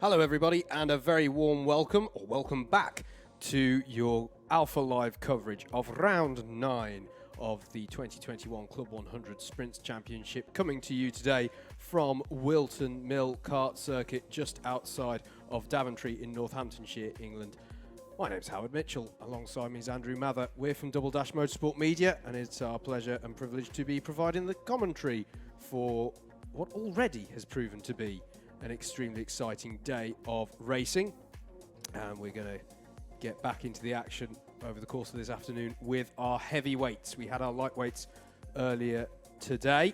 Hello everybody, and a very warm welcome, or welcome back, to your Alpha Live coverage of round 9 of the 2021 Club 100 Sprints Championship, coming to you today from Whilton Mill kart circuit just outside of Daventry in Northamptonshire, England. My name's Howard Mitchell, alongside me is Andrew Mather. We're from Double Dash Motorsport Media, and it's our pleasure and privilege to be providing the commentary for what already has proven to be an extremely exciting day of racing. And we're going to get back into the action over the course of this afternoon with our heavyweights. We had our lightweights earlier today.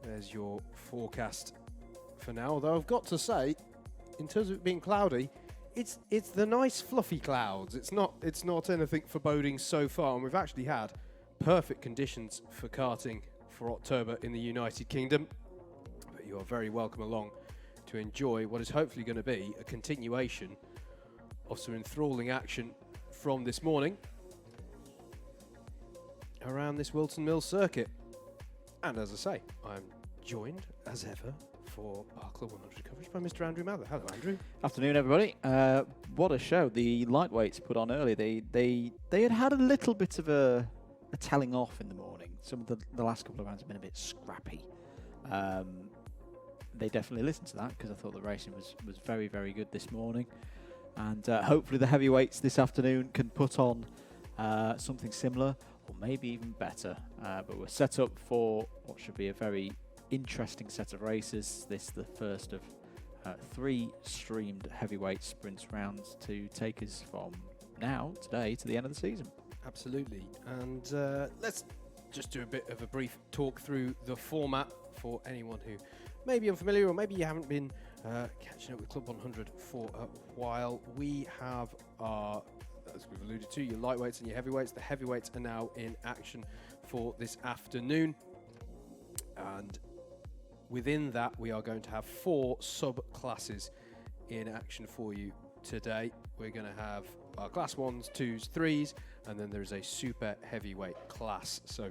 There's your forecast for now, although I've got to say, in terms of it being cloudy, it's the nice fluffy clouds. It's not anything foreboding so far, and we've actually had perfect conditions for karting for October in the United Kingdom. But you are very welcome along to enjoy what is hopefully going to be a continuation of some enthralling action from this morning around this Whilton Mill circuit. And as I say, I'm joined as ever for our Club 100 coverage by Mr. Andrew Mather. Hello, Andrew. Afternoon, everybody. What a show the lightweights put on earlier. They had a little bit of a telling off in the morning. Some of the last couple of rounds have been a bit scrappy. They definitely listened to that, because I thought the racing was very, very good this morning. And hopefully the heavyweights this afternoon can put on something similar, or maybe even better. But we're set up for what should be a very interesting set of races. This the first of 3 streamed heavyweight sprints rounds to take us from today, to the end of the season. Absolutely. And let's just do a bit of a brief talk through the format for anyone who may be unfamiliar, or maybe you haven't been catching up with Club 100 for a while. We have our, as we've alluded to, your lightweights and your heavyweights. The heavyweights are now in action for this afternoon. And within that, we are going to have 4 sub-classes in action for you today. We're going to have our class 1s, 2s, 3s, and then there's a super heavyweight class. So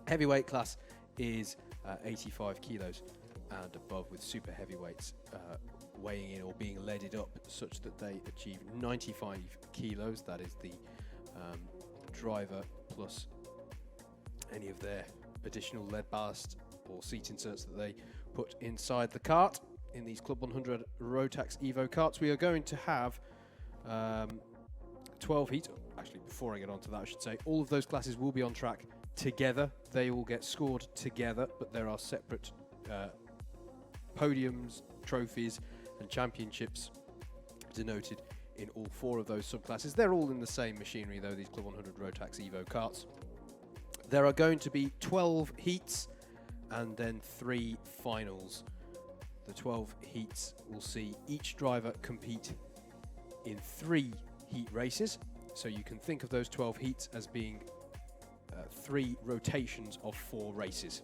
heavyweight class is 85 kilos and above, with super heavyweights weighing in or being leaded up such that they achieve 95 kilos. That is the driver plus any of their additional lead ballast or seat inserts that they put inside the kart. In these Club 100 ROTAX Evo karts, we are going to have 12 heats. Actually, before I get on to that, I should say all of those classes will be on track together. They will get scored together, but there are separate podiums, trophies and championships denoted in all 4 of those subclasses. They're all in the same machinery though, these Club 100 ROTAX Evo karts. There are going to be 12 heats and then 3 finals. The 12 heats will see each driver compete in 3 heat races. So you can think of those 12 heats as being 3 rotations of 4 races,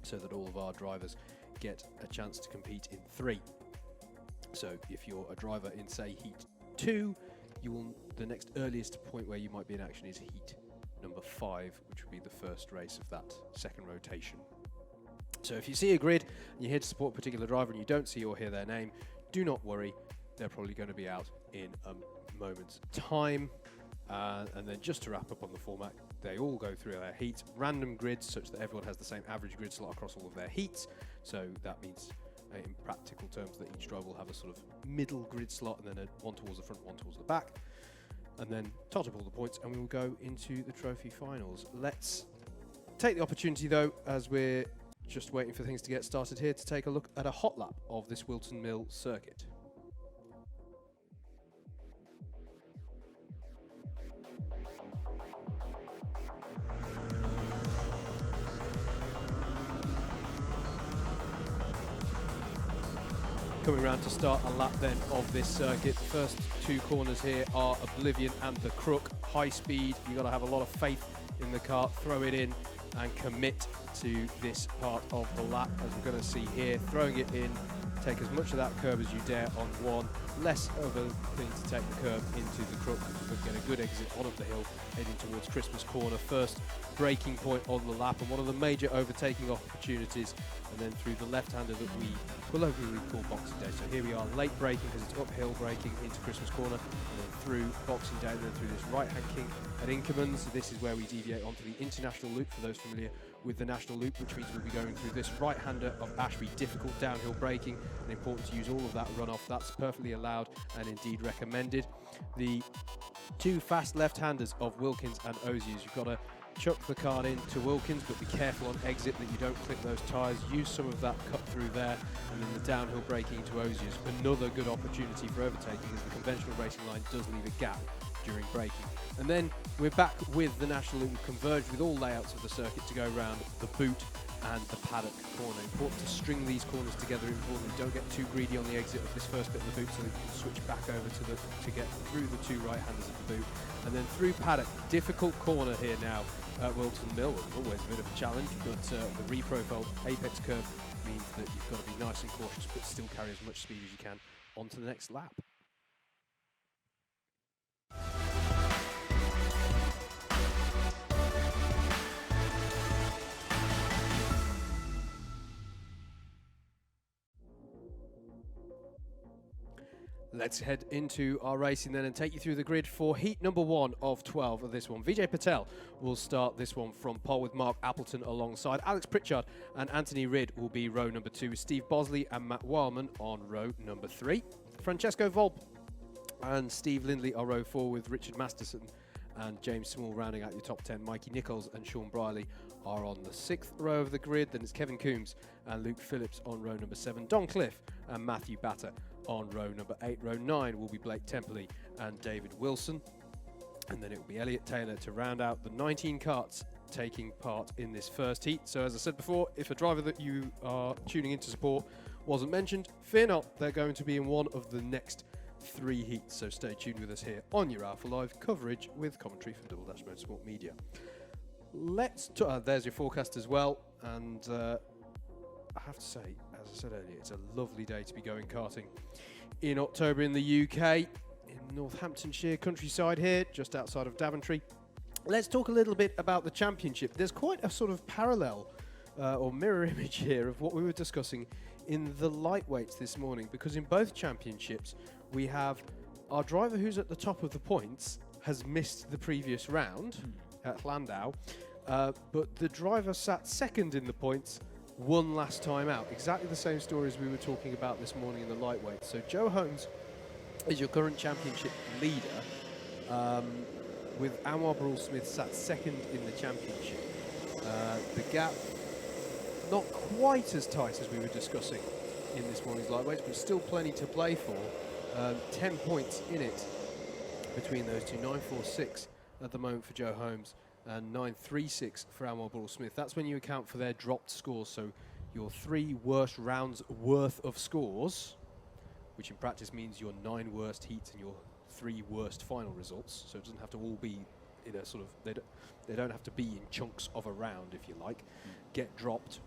so that all of our drivers get a chance to compete in 3. So if you're a driver in, say, heat 2, the next earliest point where you might be in action is heat number 5, which would be the first race of that second rotation. So if you see a grid and you're here to support a particular driver and you don't see or hear their name, do not worry. They're probably going to be out in a moment's time. And then just to wrap up on the format, they all go through their heats, random grids, such that everyone has the same average grid slot across all of their heats. So that means, in practical terms, that each driver will have a sort of middle grid slot, and then one towards the front, one towards the back. And then tot up all the points, and we will go into the trophy finals. Let's take the opportunity, though, as we're just waiting for things to get started here, to take a look at a hot lap of this Whilton Mill circuit. Coming round to start a lap then of this circuit. The first 2 corners here are Oblivion and the Crook. High speed, you've got to have a lot of faith in the kart, throw it in and commit to this part of the lap, as we're going to see here. Throwing it in, take as much of that curb as you dare on one. Less of a thing to take the curb into the crook, but get a good exit on up the hill, heading towards Christmas Corner. First braking point on the lap, and one of the major overtaking opportunities, and then through the left-hander that we colloquially call Boxing Day. So here we are, late braking because it's uphill braking into Christmas Corner, and then through Boxing Day, and then through this right-hand kink at Inkermans. So this is where we deviate onto the international loop, for those familiar with the national loop, which means we'll be going through this right-hander of Ashby, difficult downhill braking, and important to use all of that runoff. That's perfectly allowed and indeed recommended. The two fast left-handers of Wilkins and Oziers, you've got to chuck the card into Wilkins, but be careful on exit that you don't clip those tyres. Use some of that cut through there, and then the downhill braking into Oziers. Another good opportunity for overtaking, as the conventional racing line does leave a gap during braking. And then we're back with the national loop, converged with all layouts of the circuit to go around the boot and the paddock corner. Important to string these corners together. Importantly, don't get too greedy on the exit of this first bit of the boot, so that you can switch back over to get through the two right-handers of the boot, and then through paddock. Difficult corner here now at Whilton Mill. Always a bit of a challenge, but the reprofiled apex curve means that you've got to be nice and cautious, but still carry as much speed as you can onto the next lap. Let's head into our racing then and take you through the grid for heat number 1 of 12 of this one. Vijay Patel will start this one from pole with Mark Appleton alongside. Alex Pritchard and Anthony Ridd will be row number 2, with Steve Bosley and Matt Wildman on row number 3. Francesco Volpe and Steve Lindley are row 4, with Richard Masterson and James Small rounding out your top 10. Mikey Nichols and Sean Briley are on the 6th row of the grid. Then it's Kevin Coombs and Luke Phillips on row number 7. Don Cliff and Matthew Batter on row number 8. Row 9 will be Blake Temperley and David Wilson. And then it will be Elliot Taylor to round out the 19 karts taking part in this first heat. So as I said before, if a driver that you are tuning in to support wasn't mentioned, fear not, they're going to be in one of the next 3 heats. So stay tuned with us here on your Alpha Live coverage with commentary from Double Dash Motorsport Media. There's your forecast as well. And I have to say, as I said earlier, it's a lovely day to be going karting in October in the UK, in Northamptonshire countryside here, just outside of Daventry. Let's talk a little bit about the championship. There's quite a sort of parallel or mirror image here of what we were discussing in the lightweights this morning, because in both championships we have our driver who's at the top of the points has missed the previous round at Landau, but the driver sat second in the points won last time out. Exactly the same story as we were talking about this morning in the lightweight. So Joe Holmes is your current championship leader, with Anwar Brawl Smith sat second in the championship. The gap not quite as tight as we were discussing in this morning's lightweights, but still plenty to play for. 10 points in it between those two. 9.46 at the moment for Joe Holmes and 9.36 for Anwar Brawl Smith. That's when you account for their dropped scores, so your 3 worst rounds worth of scores, which in practice means your 9 worst heats and your 3 worst final results. So it doesn't have to all be in a sort of, they don't have to be in chunks of a round, if you like, get dropped.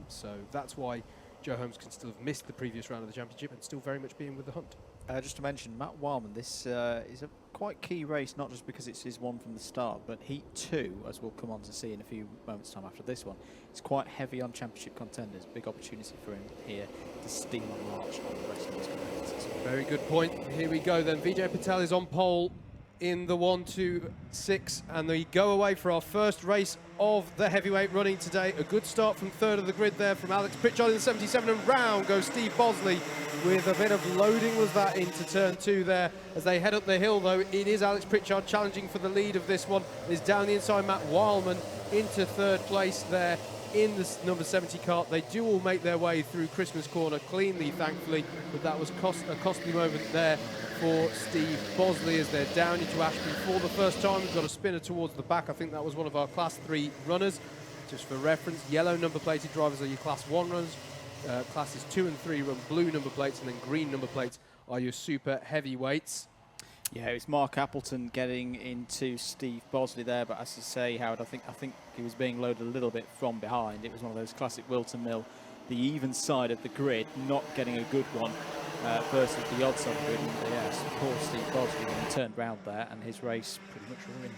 So that's why Joe Holmes can still have missed the previous round of the championship and still very much be in with the hunt. Just to mention, Matt Wildman, this is a quite key race, not just because it's his one from the start, but Heat 2, as we'll come on to see in a few moments' time after this one, it's quite heavy on championship contenders. Big opportunity for him here to steal a march on the rest of his competitors. Very good point. Here we go then. Vijay Patel is on pole in the 1-2-6, and they go away for our first race of the heavyweight running today. A good start from third of the grid there from Alex Pritchard in the 77, and round goes Steve Bosley with a bit of loading was that into turn 2 there. As they head up the hill though, it is Alex Pritchard challenging for the lead of this one. It's down the inside, Matt Wildman into third place there in the number 70 kart. They do all make their way through Christmas Corner cleanly, thankfully, but that was a costly moment there for Steve Bosley as they're down into Ashby for the first time. We've got a spinner towards the back. I think that was one of our Class 3 runners. Just for reference, yellow number-plated drivers are your Class 1 runners. Classes 2 and 3 run blue number plates, and then green number plates are your super heavyweights. Yeah, it was Mark Appleton getting into Steve Bosley there, but as you say, Howard, I think he was being loaded a little bit from behind. It was one of those classic Whilton Mill, the even side of the grid, not getting a good one versus the odd side of the grid. And yes, poor Steve Bosley when he turned round there, and his race pretty much ruined.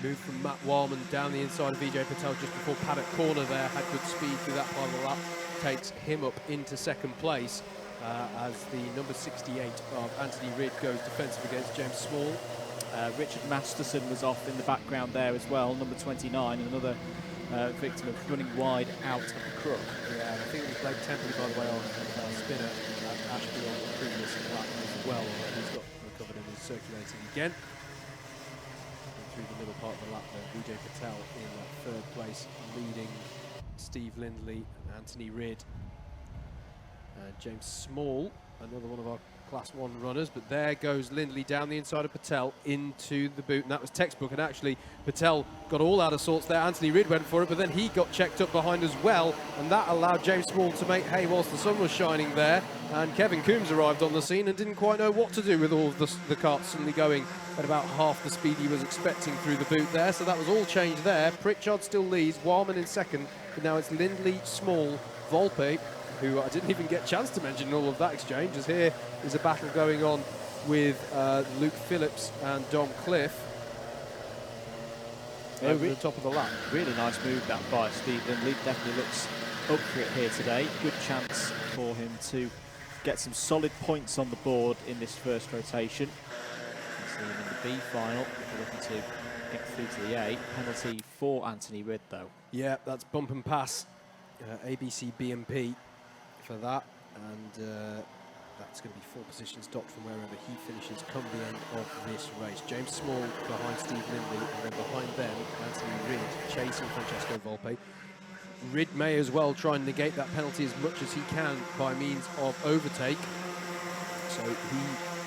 Move from Matt Wildman down the inside of Vijay Patel just before paddock corner there, had good speed through that part of the lap, takes him up into second place as the number 68 of Anthony Ridd goes defensive against James Small. Richard Masterson was off in the background there as well, number 29, another victim of running wide out of the crook. Yeah, and I think it was Blake Templey, by the way, on spinner at Ashby on the previous lap as well. He's got recovered and is circulating again. Through the middle part of the lap there, Vijay Patel in third place, leading Steve Lindley and Anthony Ridd. And James Small, another one of our Class 1 runners, but there goes Lindley down the inside of Patel into the boot, and that was textbook, and actually Patel got all out of sorts there. Anthony Ridd went for it, but then he got checked up behind as well, and that allowed James Small to make hay whilst the sun was shining there, and Kevin Coombs arrived on the scene and didn't quite know what to do with all of the carts suddenly going at about half the speed he was expecting through the boot there, so that was all changed there. Pritchard still leads, Wildman in second, but now it's Lindley, Small, Volpe, who I didn't even get a chance to mention in all of that exchange, as here is a battle going on with Luke Phillips and Dom Cliff over the top of the lap. Really nice move that by Steve Lindley, definitely looks up for it here today. Good chance for him to get some solid points on the board in this first rotation. It's in the B final, we're looking to get through to the A. Penalty for Anthony Ridd though. Yeah, that's bump and pass, ABkC BMP for that, and that's going to be 4 positions docked from wherever he finishes come the end of this race. James Small behind Steve Lindley, and then behind them Anthony Ridd chasing Francesco Volpe. Ridd may as well try and negate that penalty as much as he can by means of overtake, so he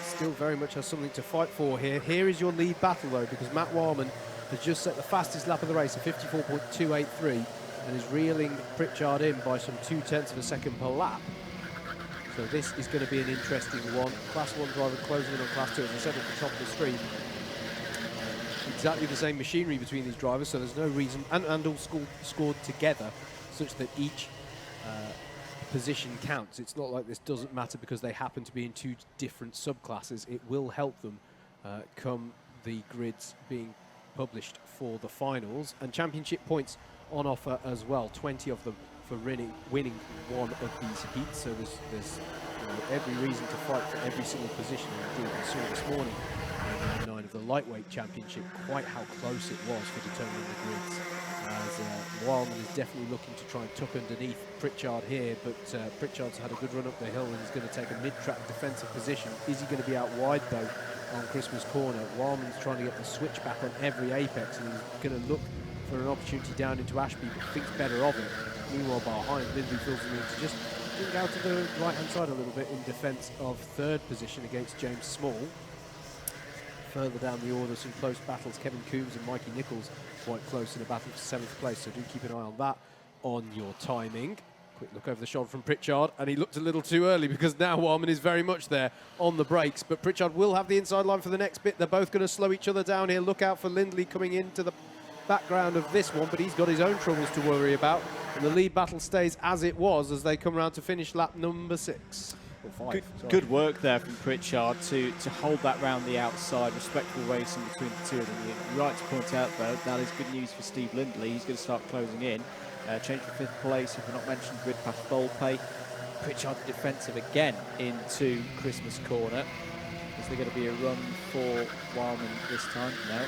still very much has something to fight for here. Here is your lead battle though, because Matt Warman has just set the fastest lap of the race at 54.283 and is reeling Pritchard in by some 0.2 of a second per lap. So this is going to be an interesting one. Class 1 driver closing in on Class 2, as I said at the top of the stream. Exactly the same machinery between these drivers, so there's no reason, and all scored together, such that each position counts. It's not like this doesn't matter because they happen to be in 2 different subclasses. It will help them come the grids being published for the finals. And championship points on offer as well, 20 of them for winning one of these heats. So there's every reason to fight for every single position. Indeed, we saw this morning in round 9 of the lightweight championship quite how close it was for determining the grids. As Wildman is definitely looking to try and tuck underneath Pritchard here, but Pritchard's had a good run up the hill and is going to take a mid-track defensive position. Is he going to be out wide though on Christmas corner? Wildman's trying to get the switch back on every apex, and he's going to look for an opportunity down into Ashby, but thinks better of it. Meanwhile, behind, Lindley feels the need to just dig out to the right-hand side a little bit in defence of 3rd position against James Small. Further down the order, some close battles. Kevin Coombs and Mikey Nichols quite close in a battle for 7th place, so do keep an eye on that on your timing. Quick look over the shoulder from Pritchard, and he looked a little too early because now Warman is very much there on the brakes, but Pritchard will have the inside line for the next bit. They're both going to slow each other down here. Look out for Lindley coming into the background of this one, but he's got his own troubles to worry about, and the lead battle stays as it was as they come around to finish lap number 6. Good work there from Pritchard to hold that round the outside. Respectful racing between the two of them. You're right to point out though, that is good news for Steve Lindley. He's going to start closing in. Change for 5th place, if we're not mentioned, grid past Volpe. Pritchard defensive again into Christmas corner. Is there going to be a run for Wildman this time? No.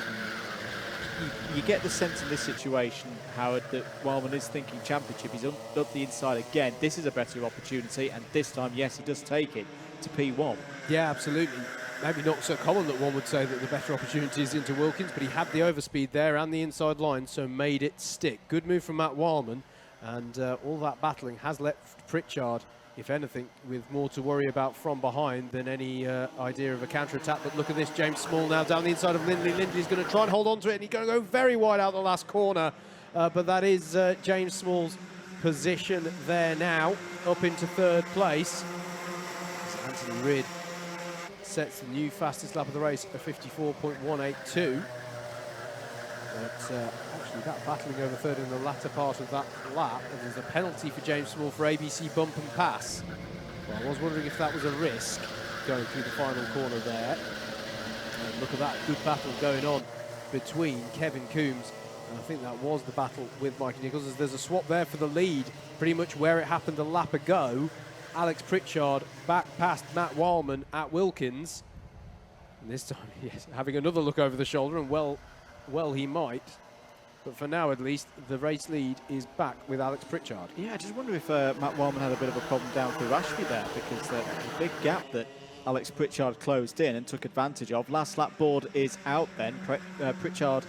You get the sense in this situation, Howard, that Wildman is thinking championship. He's up the inside again. This is a better opportunity, and this time, yes, he does take it to P1. Yeah, absolutely. Maybe not so common that one would say that the better opportunity is into Wilkins, but he had the overspeed there and the inside line, so made it stick. Good move from Matt Wildman, and all that battling has left Pritchard, if anything, with more to worry about from behind than any idea of a counter-attack. But look at this, James Small now down the inside of Lindley. Lindley's going to try and hold on to it, and he's going to go very wide out the last corner. But that is James Small's position there now, up into 3rd place. As Anthony Ridd sets the new fastest lap of the race, a 54.182. But actually, that battling over third in the latter part of that lap, and there's a penalty for James Small for ABC bump and pass. Well, I was wondering if that was a risk going through the final corner there. And look at that good battle going on between Kevin Coombs, and I think that was the battle with Mikey Nichols, as there's a swap there for the lead, pretty much where it happened a lap ago. Alex Pritchard back past Matt Wildman at Wilkins. And this time, yes, having another look over the shoulder, and well he might. But for now, at least, the race lead is back with Alex Pritchard. Yeah, I just wonder if Matt Wildman had a bit of a problem down through Ashby there, because the big gap that Alex Pritchard closed in and took advantage of. Last lap board is out then. Pritchard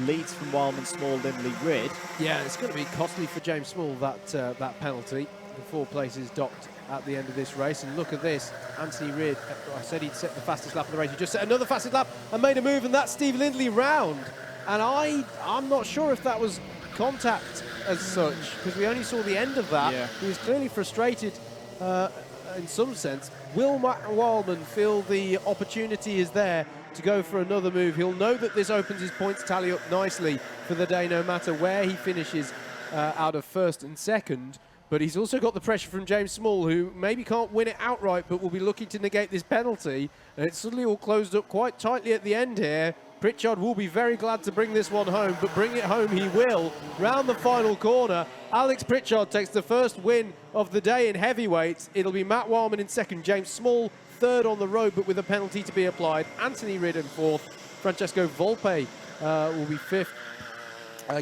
leads from Wildman, Small, Lindley, Ridd. Yeah, it's going to be costly for James Small, that penalty. The 4 places docked at the end of this race. And look at this, Anthony Ridd, I said he'd set the fastest lap of the race. He just set another fastest lap and made a move, and that's Steve Lindley round. And I'm not sure if that was contact as such, because we only saw the end of that. Yeah. He was clearly frustrated in some sense. Will Matt Wildman feel the opportunity is there to go for another move? He'll know that this opens his points tally up nicely for the day, no matter where he finishes out of first and second. But he's also got the pressure from James Small, who maybe can't win it outright, but will be looking to negate this penalty. And it's suddenly all closed up quite tightly at the end here. Pritchard will be very glad to bring this one home, but bring it home he will. Round the final corner, Alex Pritchard takes the first win of the day in heavyweights. It'll be Matt Wildman in second, James Small third on the road, but with a penalty to be applied. Anthony Ridd in fourth. Francesco Volpe will be fifth.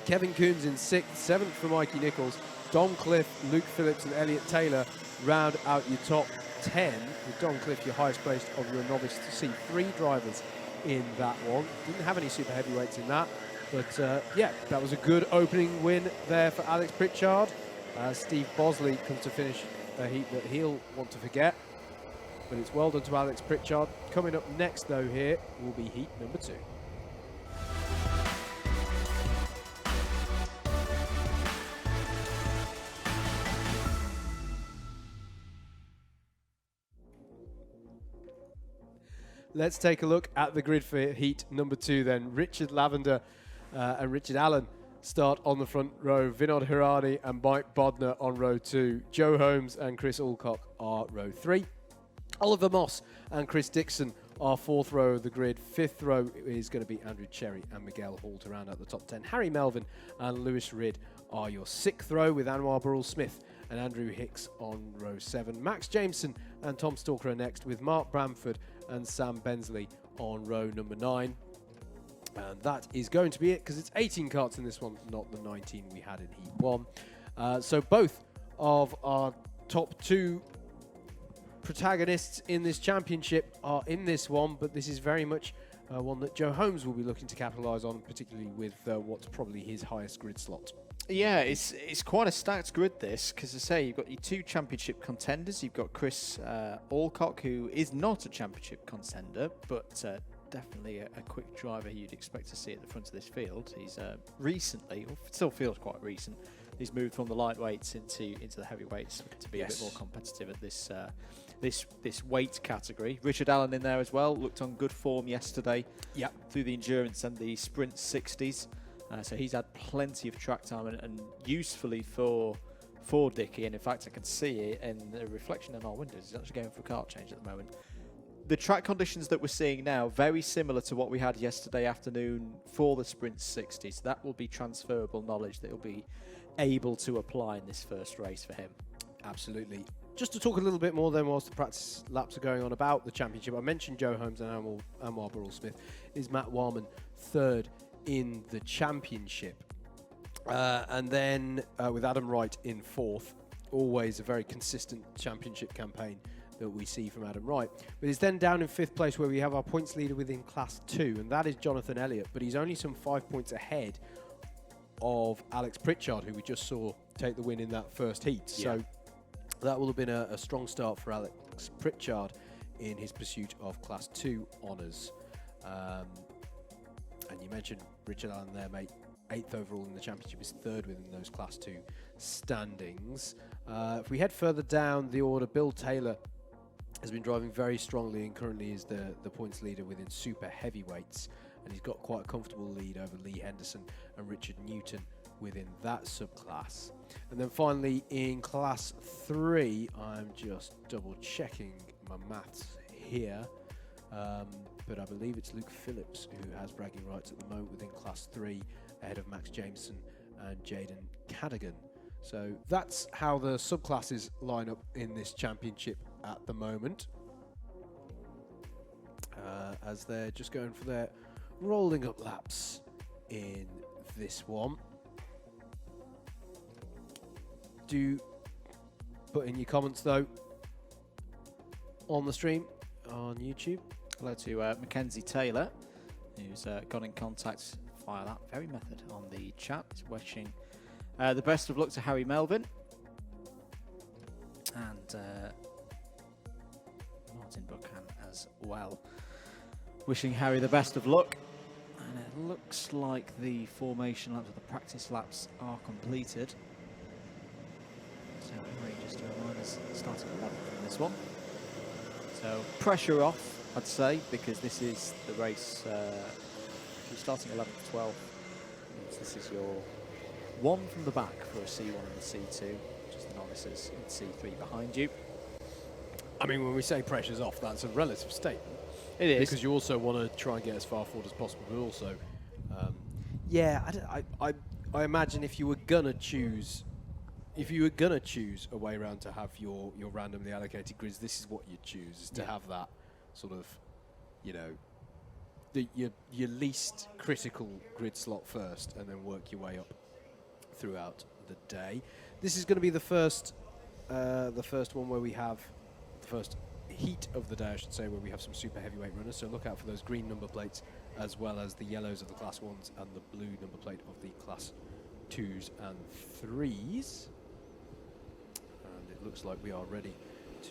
Kevin Coombs in sixth. Seventh for Mikey Nichols. Don Cliff, Luke Phillips and Elliot Taylor round out your top 10. With Don Cliff your highest placed of your novice to see 3 drivers in that one. Didn't have any super heavyweights in that. But yeah, that was a good opening win there for Alex Pritchard. Steve Bosley comes to finish a heat that he'll want to forget. But it's well done to Alex Pritchard. Coming up next, though, here will be heat number 2. Let's take a look at the grid for heat number 2 then. Richard Lavender and Richard Allen start on the front row. Vinod Hirani and Mike Bodner on row 2. Joe Holmes and Chris Alcock are row 3. Oliver Moss and Chris Dixon are 4th row of the grid. 5th row is going to be Andrew Cherry and Miguel Hall to round out the top 10. Harry Melvin and Lewis Ridd are your 6th row, with Anwar Burrell-Smith and Andrew Hicks on row 7. Max Jameson and Tom Stalker are next, with Mark Bramford and Sam Bensley on row number 9. And that is going to be it, because it's 18 karts in this one, not the 19 we had in Heat 1. So both of our top 2 protagonists in this championship are in this one, but this is very much one that Joe Holmes will be looking to capitalise on, particularly with what's probably his highest grid slot. Yeah, it's quite a stacked grid, this, because I say you've got your 2 championship contenders. You've got Chris Alcock, who is not a championship contender, but definitely a quick driver you'd expect to see at the front of this field. He's recently, or still feels quite recent, he's moved from the lightweights into the heavyweights to be a bit more competitive at this this weight category. Richard Allen in there as well, looked on good form yesterday. Yep. Through the endurance and the sprint 60s. So he's had plenty of track time and usefully for Dickie. And in fact, I can see it in the reflection in our windows. He's actually going for a kart change at the moment. The track conditions that we're seeing now, very similar to what we had yesterday afternoon for the sprint 60s. That will be transferable knowledge that he'll be able to apply in this first race for him. Absolutely. Just to talk a little bit more then, whilst the practice laps are going on about the championship, I mentioned Joe Holmes and Anwar Burrell-Smith. Is Matt Wildman 3rd in the championship? And then with Adam Wright in 4th. Always a very consistent championship campaign that we see from Adam Wright. But he's then down in 5th place, where we have our points leader within Class 2, and that is Jonathan Elliott. But he's only some 5 points ahead of Alex Pritchard, who we just saw take the win in that first heat. Yeah. So that will have been a strong start for Alex Pritchard in his pursuit of Class 2 honours. And you mentioned Richard Allen there, mate. 8th overall in the championship, is 3rd within those Class 2 standings. If we head further down the order, Bill Taylor has been driving very strongly and currently is the points leader within super heavyweights, and he's got quite a comfortable lead over Lee Henderson and Richard Newton within that subclass. And then finally in class 3, I'm just double checking my maths here, but I believe it's Luke Phillips who has bragging rights at the moment within class 3, ahead of Max Jameson and Jaden Cadigan. So that's how the subclasses line up in this championship at the moment, as they're just going for their rolling up laps in this one. Do put in your comments though on the stream on YouTube. Hello to Mackenzie Taylor, who's got in contact via that very method on the chat. He's wishing the best of luck to Harry Melvin and Martin Buchan as well. Wishing Harry the best of luck. And it looks like the formation laps or the practice laps are completed. So Harry, just a reminder, starting 11th from this one. So pressure off, I'd say, because this is the race. If you're starting 11th, 12th, this is your one from the back for a C1 and a C2, which is the novices in C3 behind you. I mean, when we say pressure's off, that's a relative statement. It is. Because you also want to try and get as far forward as possible, but also, yeah, I imagine if you were gonna choose a way around to have your randomly allocated grids, this is what you'd choose, is to have that sort of, you know, your least critical grid slot first, and then work your way up throughout the day. This is going to be the first one where we have the first heat of the day, I should say, where we have some super heavyweight runners. So look out for those green number plates, as well as the yellows of the class 1s and the blue number plate of the class 2s and 3s. And it looks like we are ready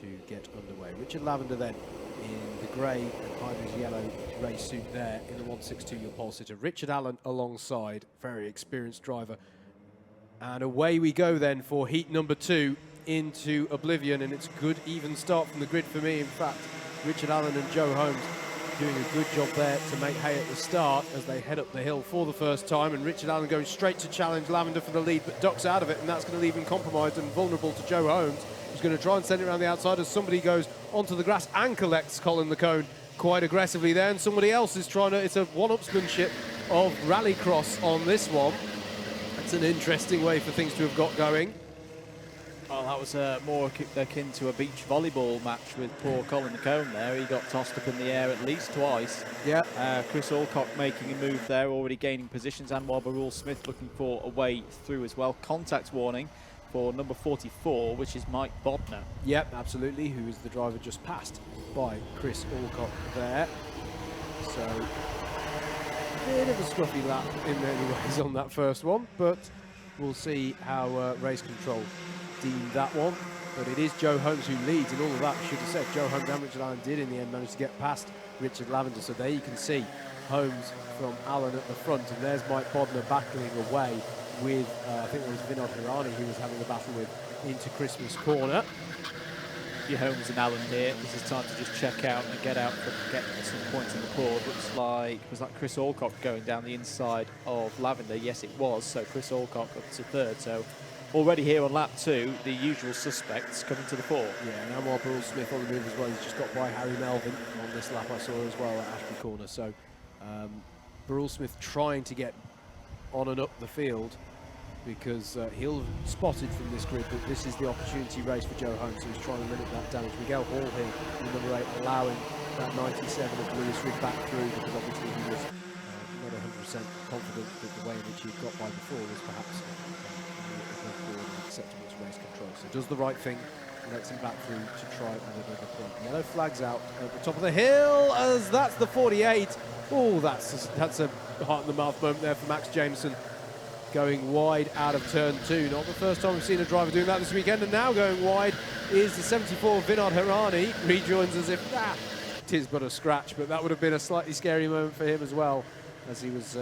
to get underway. Richard Lavender then in the grey and Hyder's yellow race suit there in the 162 your pole sitter. Richard Allen alongside, very experienced driver. And away we go then for heat number 2 into Oblivion, and it's a good even start from the grid for me. In fact, Richard Allen and Joe Holmes doing a good job there to make hay at the start as they head up the hill for the first time, and Richard Allen going straight to challenge Lavender for the lead, but ducks out of it, and that's going to leave him compromised and vulnerable to Joe Holmes, who's going to try and send it around the outside as somebody goes onto the grass and collects Colin the Cone quite aggressively there, and somebody else is trying to, it's a one-upsmanship of rallycross on this one. It's an interesting way for things to have got going. Well, that was more akin to a beach volleyball match with poor Colin the Cone there. He got tossed up in the air at least twice. Yeah. Chris Alcock making a move there, already gaining positions. Anwar Barul Smith looking for a way through as well. Contact warning for number 44, which is Mike Bodner. Yep, absolutely, who is the driver just passed by Chris Alcock there. So, a bit of a scruffy lap in many ways on that first one, but we'll see how race control deemed that one. But it is Joe Holmes who leads, and all of that, I should have said, Joe Holmes and Richard Allen did in the end manage to get past Richard Lavender. So there you can see Holmes from Allen at the front, and there's Mike Bodner battling away with, I think it was Vinod Hirani who was having a battle with into Christmas Corner. Your Holmes and Allen here. This is time to just check out and get some points in the board. Looks like, was that Chris Alcock going down the inside of Lavender? Yes, it was. So Chris Alcock up to third. So already here on lap 2, the usual suspects coming to the fore. Yeah, and Anwar Barul Smith on the move as well. He's just got by Harry Melvin on this lap I saw as well at Ashby Corner. So Barul Smith trying to get on and up the field, because he'll spotted from this grid that this is the opportunity race for Joe Holmes, who's trying to limit that damage. Miguel Hall here in number 8, allowing that 97 of Lewis Rig back through, because obviously he was not 100% confident that the way in which he'd got by before was perhaps acceptable to race control. So does the right thing, lets him back through to try another point. Yellow flags out at the top of the hill, as that's the 48. Oh, that's a heart in the mouth moment there for Max Jameson, going wide out of turn 2. Not the first time we've seen a driver doing that this weekend, and now going wide is the 74 Vinod Hirani. Rejoins as if, it is but a scratch, but that would have been a slightly scary moment for him as well, as he was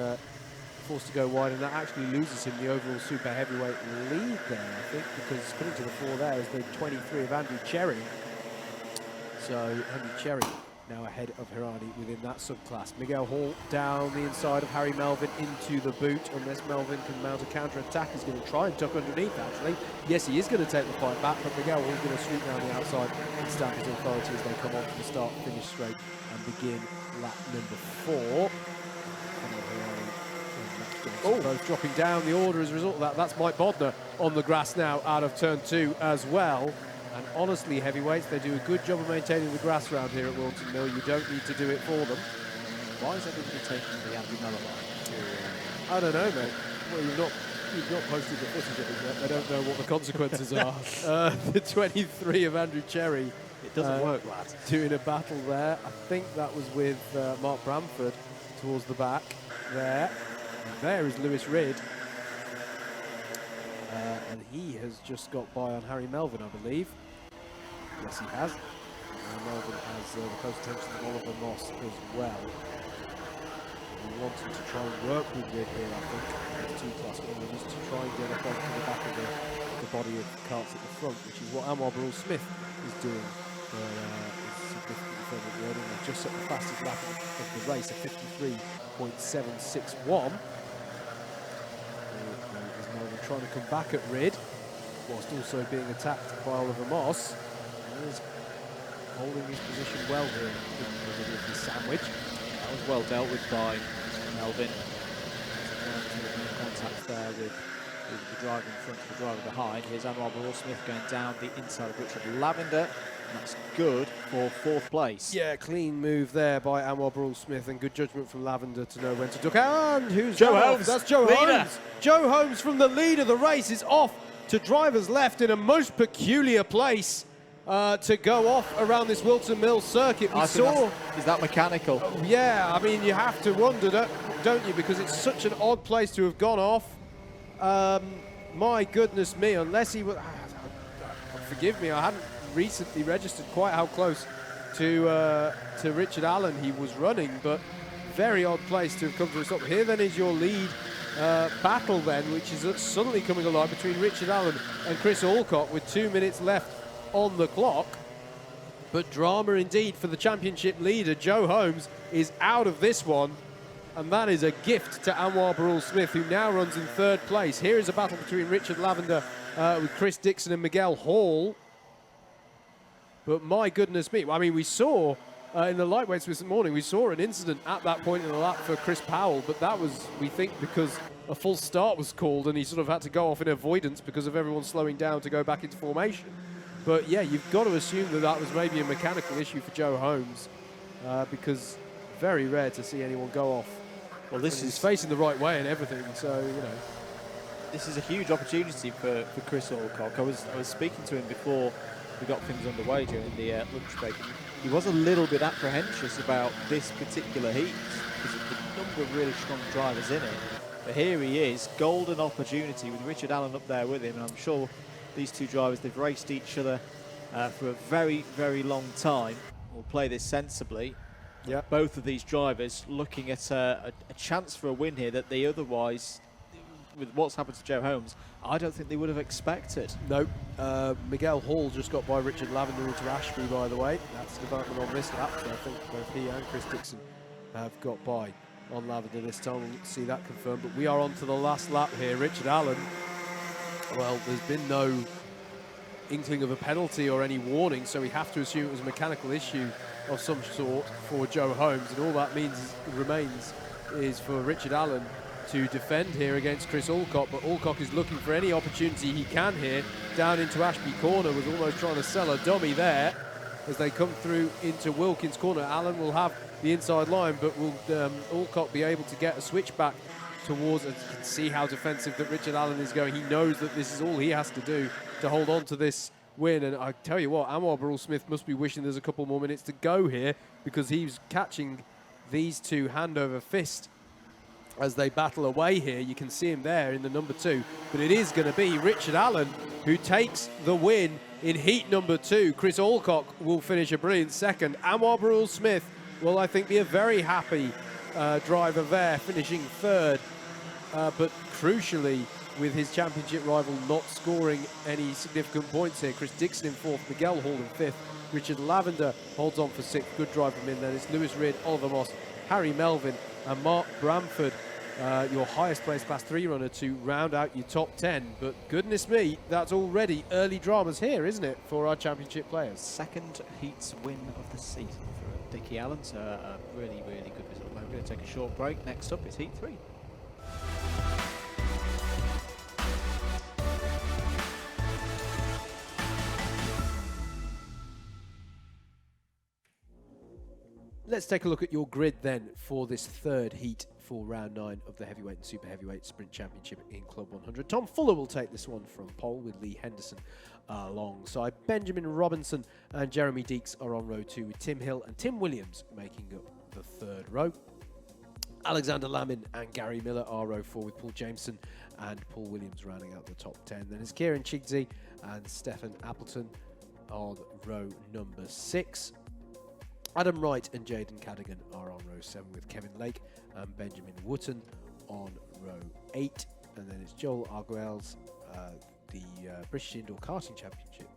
forced to go wide, and that actually loses him the overall super heavyweight lead there, I think, because coming to the fore there is the 23 of Andrew Cherry. So Henry Cherry now ahead of Hirani within that subclass. Miguel Hall down the inside of Harry Melvin into the boot. Unless Melvin can mount a counter-attack, he's going to try and tuck underneath, actually. Yes, he is going to take the fight back, but Miguel Hall's going to sweep down the outside and stamp his authority as they come on to the start-finish straight and begin lap number 4. Both dropping down the order as a result of that. That's Mike Bodner on the grass now out of turn 2 as well. And honestly, heavyweights, they do a good job of maintaining the grass around here at Whilton Mill. You don't need to do it for them. Why is everybody taking the Andy Miller line? I don't know, mate. Well, you've not posted the footage of it yet. They don't know what the consequences are. The 23 of Andrew Cherry. It doesn't work, lad. Doing a battle there. I think that was with Mark Bramford towards the back there. And there is Lewis Ridd. And he has just got by on Harry Melvin, I believe. Yes, he has. Melvin has the close attention of Oliver Moss as well. We wanted to try and work with Ridd here, I think, as two-class winners, to try and get up onto the back of the body of karts at the front, which is what Anwar Barul Smith is doing. Is significantly further at the end, and they've just set the fastest lap of the race, a 53.761. Trying to come back at Ridd, whilst also being attacked by Oliver Moss. He is holding his position well here in the sandwich. That was well dealt with by Melvin. Contact there with the driver in front of the driver behind. Here's Anwar Barul Smith going down the inside of Richard Lavender. And that's good for 4th place. Yeah, clean move there by Anwar Barul Smith, and good judgment from Lavender to know when to duck. And who's Joe Holmes? That's Joe Holmes. Joe Holmes from the lead of the race is off to driver's left in a most peculiar place to go off around this Whilton Mill circuit. Is that mechanical? Yeah, I mean, you have to wonder, don't you? Because it's such an odd place to have gone off. My goodness me, unless he was... forgive me, I hadn't recently registered quite how close to Richard Allen he was running, but very odd place to have come to a stop. Here then is your lead battle then, which is suddenly coming alive between Richard Allen and Chris Alcock with 2 minutes left on the clock. But drama indeed for the championship leader. Joe Holmes is out of this one, and that is a gift to Anwar Barul Smith, who now runs in 3rd place. Here is a battle between Richard Lavender with Chris Dixon and Miguel Hall. But my goodness me, I mean, we saw in the lightweights this morning, we saw an incident at that point in the lap for Chris Powell, but that was, we think, because a full start was called and he sort of had to go off in avoidance because of everyone slowing down to go back into formation. But yeah, you've got to assume that that was maybe a mechanical issue for Joe Holmes, because very rare to see anyone go off. Well, this is facing the right way and everything, so, you know. This is a huge opportunity for Chris Alcock. I was speaking to him before we got things underway during the lunch break. He was a little bit apprehensive about this particular heat because of the number of really strong drivers in it. But here he is, golden opportunity with Richard Allen up there with him, and I'm sure these two drivers, they've raced each other for a very, very long time. We'll play this sensibly. Yeah. Both of these drivers looking at a chance for a win here that they otherwise, with what's happened to Joe Holmes, I don't think they would have expected. No. Miguel Hall just got by Richard Lavender into Ashby, by the way. That's the development on this lap, so I think both he and Chris Dixon have got by on Lavender this time. We'll see that confirmed. But we are on to the last lap here. Richard Allen, well, there's been no inkling of a penalty or any warning, so we have to assume it was a mechanical issue of some sort for Joe Holmes, and all that remains is for Richard Allen to defend here against Chris Alcock, but Alcock is looking for any opportunity he can here down into Ashby Corner, was almost trying to sell a dummy there as they come through into Wilkins Corner. Allen will have the inside line, but will Alcock be able to get a switch back towards, and you can see how defensive that Richard Allen is going. He knows that this is all he has to do to hold on to this win, and I tell you what, Anwar Barul Smith must be wishing there's a couple more minutes to go here, because he's catching these two hand over fist as they battle away here. You can see him there in the number 2, but it is going to be Richard Allen who takes the win in heat number 2. Chris Alcock will finish a brilliant second. Anwar Barul Smith will, I think, be a very happy driver there, finishing 3rd. But crucially, with his championship rival not scoring any significant points here. Chris Dixon in 4th, Miguel Hall in 5th, Richard Lavender holds on for 6th. Good drive from him. Then it's Lewis Reid, Oliver Moss, Harry Melvin, and Mark Bramford, your highest placed Class 3 runner, to round out your top 10. But goodness me, that's already early dramas here, isn't it, for our championship players? Second heats win of the season for Dickie Allen, so a really, really good result. We're going to take a short break. Next up, it's Heat 3. Let's take a look at your grid then for this third heat for round 9 of the heavyweight and super heavyweight sprint championship in Club 100. Tom Fuller will take this one from pole with Lee Henderson alongside. Benjamin Robinson and Jeremy Deeks are on row 2 with Tim Hill and Tim Williams making up the third row. Alexander Lamin and Gary Miller are row 4 with Paul Jameson and Paul Williams rounding out the top 10. Then it's Kieran Chigsey and Stefan Appleton on row number 6. Adam Wright and Jaden Cadigan are on row 7 with Kevin Lake and Benjamin Wooten on row 8. And then it's Joel Arguelles, the British Indoor Karting Championship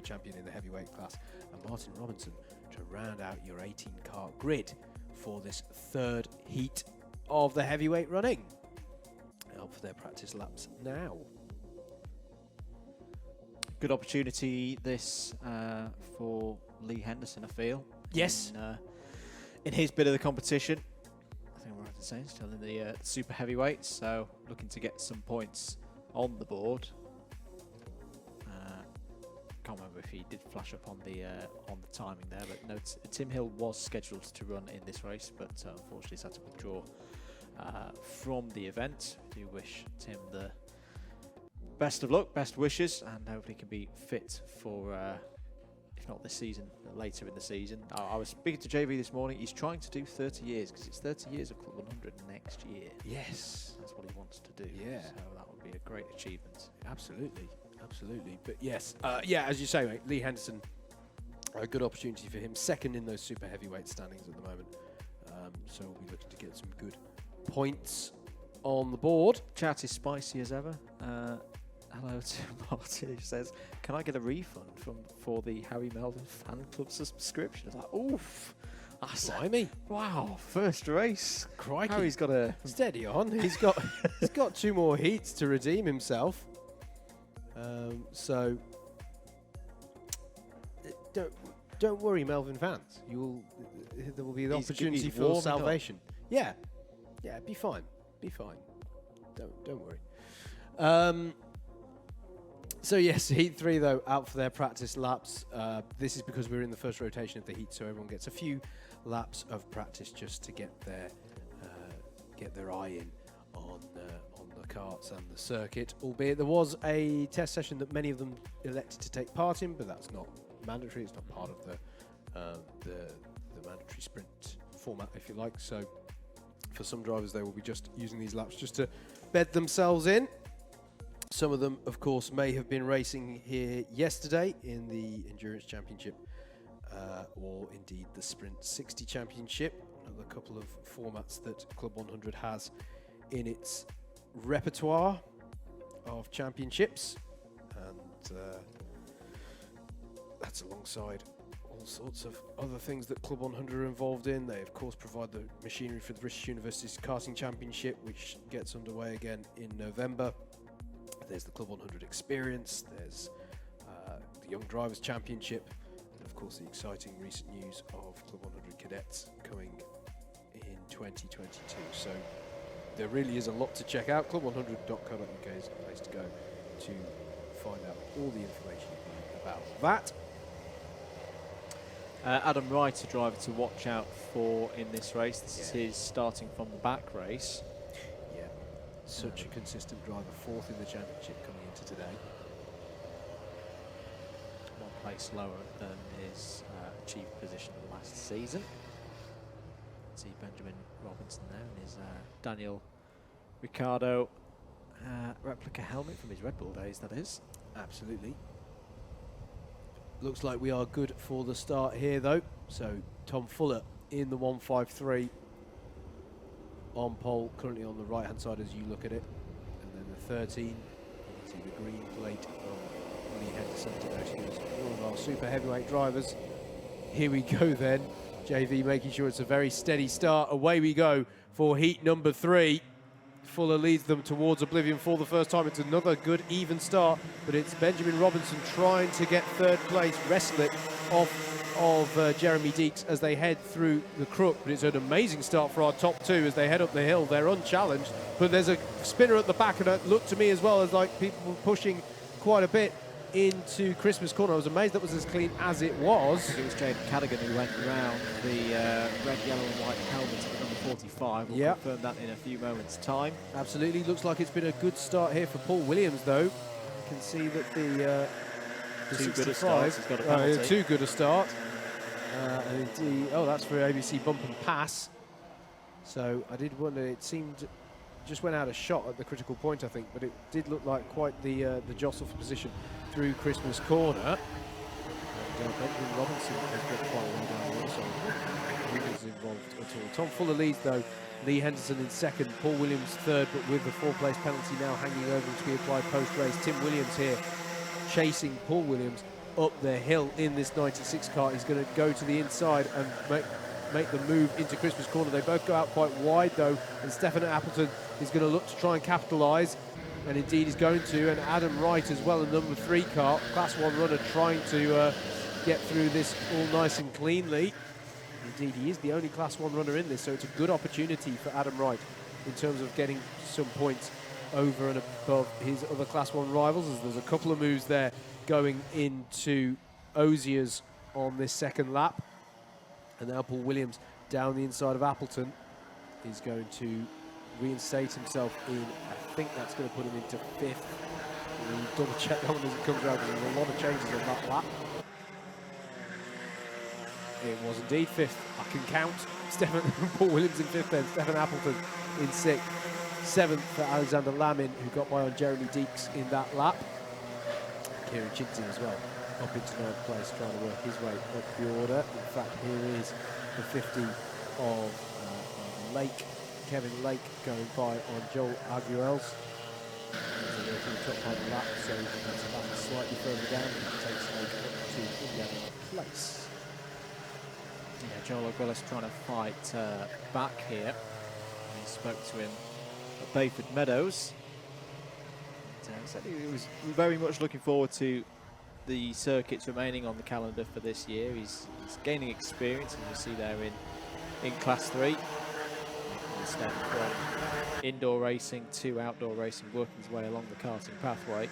champion in the heavyweight class, and Martin Robinson to round out your 18-kart grid for this third heat of the heavyweight running. Out for their practice laps now. Good opportunity this for Lee Henderson, I feel. Yes. In his bit of the competition, I think I'm right in saying, still in the super heavyweights, so looking to get some points on the board. Can't remember if he did flash up on the timing there, but no, Tim Hill was scheduled to run in this race, but unfortunately he's had to withdraw from the event. I do wish Tim the best of luck, best wishes, and hopefully can be fit for, if not this season, later in the season. I was speaking to JV this morning. He's trying to do 30 years because it's 30 years of Club 100 next year. Yes. That's what he wants to do. Yeah. So that would be a great achievement. Absolutely. Absolutely. But yes, yeah, as you say, mate, Lee Henderson, a good opportunity for him. Second in those super heavyweight standings at the moment. So we'll be looking to get some good points on the board. Chat is spicy as ever. Hello to Martin, who says, can I get a refund for the Harry Melvin fan club subscription? I was like, oof. Blimey. Wow, first race. Crikey. Harry's got a... Steady on. He's got 2 more heats to redeem himself. So don't worry, Melvin fans. There will be the opportunity for salvation. Yeah, be fine. Be fine. Don't worry. So yes, Heat 3 though out for their practice laps. This is because we're in the first rotation of the heat, so everyone gets a few laps of practice just to get their eye in on the karts and the circuit. Albeit there was a test session that many of them elected to take part in, but that's not mandatory. It's not part of the mandatory sprint format, if you like. So for some drivers, they will be just using these laps just to bed themselves in. Some of them, of course, may have been racing here yesterday in the Endurance Championship or indeed the Sprint 60 Championship, another couple of formats that Club 100 has in its repertoire of championships. And that's alongside all sorts of other things that Club 100 are involved in. They, of course, provide the machinery for the British Universities Karting Championship, which gets underway again in November. There's the Club 100 Experience, there's the Young Drivers Championship, and of course the exciting recent news of Club 100 Cadets coming in 2022. So there really is a lot to check out. Club100.co.uk is the place to go to find out all the information you need about that. Adam Wright, a driver to watch out for in this race. This is his starting from the back race. Such a consistent driver, 4th in the championship coming into today. 1 place lower than his achieved position last season. See Benjamin Robinson there in his Daniel Ricciardo replica helmet from his Red Bull days, that is. Absolutely. Looks like we are good for the start here though. So Tom Fuller in the 153. On pole, currently on the right hand side as you look at it, and then the 13. You can see the green plate of Lee Henderson denoting as one of our super heavyweight drivers. Here we go then. JV making sure it's a very steady start. Away we go for heat number 3. Fuller leads them towards oblivion for the first time. It's another good even start, but it's Benjamin Robinson trying to get third place, wrestle it off of Jeremy Deeks as they head through the crook. But it's an amazing start for our top 2 as they head up the hill. They're unchallenged, but there's a spinner at the back, and it looked to me as well as like people were pushing quite a bit into Christmas corner. I was amazed that was as clean as it was. It was Jaden Cadigan who went round the red, yellow and white helmet at number 45. We'll confirm that in a few moments' time. Absolutely. Looks like it's been a good start here for Paul Williams, though. You can see that the too good a start. He's got a penalty. Too good a start. And indeed, that's for ABkC bump and pass. So I did wonder, it seemed just went out of shot at the critical point, I think, but it did look like quite the jostle for position through Christmas corner. And Benjamin Robinson has got quite a way down there, so he was involved at all. Tom Fuller leads though. Lee Henderson in second, Paul Williams third, but with the 4th-place penalty now hanging over him to be applied post-race. Tim Williams here chasing Paul Williams up the hill in this 96 car. He's going to go to the inside and make the move into Christmas corner. They both go out quite wide though, and Stefan Appleton is going to look to try and capitalise, and indeed he's going to, and Adam Wright as well, a number 3 car, Class 1 runner, trying to get through this all nice and cleanly. Indeed, he is the only Class 1 runner in this, so it's a good opportunity for Adam Wright in terms of getting some points over and above his other Class 1 rivals, as there's a couple of moves there going into Ozier's on this second lap. And now Paul Williams down the inside of Appleton is going to reinstate himself in. I think that's going to put him into 5th. We'll double check that one as it comes around, because there's a lot of changes on that lap. It was indeed 5th. I can count. Paul Williams in 5th then. Stefan Appleton in 6th. 7th for Alexander Lamin, who got by on Jeremy Deeks in that lap. Kieran Chinty as well, up into 9th place, trying to work his way up the order. In fact, here is the 50 of Lake, Kevin Lake, going by on Joel Aguil's. He's working the top part of the lap, so that's about slightly further down, and it takes Lake up to 11th place. Yeah, Joel Aguilas trying to fight back here. He spoke to him at Bayford Meadows. Said he was very much looking forward to the circuits remaining on the calendar for this year. He's gaining experience, as you see there in Class 3. Step from indoor racing to outdoor racing, working his way along the karting pathway.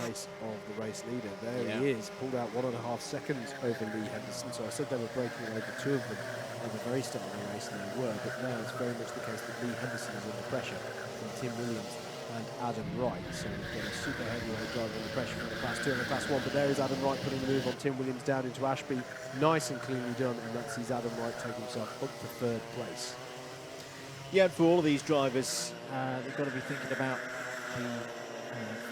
Pace of the race leader. There he is, pulled out 1.5 seconds over Lee Henderson. So I said they were breaking over 2 of them at the very start of the race, and they were, but now it's very much the case that Lee Henderson is under pressure from Tim Williams and Adam Wright. So we've got a super heavyweight driver under pressure from the Class 2 and the Class 1, but there is Adam Wright putting the move on Tim Williams down into Ashby. Nice and cleanly done, and that sees Adam Wright take himself up to 3rd place. Yeah, and for all of these drivers, they've got to be thinking about the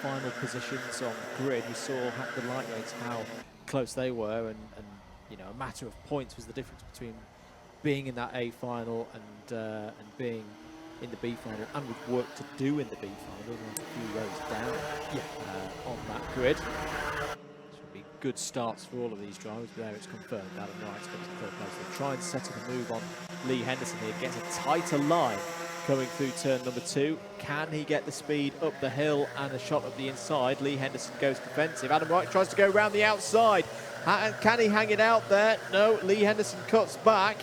final positions on the grid. We saw the light rates, how close they were, and you know, a matter of points was the difference between being in that A final and being in the B final, and with work to do in the B final, a few rows down on that grid. Should be good starts for all of these drivers, but there it's confirmed. Adam Wright's got to 3rd place. They'll try and set up a move on Lee Henderson here, gets a tighter line coming through turn number 2. Can he get the speed up the hill and a shot up the inside? Lee Henderson goes defensive. Adam Wright tries to go around the outside. Can he hang it out there? No, Lee Henderson cuts back.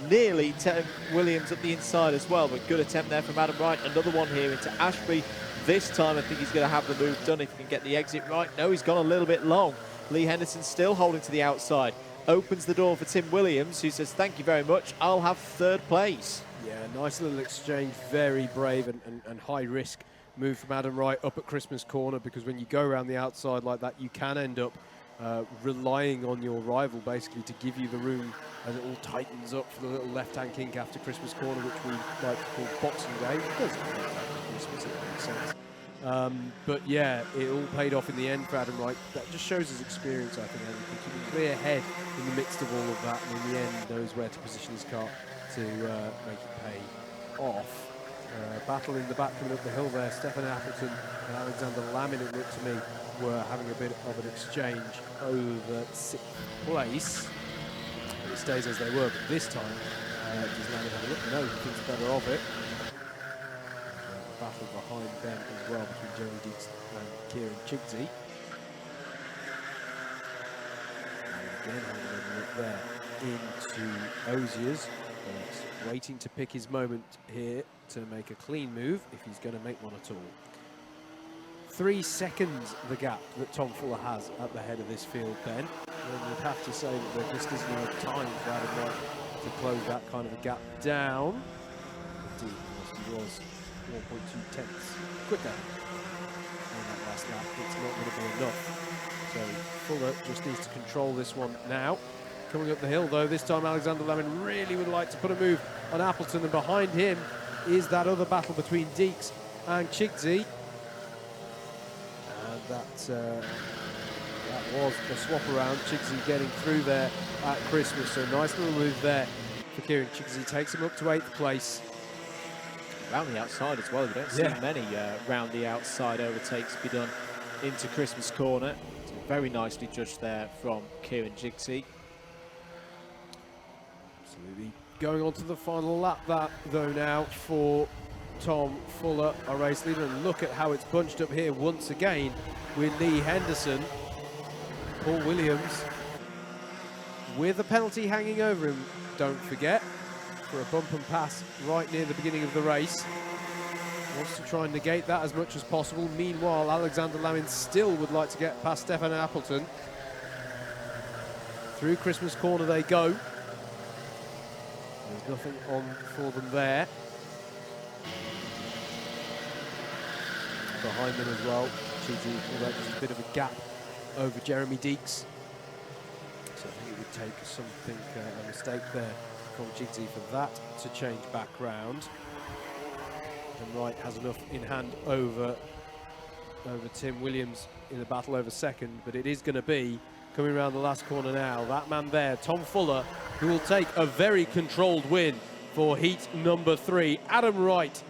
Nearly Tim Williams up the inside as well, but good attempt there from Adam Wright. Another one here into Ashby. This time I think he's going to have the move done if he can get the exit right. No, he's gone a little bit long. Lee Henderson still holding to the outside. Opens the door for Tim Williams, who says, thank you very much, I'll have 3rd place. Yeah, nice little exchange, very brave and high risk move from Adam Wright up at Christmas corner, because when you go around the outside like that, you can end up relying on your rival basically to give you the room, and it all tightens up for the little left-hand kink after Christmas corner, which we like to call Boxing Day. It doesn't Christmas, it makes sense. But yeah, it all paid off in the end for Adam Wright. That just shows his experience, I think, and he can keep a clear head in the midst of all of that, and in the end knows where to position his car to make it pay off. Battle in the back coming up the hill there. Stefan Appleton and Alexander Lamin, it looked to me, were having a bit of an exchange over 6th place. But it stays as they were, but this time, does Lamin have a look? No, he thinks better of it. Battle behind them as well between Jeremy Deeks and Kieran Chigsey. And again, having a look there into Ozier's. Waiting to pick his moment here to make a clean move if he's going to make one at all. 3 seconds the gap that Tom Fuller has at the head of this field, Ben. And you'd have to say that there just isn't enough time for Adam Wright to close that kind of a gap down. Indeed, he was 4.2 tenths quicker on that last lap. It's not going to be enough. So Fuller just needs to control this one now. Coming up the hill, though, this time Alexander Lamin really would like to put a move on Appleton, and behind him is that other battle between Deeks and Chigsey. And that was a swap around. Chigsey getting through there at Christmas, so nice little move there for Kieran Chigsey. Takes him up to 8th place. Round the outside as well. You don't see many round the outside overtakes be done into Christmas corner. So very nicely judged there from Kieran Chigsey. Absolutely. Going on to the final lap, that though now for Tom Fuller, our race leader, and look at how it's bunched up here once again with Lee Henderson, Paul Williams, with a penalty hanging over him, don't forget, for a bump and pass right near the beginning of the race. Wants to try and negate that as much as possible. Meanwhile, Alexander Lamin still would like to get past Stefan Appleton. Through Christmas corner they go. There's nothing on for them there. Behind them as well, Chigsey, although there's a bit of a gap over Jeremy Deeks. So I think it would take something, a mistake there from Chigsey for that to change back round. And Wright has enough in hand over Tim Williams in the battle over second, but it is going to be coming around the last corner now. That man there, Tom Fuller, who will take a very controlled win for heat number 3. Adam Wright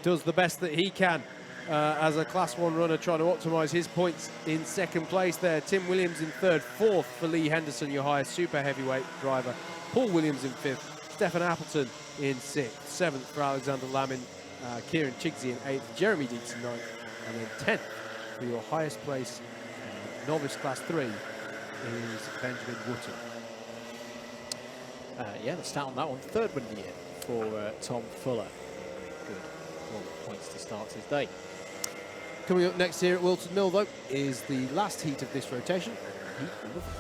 does the best that he can as a Class 1 runner, trying to optimise his points in second place there. Tim Williams in third, fourth for Lee Henderson, your highest super heavyweight driver. Paul Williams in fifth, Stefan Appleton in sixth, seventh for Alexander Lamin, Kieran Chigsey in eighth, Jeremy Deeks in ninth, and then 10th for your highest place novice Class 3 is Benjamin Wooten. Yeah, the stat on that one, third win of the year for Tom Fuller. Good 4 points to start his day. Coming up next here at Whilton Mill, though, is the last heat of this rotation, heat number 4.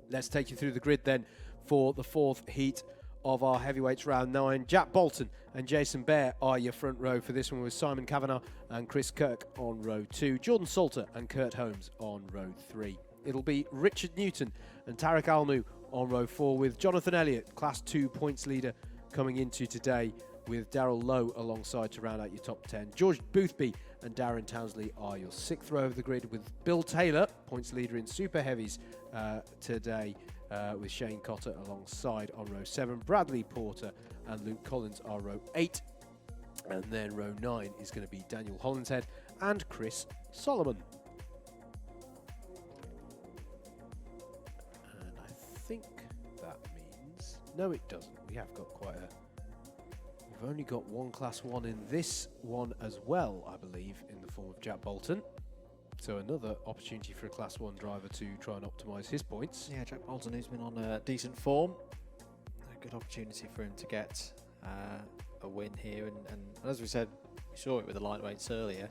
Let's take you through the grid then for the 4th heat of our heavyweights round 9. Jack Bolton and Jason Bear are your front row for this one, with Simon Kavanagh and Chris Kirk on row 2, Jordan Salter and Kurt Holmes on row 3. It'll be Richard Newton and Tarek Almu on row 4, with Jonathan Elliott, Class 2 points leader, coming into today, with Darrell Lowe alongside to round out your top 10. George Boothby and Darren Townsley are your 6th row of the grid, with Bill Taylor, points leader in super heavies today, with Shane Cotter alongside on row 7. Bradley Porter and Luke Collins are row 8. And then row 9 is going to be Daniel Hollinshead and Chris Solomon. And I think that means... No, it doesn't. We have got quite a... We've only got one Class 1 in this one as well, I believe, in the form of Jack Bolton. So another opportunity for a Class 1 driver to try and optimise his points. Yeah, Jack Bolton, who's been on a decent form. A good opportunity for him to get a win here. And as we said, we saw it with the lightweights earlier.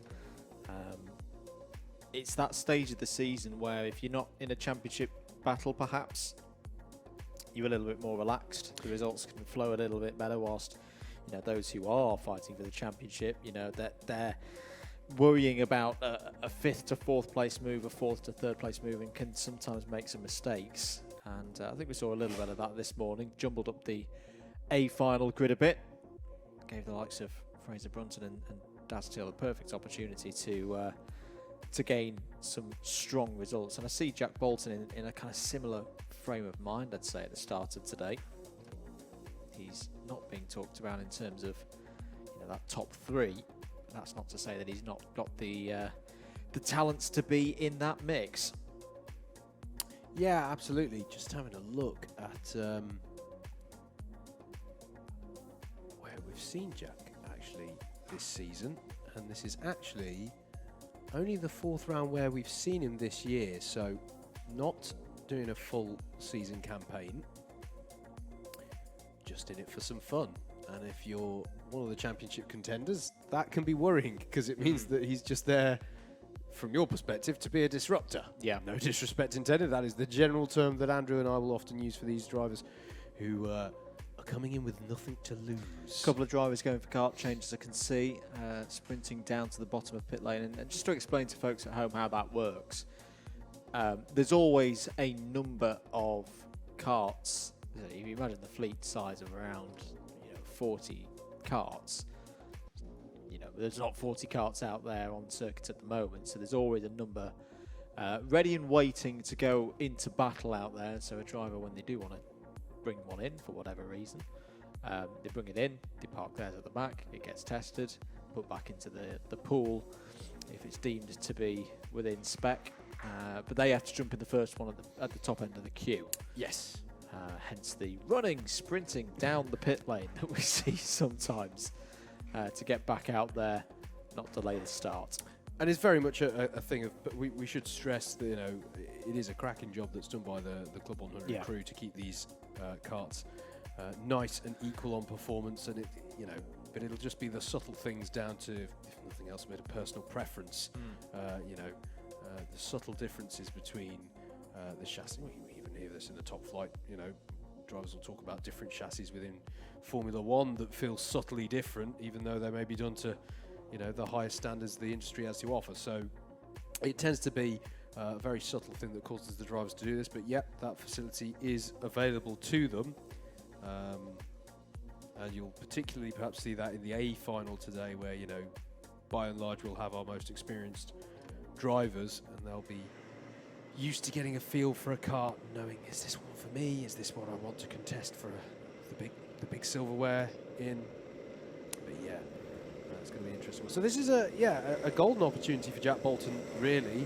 It's that stage of the season where if you're not in a championship battle, perhaps, you're a little bit more relaxed. The results can flow a little bit better, whilst those who are fighting for the championship, that they're worrying about a 5th to 4th place move, a 4th to 3rd place move, and can sometimes make some mistakes. And I think we saw a little bit of that this morning. Jumbled up the A final grid a bit. Gave the likes of Fraser Brunton and that's still a perfect opportunity to gain some strong results. And I see Jack Bolton in a kind of similar frame of mind, I'd say, at the start of today. He's not being talked about in terms of that top 3. That's not to say that he's not got the talents to be in that mix. Yeah, absolutely. Just having a look at where we've seen Jack actually this season, and this is actually only the 4th round where we've seen him this year, so not doing a full season campaign, just in it for some fun. And if you're one of the championship contenders, that can be worrying, because it means that he's just there, from your perspective, to be a disruptor. Yeah. No disrespect intended. That is the general term that Andrew and I will often use for these drivers who are coming in with nothing to lose. A couple of drivers going for kart changes, I can see, sprinting down to the bottom of pit lane. And just to explain to folks at home how that works, there's always a number of karts. If you imagine the fleet size of around 40 karts, there's not 40 karts out there on circuit at the moment, so there's always a number ready and waiting to go into battle out there. So a driver, when they do want to bring one in for whatever reason, they bring it in, they park theirs at the back, it gets tested, put back into the pool if it's deemed to be within spec, but they have to jump in the first one at the top end of the queue. Yes. Hence the running, sprinting down the pit lane that we see sometimes to get back out there, not delay the start. And it's very much a thing of, but we should stress that it is a cracking job that's done by the Club 100 crew to keep these karts nice and equal on performance, and but it'll just be the subtle things down to, if nothing else, a bit of personal preference. The subtle differences between the chassis. We even hear this in the top flight. Drivers will talk about different chassis within Formula One that feel subtly different, even though they may be done to the highest standards the industry has to offer. So it tends to be a very subtle thing that causes the drivers to do this, but yep, that facility is available to them. And you'll particularly perhaps see that in the A final today, where by and large we'll have our most experienced drivers, and they'll be used to getting a feel for a kart, knowing, is this one for me? Is this what I want to contest for the big silverware in? But yeah, it's going to be interesting. So this is a golden opportunity for Jack Bolton, really.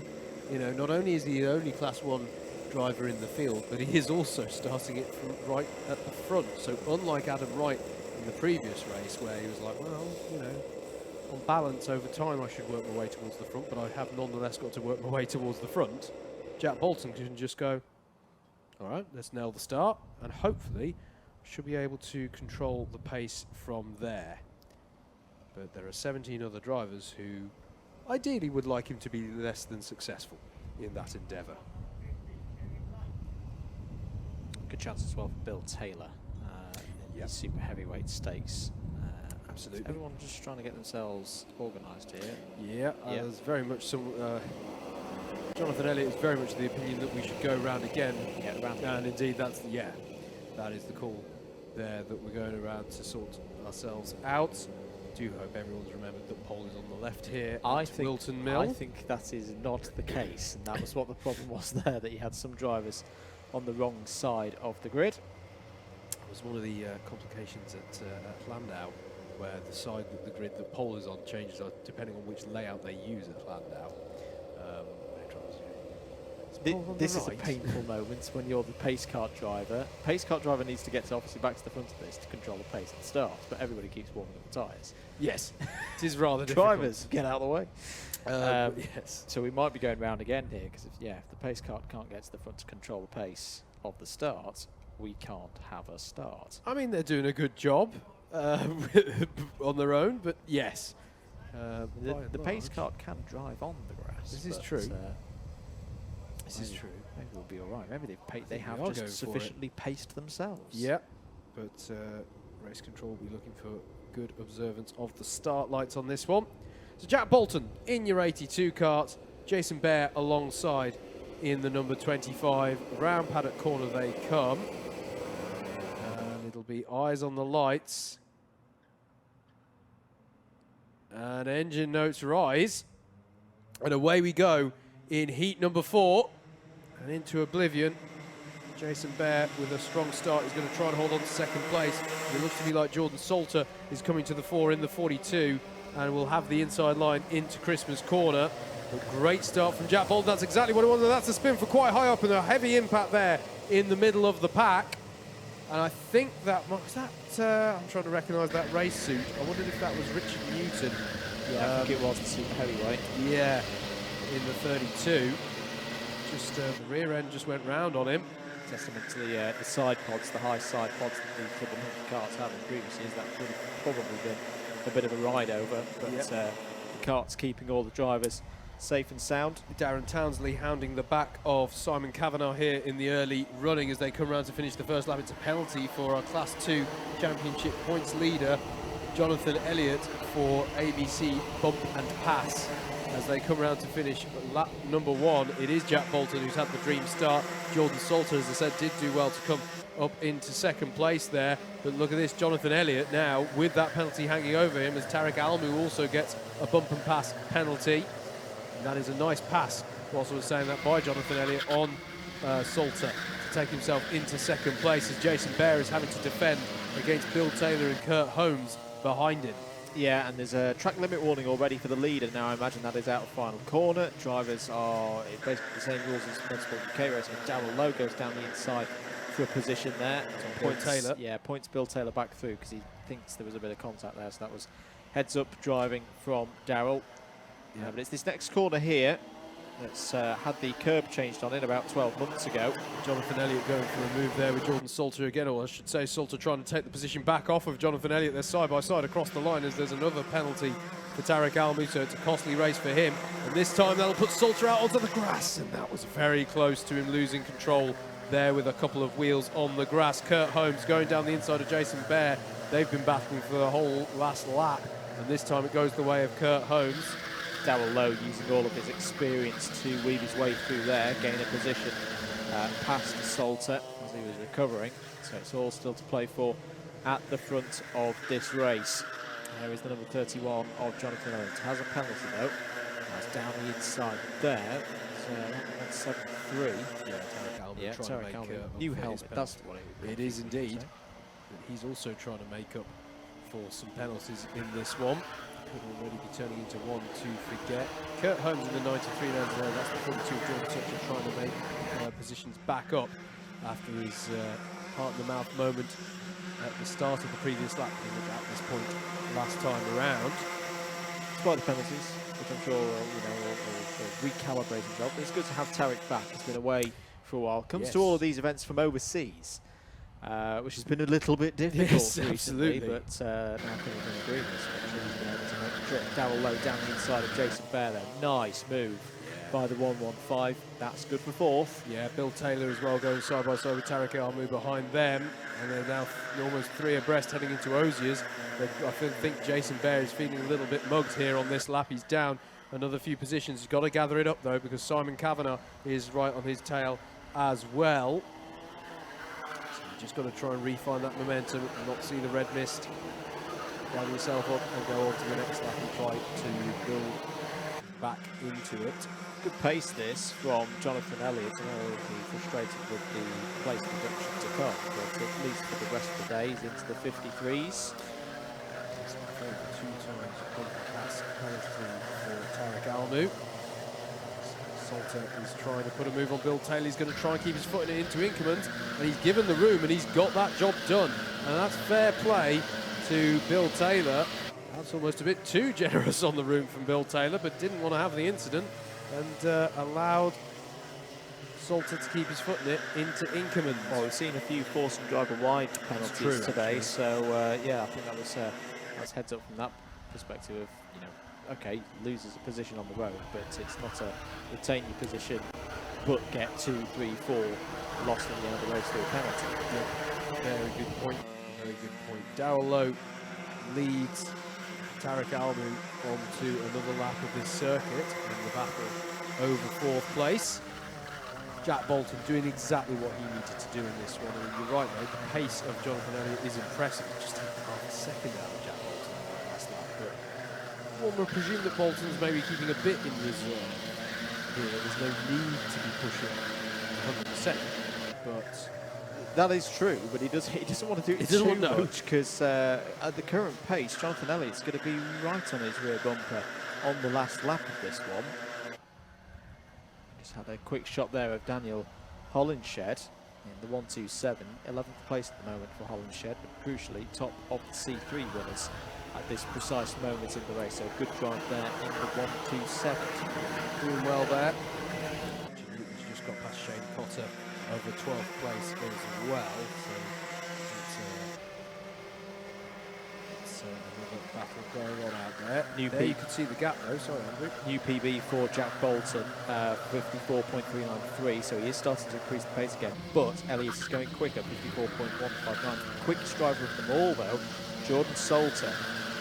Not only is he the only Class 1 driver in the field, but he is also starting it from right at the front. So unlike Adam Wright in the previous race, where he was like, well, on balance over time I should work my way towards the front, but I have nonetheless got to work my way towards the front. Jack Bolton can just go, all right, let's nail the start, and hopefully should be able to control the pace from there. But there are 17 other drivers who ideally would like him to be less than successful in that endeavour. Good chance as well for Bill Taylor in the super heavyweight stakes. Absolutely. Everyone just trying to get themselves organised here. Yeah, there's very much some... Jonathan Elliott is very much the opinion that we should go round again. And indeed, that is the call there, that we're going around to sort ourselves out. Do hope everyone's remembered that pole is on the left here at Whilton Mill. I think that is not the case, and that was what the problem was there, that you had some drivers on the wrong side of the grid. It was one of the complications at Landau, where the side of the grid the pole is on changes depending on which layout they use at Landau. This is a painful moment when you're the pace kart driver. Pace kart driver needs to get obviously back to the front of this to control the pace at the start, but everybody keeps warming up the tyres. Yes, it is rather difficult. Drivers, get out of the way. Yes. So we might be going round again here, because if the pace kart can't get to the front to control the pace of the start, we can't have a start. I mean, they're doing a good job on their own, but yes. The pace kart can drive on the grass. This is true. This is true. Maybe we'll be all right. Maybe they have just sufficiently paced themselves. Yeah, but race control will be looking for good observance of the start lights on this one. So Jack Bolton in your 82 kart, Jason Bear alongside in the number 25. Round paddock corner they come, and it'll be eyes on the lights. And engine notes rise. And away we go in heat number 4. And into oblivion. Jason Bear with a strong start is going to try and hold on to second place. It looks to me like Jordan Salter is coming to the fore in the 42 and will have the inside line into Christmas corner. A great start from Jack Bolton. That's exactly what it was. That's a spin for quite high up and a heavy impact there in the middle of the pack. And I think that was that. I'm trying to recognise that race suit. I wondered if that was Richard Newton. Yeah, I think it was the super heavyweight. Yeah, in the 32. Just the rear end just went round on him. Testament to the side pods, the high side pods that the Club 100 carts have in previously, is that would have probably been a bit of a ride over, but the cart's keeping all the drivers safe and sound. Darren Townsley hounding the back of Simon Kavanagh here in the early running as they come round to finish the first lap. It's a penalty for our Class 2 Championship points leader, Jonathan Elliott, for ABkC Bump and Pass. As they come round to finish lap number 1, it is Jack Bolton who's had the dream start. Jordan Salter, as I said, did do well to come up into second place there. But look at this, Jonathan Elliott now with that penalty hanging over him as Tarek Almu also gets a bump and pass penalty. And that is a nice pass, whilst I was saying that, by Jonathan Elliott on Salter to take himself into second place as Jason Bear is having to defend against Bill Taylor and Kurt Holmes behind him. Yeah, and there's a track limit warning already for the leader. Now I imagine that is out of final corner. Drivers are basically the same rules as Motorsport UK racing. Darrell Lowe goes down the inside for a position there. Points Taylor. Yeah, points Bill Taylor back through because he thinks there was a bit of contact there. So that was heads up driving from Darrell. Yeah, but it's this next corner here that's had the curb changed on it about 12 months ago. Jonathan Elliott going for a move there with Jordan Salter again, or I should say Salter trying to take the position back off of Jonathan Elliott. They're side by side across the line as there's another penalty for Tarek Almu, so it's a costly race for him. And this time that'll put Salter out onto the grass, and that was very close to him losing control there with a couple of wheels on the grass. Kurt Holmes going down the inside of Jason Bear. They've been battling for the whole last lap, and this time it goes the way of Kurt Holmes. Darrell Lowe using all of his experience to weave his way through there, gain a position past Salter as he was recovering. So it's all still to play for at the front of this race. There is the number 31 of Jonathan Owens. Has a penalty though. That's down the inside there. So that's 7-3. Yeah, Tarek Almu new helmet. That's what it is indeed. But he's also trying to make up for some penalties in this one. Could already be turning into one to forget. Kurt Holmes in the 93 lanes there. That's the 42 of Jordan Salter trying to make positions back up after his heart in the mouth moment at the start of the previous lap, at this point last time around. Despite the penalties, which I'm sure will recalibrating job. It's good to have Tarek back. He's been away for a while. Comes to all of these events from overseas, which has been a little bit difficult recently, but now coming from agreements. Darrell Lowe down the inside of Jason Bear there. Nice move by the 115. That's good for fourth. Yeah, Bill Taylor as well going side by side with Tarek Almu behind them. And they're now almost 3 abreast heading into Osiers. I think Jason Bear is feeling a little bit mugged here on this lap. He's down another few positions. He's got to gather it up though, because Simon Kavanagh is right on his tail as well. So you just got to try and refine that momentum and not see the red mist. Gather yourself up and go on to the next lap and try to build back into it. Good pace this from Jonathan Elliott. I know he'll be frustrated with the place reduction to come, but at least for the rest of the day he's into the 53s. That's 2 times pass penalty for Tarek Almu. Salter is trying to put a move on Bill Taylor. He's going to try and keep his foot in it into Inkerman, and he's given the room and he's got that job done. And that's fair play to Bill Taylor. That's almost a bit too generous on the room from Bill Taylor, but didn't want to have the incident and allowed Salter to keep his foot in it into Inkerman. Well, we've seen a few force and driver wide penalties today, so yeah, I think that was that's heads up from that perspective of, okay, loses a position on the road, but it's not a retain your position, but get 2, 3, 4 lost at the end of the race through a penalty. Yeah. Very good point. Very good point. Darrell Lowe leads Tarek Almu onto another lap of this circuit in the battle over 4th place. Jack Bolton doing exactly what he needed to do in this one. I mean, you're right, though, the pace of Jonathan Elliott is impressive. Just taking half a second out of Jack Bolton last lap, but one would presume that Bolton's maybe keeping a bit in reserve here. There's no need to be pushing 100%, but that is true, but he doesn't want to do it too much, because at the current pace, Jonathan Elliott's going to be right on his rear bumper on the last lap of this one. Just had a quick shot there of Daniel Holinshed in the 127, 11th place at the moment for Holinshed, but crucially top of the C3 winners at this precise moment in the race. So good drive there in the 127. Doing well there. He's just got past Shane Cotter over 12th place as well. So it's another battle going on out there. There you can see the gap though. Sorry, Andrew. New PB for Jack Bolton, 54.393. So he is starting to increase the pace again. But Elliott is going quicker, 54.159. Quickest driver of them all though, Jordan Salter.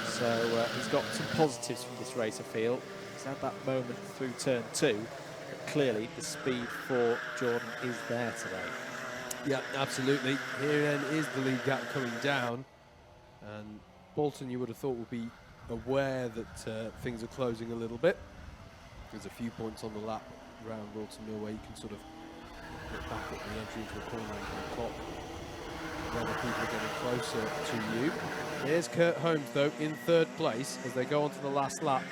So he's got some positives from this race, I feel. He's had that moment through turn 2. But clearly, the speed for Jordan is there today. Yeah, absolutely. Here then is the lead gap coming down. And Bolton, you would have thought, would be aware that things are closing a little bit. There's a few points on the lap around Whilton Mill where you can sort of look back at the entry into a corner and can clock whether people are getting closer to you. Here's Kurt Holmes, though, in 3rd place as they go on to the last lap.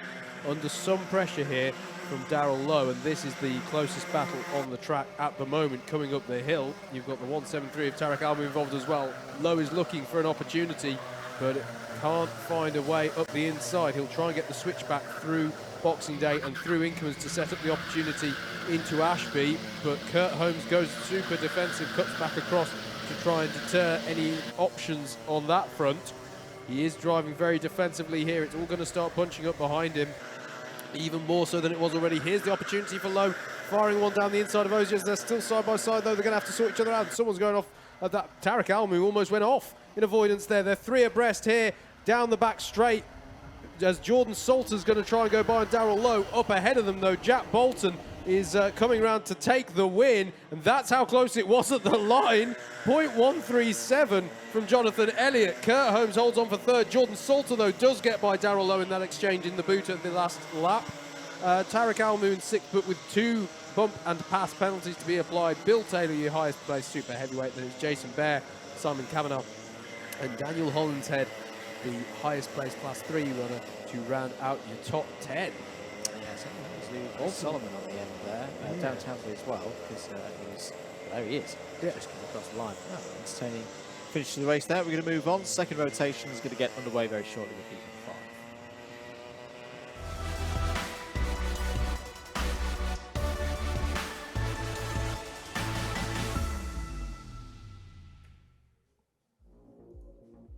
Under some pressure here from Darrell Lowe, and this is the closest battle on the track at the moment coming up the hill. You've got the 173 of Tarek Almu involved as well. Lowe is looking for an opportunity, but can't find a way up the inside. He'll try and get the switch back through Boxing Day and through Incomes to set up the opportunity into Ashby, but Kurt Holmes goes super defensive, cuts back across to try and deter any options on that front. He is driving very defensively here. It's all going to start bunching up behind him, even more so than it was already. Here's the opportunity for Lowe, firing one down the inside of Ozias. They're still side by side, though. They're going to have to sort each other out. Someone's going off at that. Tarek Almu almost went off in avoidance there. They're 3 abreast here, down the back straight, as Jordan Salter's going to try and go by Darrell Lowe. Up ahead of them, though, Jack Bolton is coming around to take the win, and that's how close it was at the line. 0.137 from Jonathan Elliott. Kurt Holmes holds on for 3rd. Jordan Salter, though, does get by Darrell Lowe in that exchange in the boot at the last lap. Tarek Almu in 6th, but with 2 bump and pass penalties to be applied. Bill Taylor, your highest placed super heavyweight. Then it's Jason Bear, Simon Kavanagh, and Daniel Hollinshead, the highest placed class 3 runner, to round out your top 10. Yes, Solomon on the end there, down Townsley as well, because there he is, just coming across the line. Oh, entertaining finish to the race there. We're going to move on. Second rotation is going to get underway very shortly with people 5.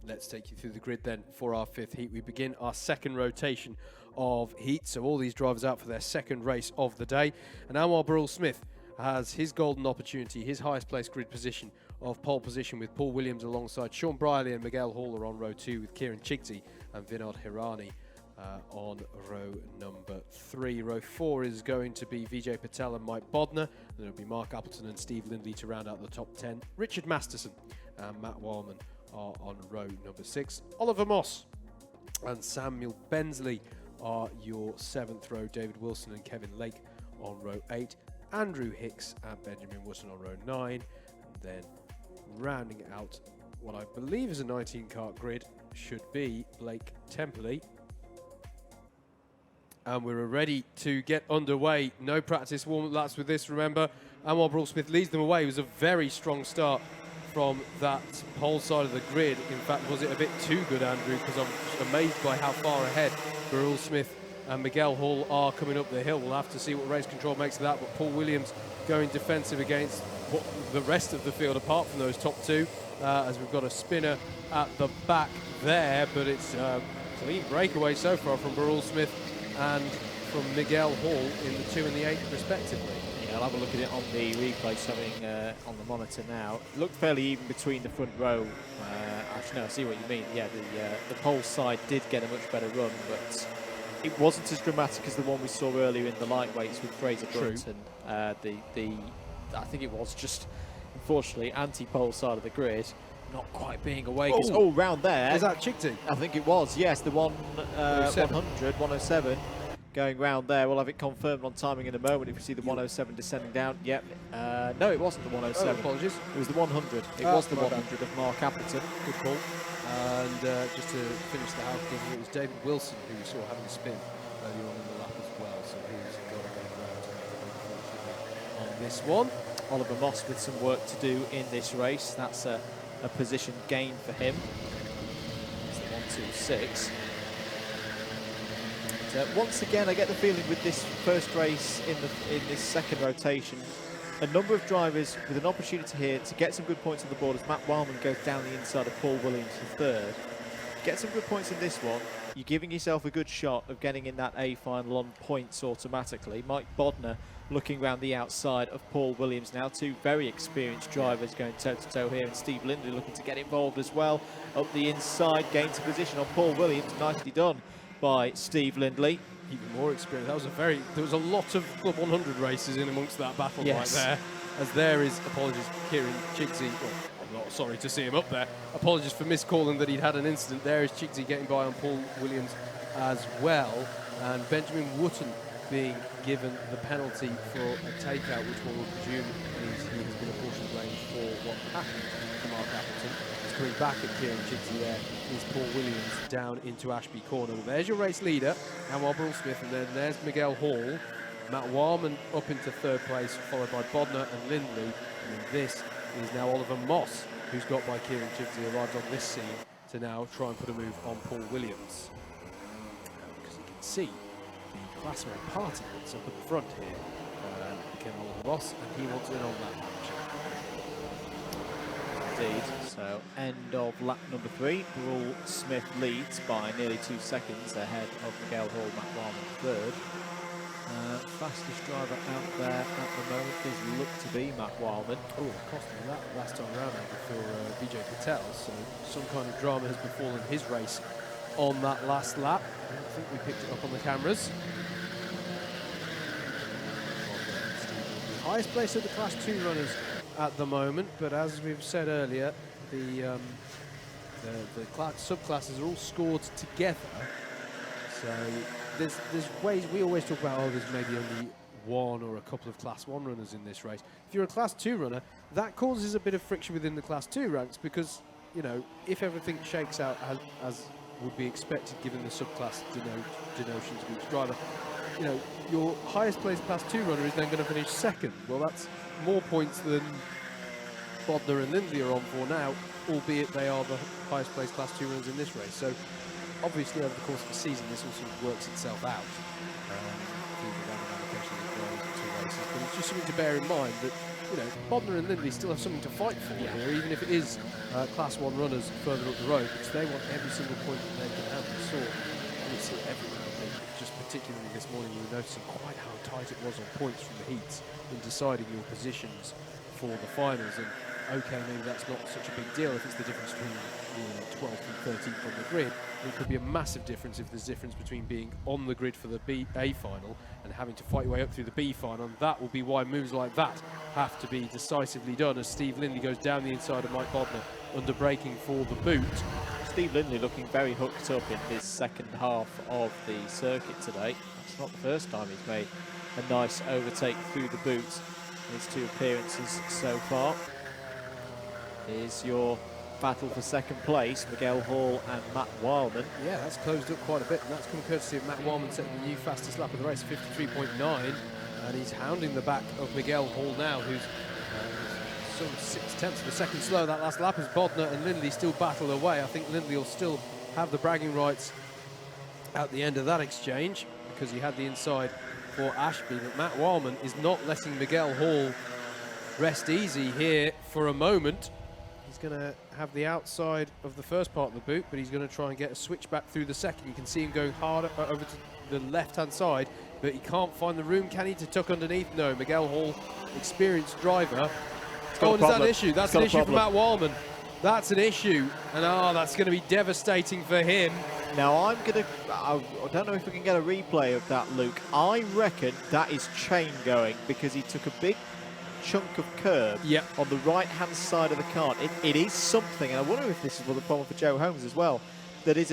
Let's take you through the grid then for our 5th heat. We begin our second rotation of heat, so all these drivers out for their second race of the day. And Anwar Burrell-Smith has his golden opportunity, his highest placed grid position of pole position, with Paul Williams alongside Sean Brierley and Miguel Hall on row 2, with Kieran Chigty and Vinod Hirani on row number 3. Row 4 is going to be Vijay Patel and Mike Bodner. Then it'll be Mark Appleton and Steve Lindley to round out the top 10. Richard Masterson and Matt Wallman are on row number 6. Oliver Moss and Samuel Bensley are your 7th row. David Wilson and Kevin Lake on row 8. Andrew Hicks and Benjamin Wootton on row 9. And then rounding out what I believe is a 19-kart grid should be Blake Temperley. And we're ready to get underway. No practice warm-up laps with this, remember. Anwar Burrell-Smith leads them away. It was a very strong start from that pole side of the grid. In fact, was it a bit too good, Andrew? Because I'm amazed by how far ahead Burrell-Smith and Miguel Hall are coming up the hill. We'll have to see what race control makes of that. But Paul Williams going defensive against the rest of the field, apart from those top 2, as we've got a spinner at the back there. But it's clean breakaway so far from Burrell-Smith and from Miguel Hall in the 2 and the 8 respectively. Yeah, I'll have a look at it on the replay showing on the monitor now. It looked fairly even between the front row. Actually, no, I see what you mean. Yeah, the pole side did get a much better run, but it wasn't as dramatic as the one we saw earlier in the lightweights with Fraser Brunt and I think it was just, unfortunately, anti-pole side of the grid. not quite being away. Oh, round there. Is that Chigty? I think it was, yes, the 107 going round there. We'll have it confirmed on timing in a moment if we see the 107 descending down. Yep. No, it wasn't the 107. Oh, apologies. It was the 100. It was the 100 of Mark Appleton. Good call. And just to finish the housekeeping, it was David Wilson who we saw having a spin earlier on in the lap as well. So he's got to go round on this one. Oliver Moss with some work to do in this race. That's a position gain for him. It's the 126. Once again, I get the feeling with this first race in this second rotation, a number of drivers with an opportunity here to get some good points on the board as Matt Wildman goes down the inside of Paul Williams for third. Get some good points in this one. You're giving yourself a good shot of getting in that A final on points automatically. Mike Bodner looking around the outside of Paul Williams now. Two very experienced drivers going toe-to-toe here, and Steve Lindley looking to get involved as well. Up the inside, gains a position on Paul Williams. Nicely done by Steve Lindley. Even more experience. That was there was a lot of Club 100 races in amongst that battle right there. As there is, apologies, Kieran Chigsy. Well, I'm not sorry to see him up there. Apologies for miscalling that he'd had an incident. There is Chigsy getting by on Paul Williams as well. And Benjamin Wotton being given the penalty for a takeout, which one would presume means he has been apportioned blame for what happened to Mark Appleton. Coming back at Kieran Chigsy there is Paul Williams down into Ashby Corner. Well, there's your race leader, Anwar Smith, and then there's Miguel Hall. Matt Warman up into third place, followed by Bodner and Lindley. And this is now Oliver Moss, who's got by Kieran Chigsy, arrived on this scene to now try and put a move on Paul Williams. Because you can see the classman party that's up at the front here. Became Oliver Moss, and he wants in on that match. Indeed. So end of lap number 3. Brule Smith leads by nearly 2 seconds ahead of Miguel Hall, Matt Warman third. Fastest driver out there at the moment does look to be Matt Warman. Oh, it cost me that last time round for Vijay Patel. So some kind of drama has befallen his race on that last lap. I think we picked it up on the cameras. Highest place of the Class 2 runners at the moment, but as we've said earlier, the subclasses are all scored together. So there's ways, we always talk about, oh, there's maybe only one or a couple of Class 1 runners in this race. If you're a Class 2 runner, that causes a bit of friction within the Class 2 ranks because, you know, if everything shakes out as would be expected given the subclass denotions of each driver, you know, your highest placed Class 2 runner is then going to finish second. Well, that's more points than Bodner and Lindley are on for now, albeit they are the highest placed Class 2 runners in this race. So obviously over the course of the season this all sort of works itself out through the random allocation of those two races. But it's just something to bear in mind that, you know, Bodner and Lindley still have something to fight for here, even if it is Class 1 runners further up the road, because they want every single point that they can have. We saw everything. Just particularly this morning, you were noticing quite how tight it was on points from the heats in deciding your positions for the finals. And okay, maybe that's not such a big deal if it's the difference between 12th and 13th on the grid. It could be a massive difference if there's a difference between being on the grid for the A final and having to fight your way up through the B final. And that will be why moves like that have to be decisively done as Steve Lindley goes down the inside of Mike Bodner under braking for the boot. Steve Lindley looking very hooked up in his second half of the circuit today. That's not the first time he's made a nice overtake through the boot in his 2 appearances so far. Here's your battle for second place, Miguel Hall and Matt Wildman. Yeah, that's closed up quite a bit, and that's come courtesy of Matt Wildman setting the new fastest lap of the race, 53.9, and he's hounding the back of Miguel Hall now, who's some 6/10 of a second slow that last lap as Bodner and Lindley still battle away. I think Lindley will still have the bragging rights at the end of that exchange because he had the inside for Ashby, but Matt Wildman is not letting Miguel Hall rest easy here for a moment. He's going to have the outside of the first part of the boot, but he's going to try and get a switch back through the second. You can see him going harder over to the left-hand side, but he can't find the room, can he, to tuck underneath? No, Miguel Hall, experienced driver. Oh, is that an issue? That's an issue for Matt Wildman. That's an issue, and that's going to be devastating for him. Now, I don't know if we can get a replay of that, Luke. I reckon that is chain going because he took a big chunk of curb Yep. on the right-hand side of the kart. It is something, and I wonder if this is the problem for Joe Holmes as well, that it's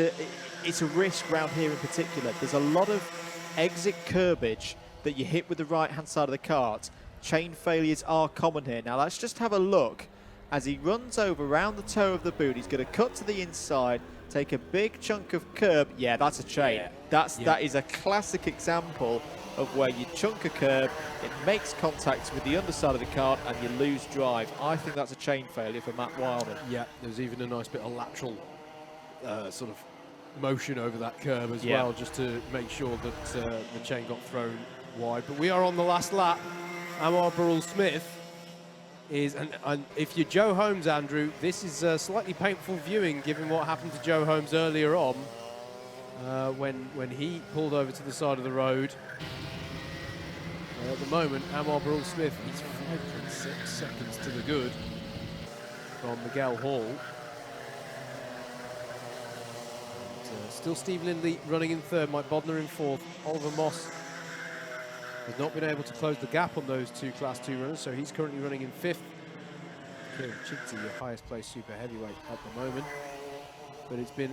a risk round here in particular. There's a lot of exit curbage that you hit with the right-hand side of the kart. Chain failures are common here. Now let's just have a look as he runs over around the toe of the boot. He's going to cut to the inside, take a big chunk of curb. Yeah, that's a chain. Yeah. That is a classic example of where you chunk a curb, it makes contact with the underside of the kart, and you lose drive. I think that's a chain failure for Matt Wilder. Yeah, there's even a nice bit of lateral sort of motion over that curb as well, just to make sure that the chain got thrown wide. But we are on the last lap. Amar Burrell-Smith is, and if you're Joe Holmes, Andrew, this is slightly painful viewing given what happened to Joe Holmes earlier on when he pulled over to the side of the road. At the moment, Amar Burrell-Smith is 5.6 seconds to the good from Miguel Hall. Still Steve Lindley running in third, Mike Bodner in fourth. Oliver Moss has not been able to close the gap on those two Class 2 runners, so he's currently running in fifth. Kieran Chigty, your highest placed super heavyweight at the moment. But it's been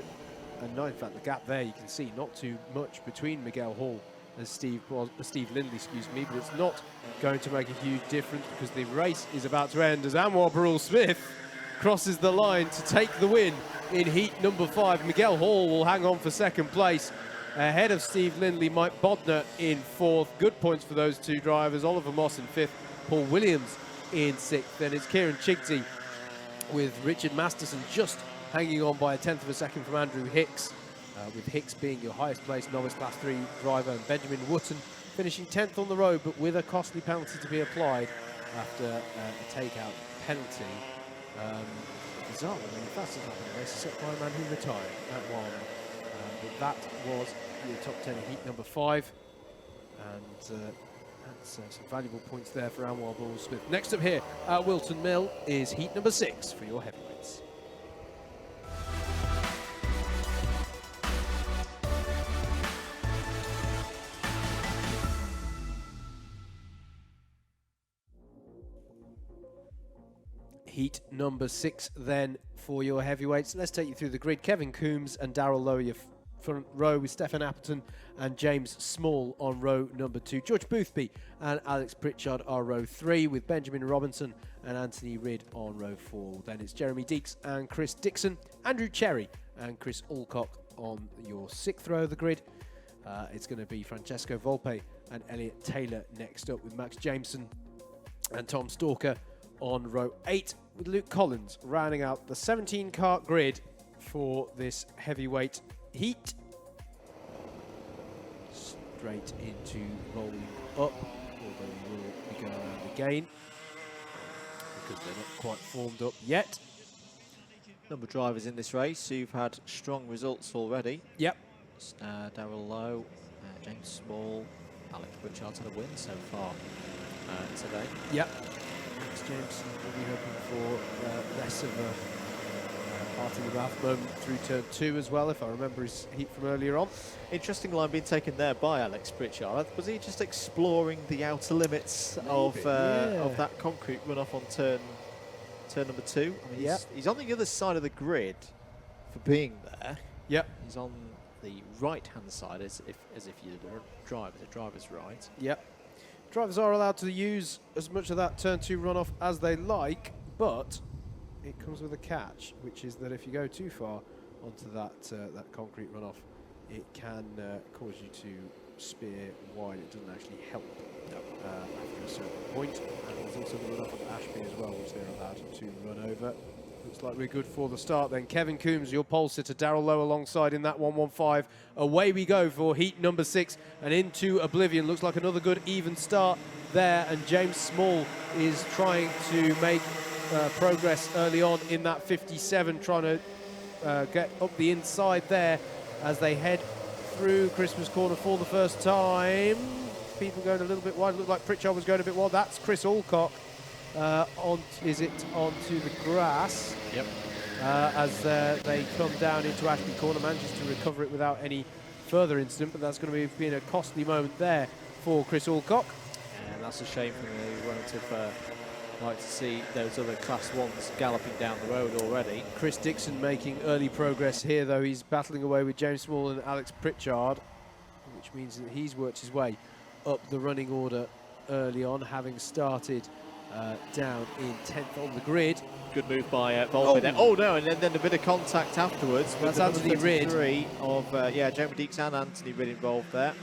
a nice, in fact, the gap there you can see not too much between Miguel Hall and Steve Lindley, excuse me, but it's not going to make a huge difference because the race is about to end as Amar Burrell-Smith crosses the line to take the win in heat number 5. Miguel Hall will hang on for second place ahead of Steve Lindley, Mike Bodner in fourth. Good points for those two drivers. Oliver Moss in fifth, Paul Williams in sixth. Then it's Kieran Chigty with Richard Masterson just hanging on by a tenth of a second from Andrew Hicks, with Hicks being your highest placed novice Class 3 driver, and Benjamin Wotton finishing 10th on the road, but with a costly penalty to be applied after a takeout penalty. Bizarre, I mean, fastest lap in the race, set by a man who retired at one. But that was your top 10 in heat number 5, and that's some valuable points there for Amar Burrell-Smith. Next up here at Whilton Mill is heat number 6 for your heavyweights. Heat number 6 then for your heavyweights. Let's take you through the grid. Kevin Coombs and Darrell Lowe, your front row, with Stefan Appleton and James Small on row number 2. George Boothby and Alex Pritchard are row 3, with Benjamin Robinson and Anthony Ridd on row 4. Then it's Jeremy Deeks and Chris Dixon, Andrew Cherry and Chris Alcock on your 6th row of the grid. It's going to be Francesco Volpe and Elliot Taylor next up, with Max Jameson and Tom Stalker on row 8, with Luke Collins rounding out the 17 kart grid for this heavyweight heat. Straight into rolling up, although we will be going around again because they're not quite formed up yet. Number of drivers in this race who've had strong results already. Yep. Darrell Lowe, James Small, Alex Pritchard's had a win so far today. Yep. Max Jameson will be hoping for less of a part in the bath moment through turn 2 as well, if I remember his heat from earlier on. Interesting line being taken there by Alex Pritchard. Was he just exploring the outer limits of that concrete runoff on turn number 2? I mean, he's on the other side of the grid for being there. Yep. He's on the right-hand side as if you're a driver's right. Yep. Drivers are allowed to use as much of that turn 2 runoff as they like, but it comes with a catch, which is that if you go too far onto that concrete runoff, it can cause you to spear wide. It doesn't actually help after a certain point. And there's also the runoff of Ashby as well, which they're allowed to run over. Looks like we're good for the start then. Kevin Coombs, your pole sitter, Darrell Lowe alongside in that 115. Away we go for heat number 6 and into oblivion. Looks like another good even start there, and James Small is trying to make progress early on in that 57, trying to get up the inside there as they head through Christmas Corner for the first time. People going a little bit wide. Looked like Pritchard was going a bit wide. That's Chris Alcock. Onto the grass? Yep. As they come down into Ashby Corner, manages to recover it without any further incident, but that's going to be a costly moment there for Chris Alcock. And that's a shame for the relative Like to see those other Class 1s galloping down the road already. Chris Dixon making early progress here, though. He's battling away with James Small and Alex Pritchard, which means that he's worked his way up the running order early on, having started down in 10th on the grid. Good move by Volpe there. Oh no, and then a bit of contact afterwards. That's Anthony Ridd. Of Jeremy Deeks and Anthony Ridd involved there.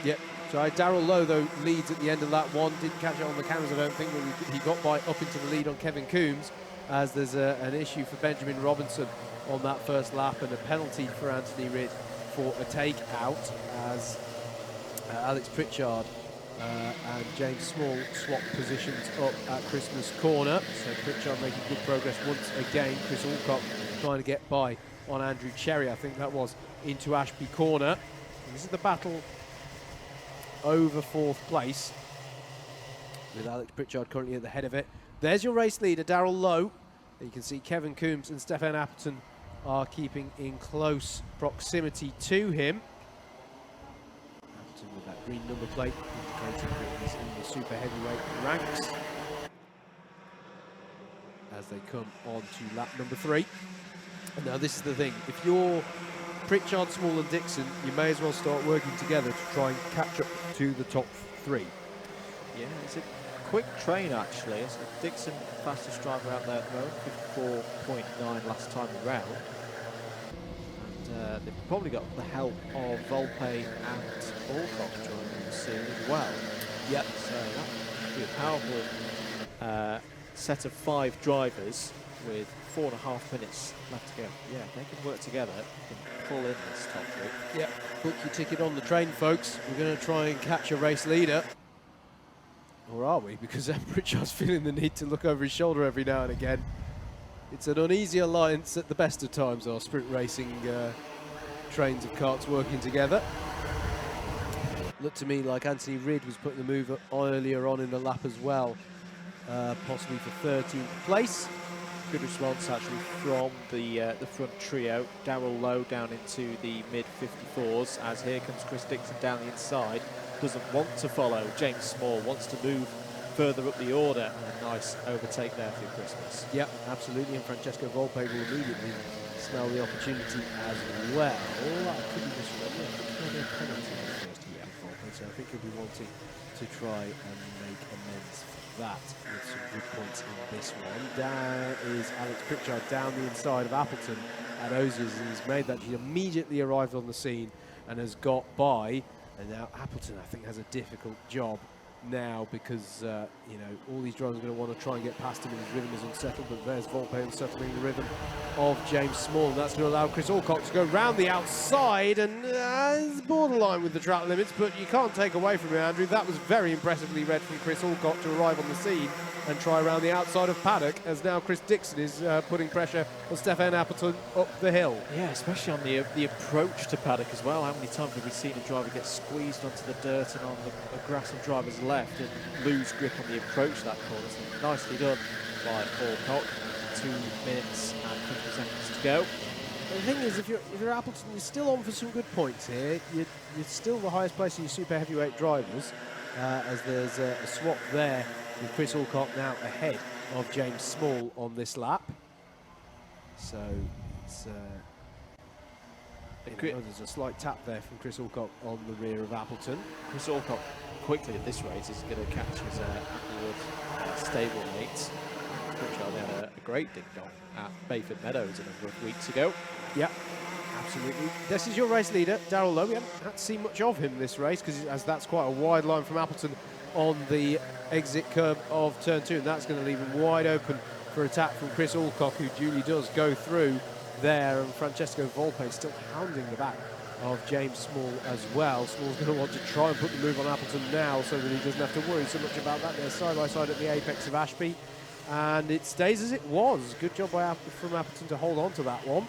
Yep. So Darrell Lowe, though, leads at the end of that one. Didn't catch it on the cameras, I don't think, but he got by up into the lead on Kevin Coombs, as there's an issue for Benjamin Robinson on that first lap, and a penalty for Anthony Ridd for a take-out, as Alex Pritchard and James Small swap positions up at Christmas Corner. So Pritchard making good progress once again. Chris Alcock trying to get by on Andrew Cherry, I think that was, into Ashby Corner. And this is the battle over 4th place, with Alex Pritchard currently at the head of it. There's your race leader, Darrell Lowe. You can see Kevin Coombs and Stefan Appleton are keeping in close proximity to him. Appleton with that green number plate indicating that he's in the super heavyweight ranks as they come on to lap number 3. And now this is the thing, if you're Pritchard, Small and Dixon, you may as well start working together to try and catch up to the top 3. Yeah, it's a quick train actually. It's Dixon, fastest driver out there at the moment, 54.9 last time around. And they've probably got the help of Volpe and Alcock joining them soon as well. Yep. So that would be a powerful set of 5 drivers with 4.5 minutes left to go. Yeah, they can work together, they can pull in this top 3. Yep, book your ticket on the train, folks. We're going to try and catch a race leader. Or are we? Because Pritchard's feeling the need to look over his shoulder every now and again. It's an uneasy alliance at the best of times, our sprint racing trains of karts working together. Looked to me like Anthony Ridd was putting the move earlier on in the lap as well, possibly for 13th place. Good response actually from the front trio. Darrell Lowe down into the mid-54s, as here comes Chris Dixon down the inside. Doesn't want to follow. James Small wants to move further up the order, and a nice overtake there through Christmas. Yep, absolutely, and Francesco Volpe will immediately smell the opportunity as well. I could be misread. Yeah, I think he had a penalty in the first heat of Volpe, so I think he'll be wanting to try and make amends for that with some good points in this one. Down is Alex Pritchard down the inside of Appleton at Osiers, and he's made that. He immediately arrived on the scene and has got by, and now Appleton, I think, has a difficult job now, because you know, all these drivers are going to want to try and get past him, and his rhythm is unsettled. But there's Volpe unsettling the rhythm of James Small, and that's going to allow Chris Alcock to go round the outside, and it's borderline with the track limits, but you can't take away from it, Andrew. That was very impressively read from Chris Alcock to arrive on the scene and try around the outside of paddock, as now Chris Dixon is putting pressure on Stefan Appleton up the hill. Yeah, especially on the approach to paddock as well. How many times have we seen a driver get squeezed onto the dirt and on the grass of driver's left and lose grip on the approach to that corner? So nicely done by Alcock. 2 minutes and 50 seconds to go. But the thing is, if you're Appleton, you're still on for some good points here. You're still the highest place in your super heavyweight drivers, as there's a swap there with Chris Alcock now ahead of James Small on this lap. So it's there's a slight tap there from Chris Alcock on the rear of Appleton. Chris Alcock quickly at this race is going to catch his Applewood stablemate. Pritchard had a great ding-dong at Bayford Meadows a number of weeks ago. Yeah, absolutely. This is your race leader, Darrell Lowe. We haven't had to see much of him this race, because as that's quite a wide line from Appleton on the exit curb of turn 2, and that's going to leave him wide open for attack from Chris Alcock, who duly does go through there, and Francesco Volpe still hounding the back of James Small as well. Small's going to want to try and put the move on Appleton now, so that he doesn't have to worry so much about that. They're side by side at the apex of Ashby, and it stays as it was. Good job from Appleton to hold on to that one.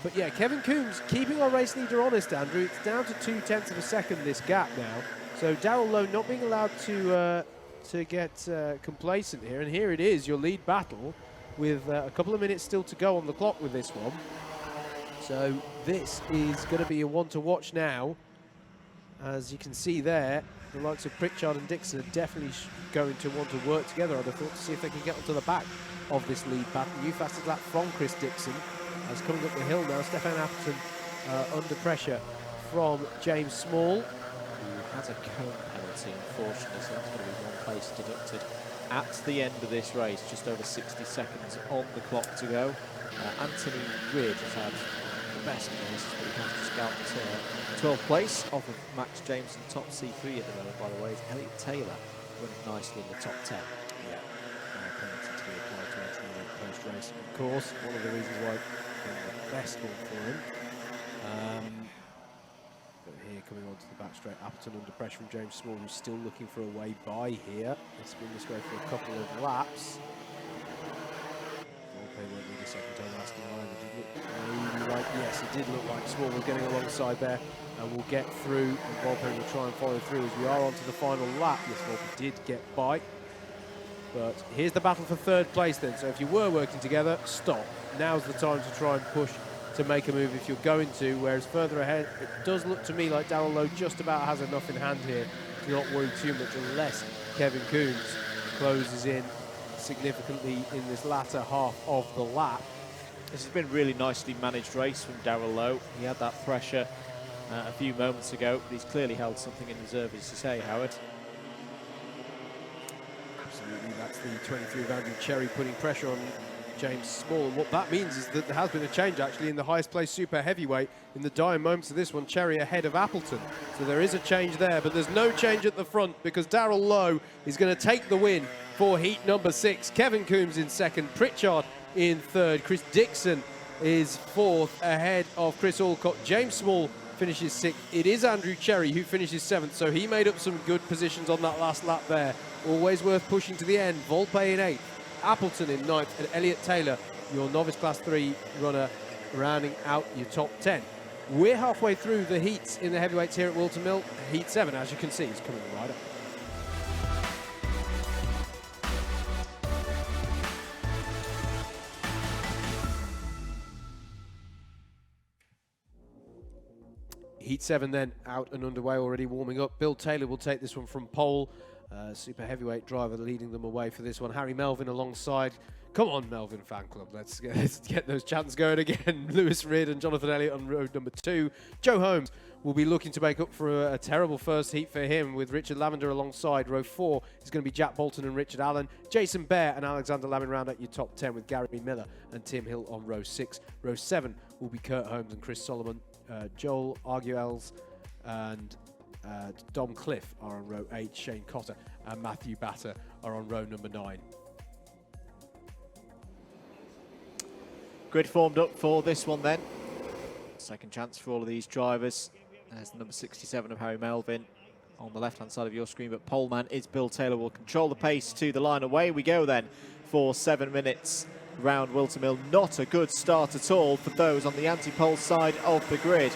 But yeah, Kevin Coombs keeping our race leader honest, Andrew. It's down to 0.2 of a second, this gap now. So Darrell Lowe not being allowed to get complacent here, and here it is, your lead battle, with a couple of minutes still to go on the clock with this one. So this is going to be a one to watch now. As you can see there, the likes of Pritchard and Dixon are definitely going to want to work together, I'd have thought, to see if they can get onto the back of this lead battle. New fastest lap from Chris Dixon. As coming up the hill now, Stefan Appleton under pressure from James Small, who has a cone penalty, unfortunately, so that's going to be one place deducted at the end of this race. Just over 60 seconds on the clock to go. Anthony Rid has had the best of races, but he has just got 12th place off of Max Jameson, top C3 at the moment, by the way. Is Elliot Taylor running nicely in the top 10. Yeah. Penalty to be applied to Anthony post-race, of course. One of the reasons why the best one for him. But here, coming onto the back straight, Appleton under pressure from James Small, who's still looking for a way by here. It's been this way for a couple of laps. Volpe won't need a second time asking either, did it? Maybe like, yes, it did look like Small was getting alongside there, and we'll get through, and Volpe will try and follow through as we are onto the final lap. Yes, Volpe did get by. But here's the battle for third place then. So if you were working together, stop. Now's the time to try and push to make a move if you're going to, whereas further ahead, it does look to me like Darrell Lowe just about has enough in hand here to not worry too much, unless Kevin Coombs closes in significantly in this latter half of the lap. This has been a really nicely managed race from Darrell Lowe. He had that pressure a few moments ago, but he's clearly held something in reserve, as you say, Howard. Absolutely, that's the 23 of Andrew Cherry putting pressure on James Small. And what that means is that there has been a change actually in the highest placed super heavyweight. In the dying moments of this one, Cherry ahead of Appleton. So there is a change there, but there's no change at the front because Darrell Lowe is going to take the win for heat number 6. Kevin Coombs in second, Pritchard in third, Chris Dixon is fourth ahead of Chris Alcott. James Small finishes 6th. It is Andrew Cherry who finishes 7th, so he made up some good positions on that last lap there. Always worth pushing to the end. Volpe in 8th, Appleton in 9th, and Elliot Taylor, your novice class 3 runner, rounding out your top 10. We're halfway through the heats in the heavyweights here at Whilton Mill. Heat 7, as you can see, is coming right up. Heat 7 then out and underway, already warming up. Bill Taylor will take this one from pole. Super heavyweight driver leading them away for this one. Harry Melvin alongside. Come on, Melvin fan club. Let's get those chants going again. Lewis Rid and Jonathan Elliott on road number 2. Joe Holmes will be looking to make up for a terrible first heat for him, with Richard Lavender alongside. Row 4 is going to be Jack Bolton and Richard Allen. Jason Bear and Alexander Lamin round out your top 10, with Gary Miller and Tim Hill on row 6. Row 7 will be Kurt Holmes and Chris Solomon. Joel Arguelles and Dom Cliff are on row 8. Shane Cotter and Matthew Batter are on row number 9. Grid formed up for this one then. Second chance for all of these drivers. There's the number 67 of Harry Melvin on the left-hand side of your screen, but poleman is Bill Taylor. Will control the pace to the line. Away we go then for 7 minutes round Whilton Mill. Not a good start at all for those on the anti-pole side of the grid.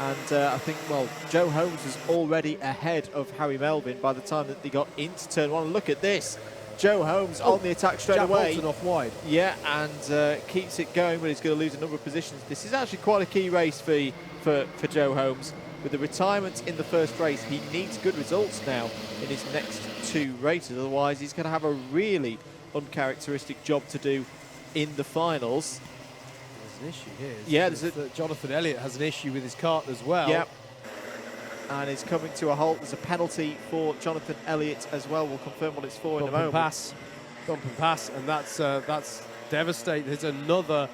And I think, well, Joe Holmes was already ahead of Harry Melvin by the time that they got into turn 1. Look at this. Joe Holmes on the attack straight Jack away. Bolton off wide. Yeah, and keeps it going, but he's going to lose a number of positions. This is actually quite a key race for Joe Holmes. With the retirement in the first race, he needs good results now in his next 2 races. Otherwise, he's going to have a really uncharacteristic job to do in the finals. There's an issue here. Yeah, Jonathan Elliott has an issue with his kart as well. Yeah. And it's coming to a halt. There's a penalty for Jonathan Elliott as well. We'll confirm what it's for in a moment. Dump and pass, and that's devastating. There's another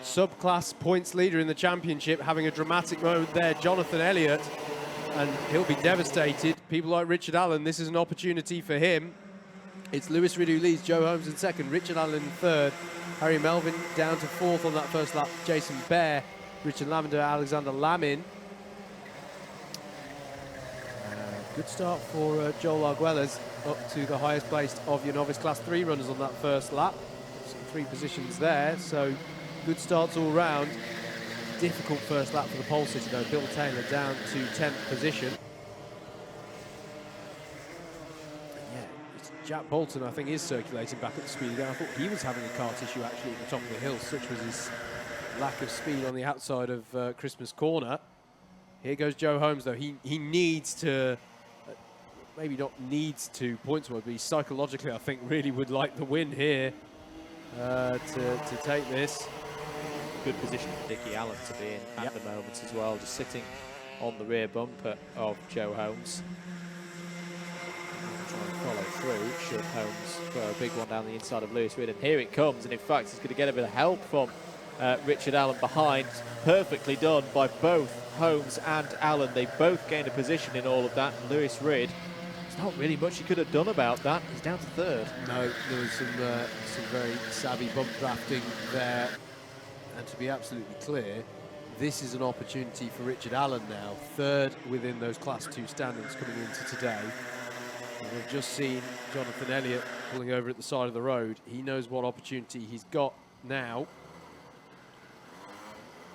subclass points leader in the championship having a dramatic moment there, Jonathan Elliott, and he'll be devastated. People like Richard Allen, this is an opportunity for him. It's Lewis Rid who leads, Joe Holmes in second, Richard Allen in third, Harry Melvin down to 4th on that first lap, Jason Bear, Richard Lavender, Alexander Lamin. Good start for Joel Arguelles, up to the highest placed of your novice class 3 runners on that first lap. Some 3 positions there, so good starts all round. Difficult first lap for the pole sitter though. Bill Taylor down to 10th position. Yeah, it's Jack Bolton I think is circulating back at the speed again. I thought he was having a kart issue actually at the top of the hill. Such was his lack of speed on the outside of Christmas Corner. Here goes Joe Holmes though. He needs to maybe not needs to points wise, but he psychologically, I think, really would like the win here to take this. Good position for Dickie Allen to be in at the moment as well, just sitting on the rear bumper of Joe Holmes. Try and follow through, should Holmes throw a big one down the inside of Lewis Reed, and here it comes, and in fact he's going to get a bit of help from Richard Allen behind. Perfectly done by both Holmes and Allen. They both gained a position in all of that. Lewis Reed, there's not really much he could have done about that. He's down to third. No, there was some very savvy bump drafting there. And to be absolutely clear, this is an opportunity for Richard Allen now, third within those Class 2 standings coming into today. And we've just seen Jonathan Elliott pulling over at the side of the road. He knows what opportunity he's got now.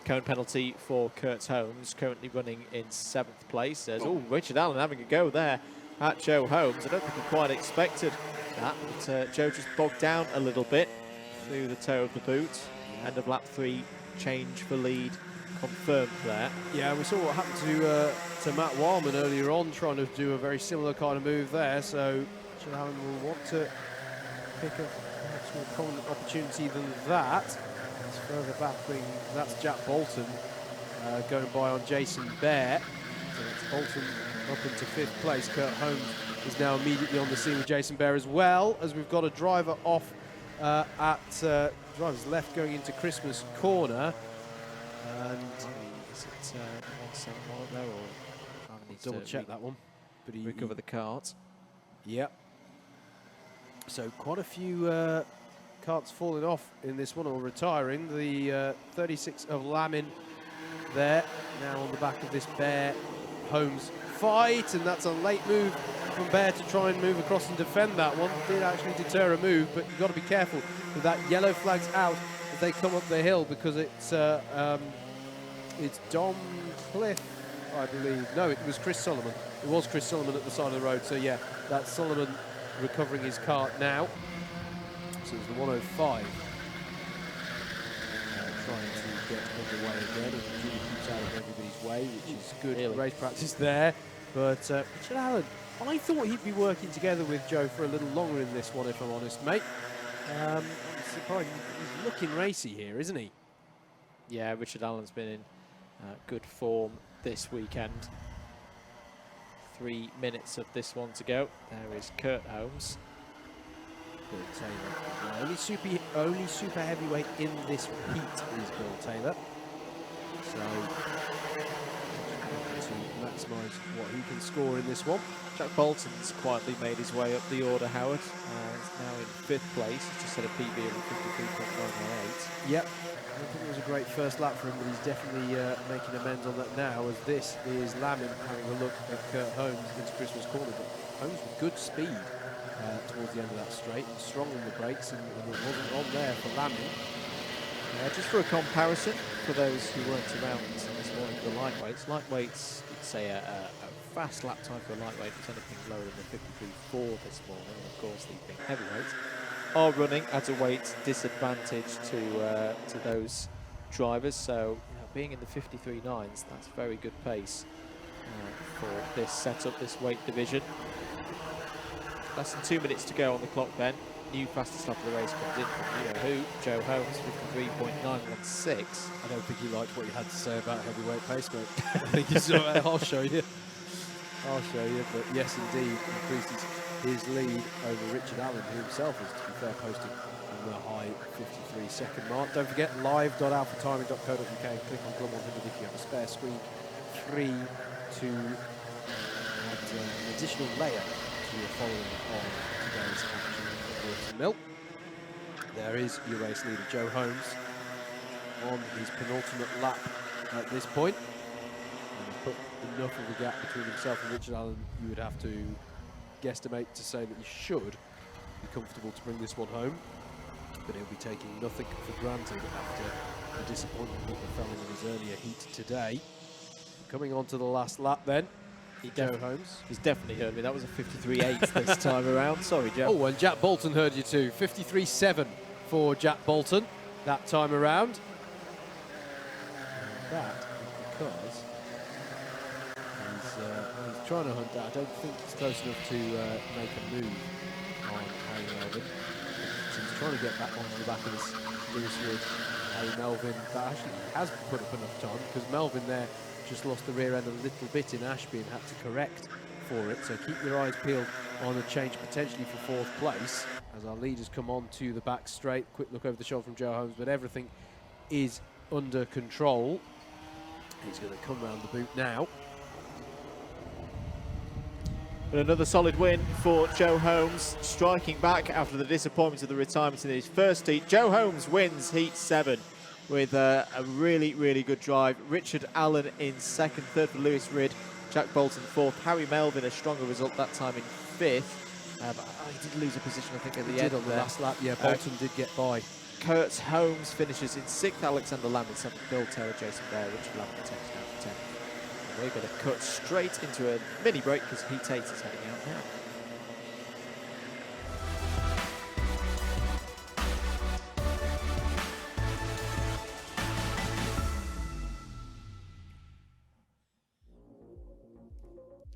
Cone penalty for Kurt Holmes, currently running in 7th place. There's Richard Allen having a go there at Joe Holmes. I don't think he quite expected that, but Joe just bogged down a little bit through the toe of the boot. End of lap 3, change for lead confirmed there. Yeah, we saw what happened to Matt Wildman earlier on, trying to do a very similar kind of move there. So Richard Allen will want to pick a much more prominent opportunity than that. It's further back, that's Jack Bolton going by on Jason Bear. So that's Bolton up into 5th place. Kurt Holmes is now immediately on the scene with Jason Bear, as well as we've got a driver off at driver's left going into Christmas Corner. And is it 171 there, or double check that one? But he recover the cart. Yep. So quite a few carts falling off in this one, or retiring. The 36 of Lamin there, now on the back of this Bear Holmes fight, and that's a late move from Bear to try and move across and defend that one. Did actually deter a move, but you've got to be careful with that. Yellow flag's out as they come up the hill, because it's Dom Cliff, I believe. No, it was Chris Solomon. It was Chris Solomon at the side of the road. So yeah, that's Solomon recovering his cart now. So it's the 105. Trying to get underway again, and really keeps out of everybody's way, which is good race practice there. But Richard Allen, I thought he'd be working together with Joe for a little longer in this one, if I'm honest, mate. I'm surprised. He's looking racy here, isn't he? Yeah, Richard Allen's been in good form this weekend. 3 minutes of this one to go. There is Kurt Holmes. Bill Taylor. Only super heavyweight in this heat is Bill Taylor. So to maximise what he can score in this one. Jack Bolton's quietly made his way up the order, Howard. He's now in 5th place. He's just set a PB of 53.988. Yep. I don't think it was a great first lap for him, but he's definitely making amends on that now, as this is Lamin having a look at Kurt Holmes into Christmas Corner. But Holmes with good speed towards the end of that straight, and strong on the brakes, and it wasn't on there for Lamin. Just for a comparison, for those who weren't around this morning, the lightweights, you'd say a fast lap time for a lightweight is anything lower than the 53.4 this morning, and of course the big heavyweights are running at a weight disadvantage to those drivers. So being in the 53.9s, that's very good pace for this setup, this weight division. Less than 2 minutes to go on the clock then. New fastest lap of the race comes in from you know who, Joe Holmes, 53.916. I don't think he liked what you had to say about heavyweight pace, mate. I think you saw that. I'll show you. But yes, indeed, increased his lead over Richard Allen, who himself is, to be fair, posting on the high 53-second mark. Don't forget, live.alphatiming.co.uk, and click on Club100 if you have a spare screen, free to add an additional layer to your following on today's action at Whilton Mill. There is your race leader, Joe Holmes, on his penultimate lap at this point. And he's put enough of a gap between himself and Richard Allen, you would have to guesstimate to say that he should be comfortable to bring this one home, but he'll be taking nothing for granted after the disappointment that befell him in his earlier heat today. Coming on to the last lap then, Joe Holmes. He's definitely heard me. That was a 53.8 this time around. Sorry, Joe. Oh, and Jack Bolton heard you too. 53.7 for Jack Bolton that time around. And that is because he's he's trying to hunt down. I don't think he's close enough to make a move on Harry Melvin. So he's trying to get back onto the back of his Lewis Ridge. Harry Melvin, that actually has put up enough time, because Melvin there just lost the rear end a little bit in Ashby and had to correct for it. So keep your eyes peeled on a change potentially for fourth place as our leaders come on to the back straight. Quick look over the shoulder from Joe Holmes, but everything is under control. He's going to come round the boot now. But another solid win for Joe Holmes, striking back after the disappointment of the retirement in his first heat. Joe Holmes wins Heat 7 with a really, really good drive. Richard Allen in second, third for Lewis Rid, Jack Bolton fourth, Harry Melvin a stronger result that time in fifth. But he did lose a position, I think, at the end on the last lap. Yeah, Bolton did get by. Kurt Holmes finishes in sixth, Alexander Lamb in seventh, Bill Taylor, Jason Bear, Richard Lamb in 10th, down to 10th. And we're going to cut straight into a mini break because Heat 8 is heading out now.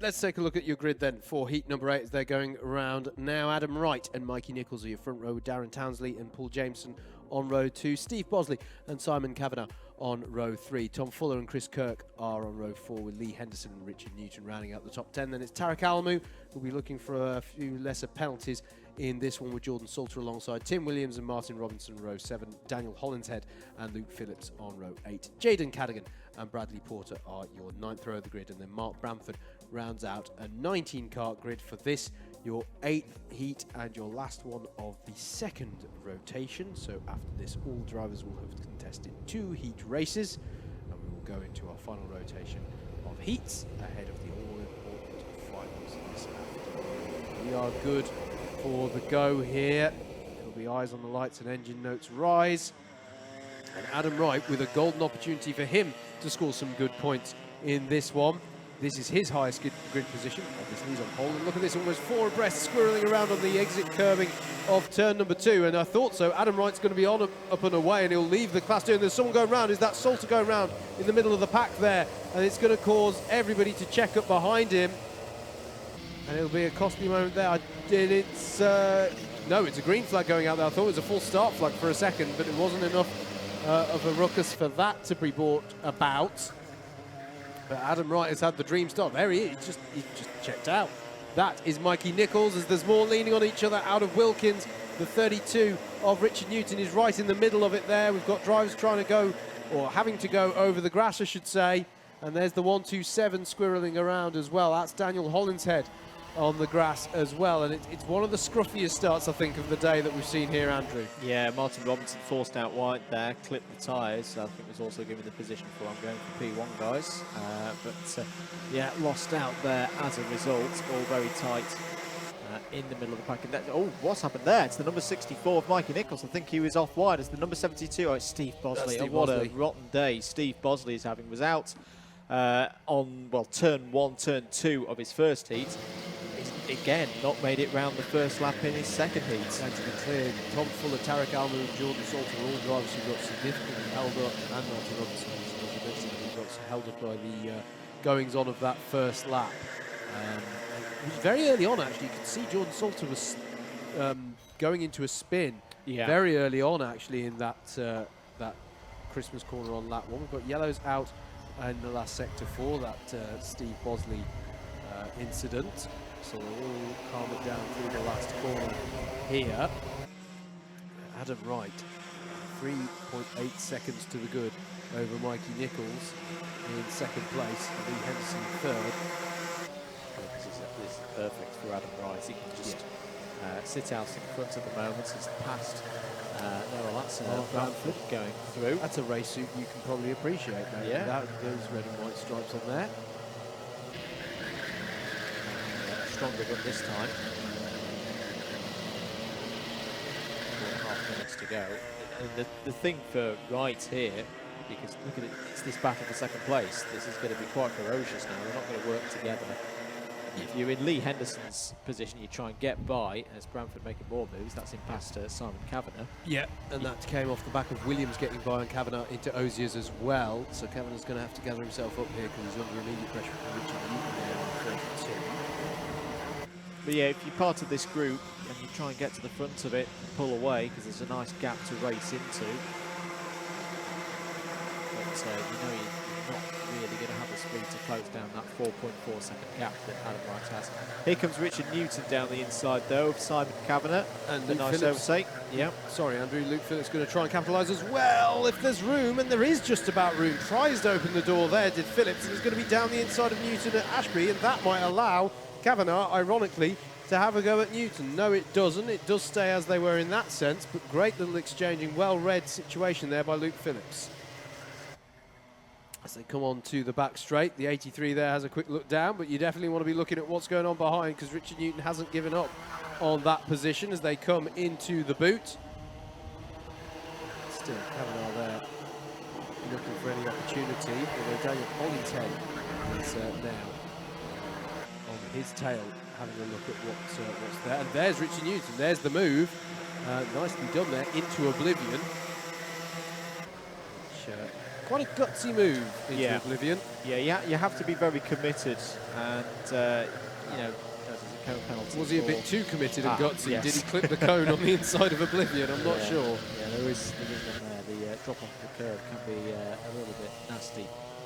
Let's take a look at your grid then for heat number 8 as they're going around now. Adam Wright and Mikey Nichols are your front row, with Darren Townsley and Paul Jameson on row 2, Steve Bosley and Simon Kavanagh on row 3. Tom Fuller and Chris Kirk are on row 4, with Lee Henderson and Richard Newton rounding out the top 10. Then it's Tarek Almu, who'll be looking for a few lesser penalties in this one, with Jordan Salter alongside Tim Williams and Martin Robinson row 7, Daniel Hollinshead and Luke Phillips on row 8. Jaden Cadigan and Bradley Porter are your 9th row of the grid, and then Mark Bramford rounds out a 19-kart grid for this, your 8th heat and your last one of the second rotation. So after this, all drivers will have contested 2 heat races, and we will go into our final rotation of heats ahead of the all-important finals this afternoon. We are good for the go here. There'll be eyes on the lights and engine notes rise. And Adam Wright with a golden opportunity for him to score some good points in this one. This is his highest grid position. Obviously he's on pole. And look at this, almost 4 abreast, squirreling around on the exit curbing of turn number 2. And I thought so. Adam Wright's going to be on up and away, and he'll leave the class 2. And there's someone going round. Is that Salter going round in the middle of the pack there? And it's going to cause everybody to check up behind him. And it'll be a costly moment there. No, it's a green flag going out there. I thought it was a full start flag for a second, but it wasn't enough of a ruckus for that to be brought about. But Adam Wright has had the dream start. There he is, he's just checked out. That is Mikey Nichols, as there's more leaning on each other out of Wilkins. The 32 of Richard Newton is right in the middle of it there. We've got drivers trying to go, or having to go over the grass, I should say. And there's the 127 squirreling around as well. That's Daniel Hollinshead on the grass as well, and it's one of the scruffiest starts, I think, of the day that we've seen here, Andrew. Yeah, Martin Robinson forced out wide there, clipped the tyres. I think was also given the position for I'm going for P1, guys. Yeah, lost out there as a result. All very tight in the middle of the pack. And oh, what's happened there? It's the number 64 of Mikey Nichols. I think he was off wide. It's the number 72. Oh, it's Steve Bosley. What a rotten day Steve Bosley is having. Was out on, well, turn 1, turn 2 of his first heat. Again, not made it round the first lap in his second heat. And to be clear, Tom Fuller, Tarek Almu and Jordan Salter are all drivers who got significantly held up, and Martin Robinson who got held up by the goings on of that first lap. It was very early on, actually. You could see Jordan Salter was going into a spin very early on, actually, in that that Christmas corner on lap 1. We've got yellows out in the last sector for that Steve Bosley incident. So we'll calm it down through the last corner here. Adam Wright, 3.8 seconds to the good over Mikey Nichols in second place, and Lee Henderson third. This is perfect for Adam Wright. He can just sit out in front at the moment. He's passed Noah Latson Bradford going through. That's a race suit you can probably appreciate, mate, without those red and white stripes on there. Stronger gun this time. 4.5 minutes to go. And the thing for Wright here, because look at it, it's this battle for second place. This is going to be quite ferocious now. They're not going to work together. If you're in Lee Henderson's position, you try and get by as Bramford making more moves. That's in past Simon Kavanagh. Yeah, and that came off the back of Williams getting by on Kavanagh into Ozier's as well. So Kavanagh's going to have to gather himself up here because he's under immediate pressure from Richard Newton there. But yeah, if you're part of this group and you try and get to the front of it and pull away, because there's a nice gap to race into, but you know you're not really going to have the speed to close down that 4.4 second gap that Adam Wright has. Here comes Richard Newton down the inside though of Simon Kavanagh, and a nice overtake. Yeah. Sorry, Andrew. Luke Phillips going to try and capitalise as well if there's room, and there is just about room. Tries to open the door there, did Phillips, and he's going to be down the inside of Newton at Ashby, and that might allow Kavanagh, ironically, to have a go at Newton. No, it doesn't. It does stay as they were in that sense, but great little exchanging, well-read situation there by Luke Phillips. As they come on to the back straight, the 83 there has a quick look down, but you definitely want to be looking at what's going on behind, because Richard Newton hasn't given up on that position as they come into the boot. Still Kavanagh there looking for any opportunity, although Daniel Hollingshead is now on his tail having a look at what's there. And there's Richard Newton, there's the move. Nicely done there, into oblivion. Which, quite a gutsy move into oblivion. Yeah, you have to be very committed, and you know, there's a cone penalty. Was he a bit too committed and gutsy? Yes. Did he clip the cone on the inside of oblivion? I'm not sure. Yeah, there is one there. The drop off the curve can be a little bit nasty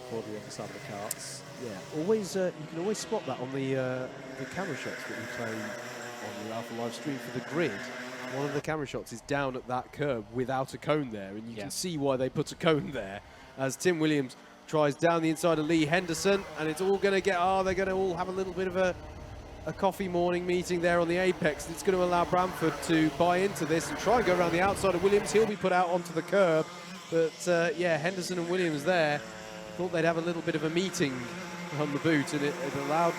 for the underside of the carts. Yeah, always you can always spot that on the camera shots that we play on the Alpha live stream for the grid. One of the camera shots is down at that curb without a cone there, and you can see why they put a cone there. As Tim Williams tries down the inside of Lee Henderson, and it's all going to get, they're going to all have a little bit of a coffee morning meeting there on the apex. It's going to allow Bramford to buy into this and try and go around the outside of Williams. He'll be put out onto the curb, but yeah, Henderson and Williams there thought they'd have a little bit of a meeting on the boot, and it allowed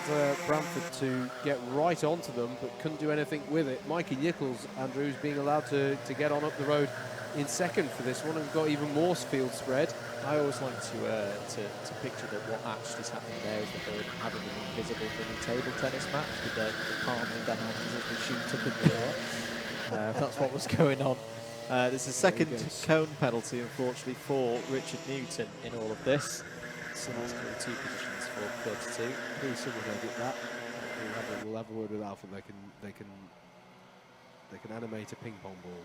Bramford to get right onto them, but couldn't do anything with it. Mikey Nichols, Andrews, being allowed to get on up the road in second for this one, and got even more field spread. I always like to picture that what actually is happening there is that they're having an invisible mini table tennis match with the palm in their hands as they shoot up in the air. That's what was going on. There's a second cone penalty, unfortunately, for Richard Newton in all of this. So that's going to be 2 positions for 32. Pretty soon they'll get that. We'll have a word with Alpha. They can animate a ping pong ball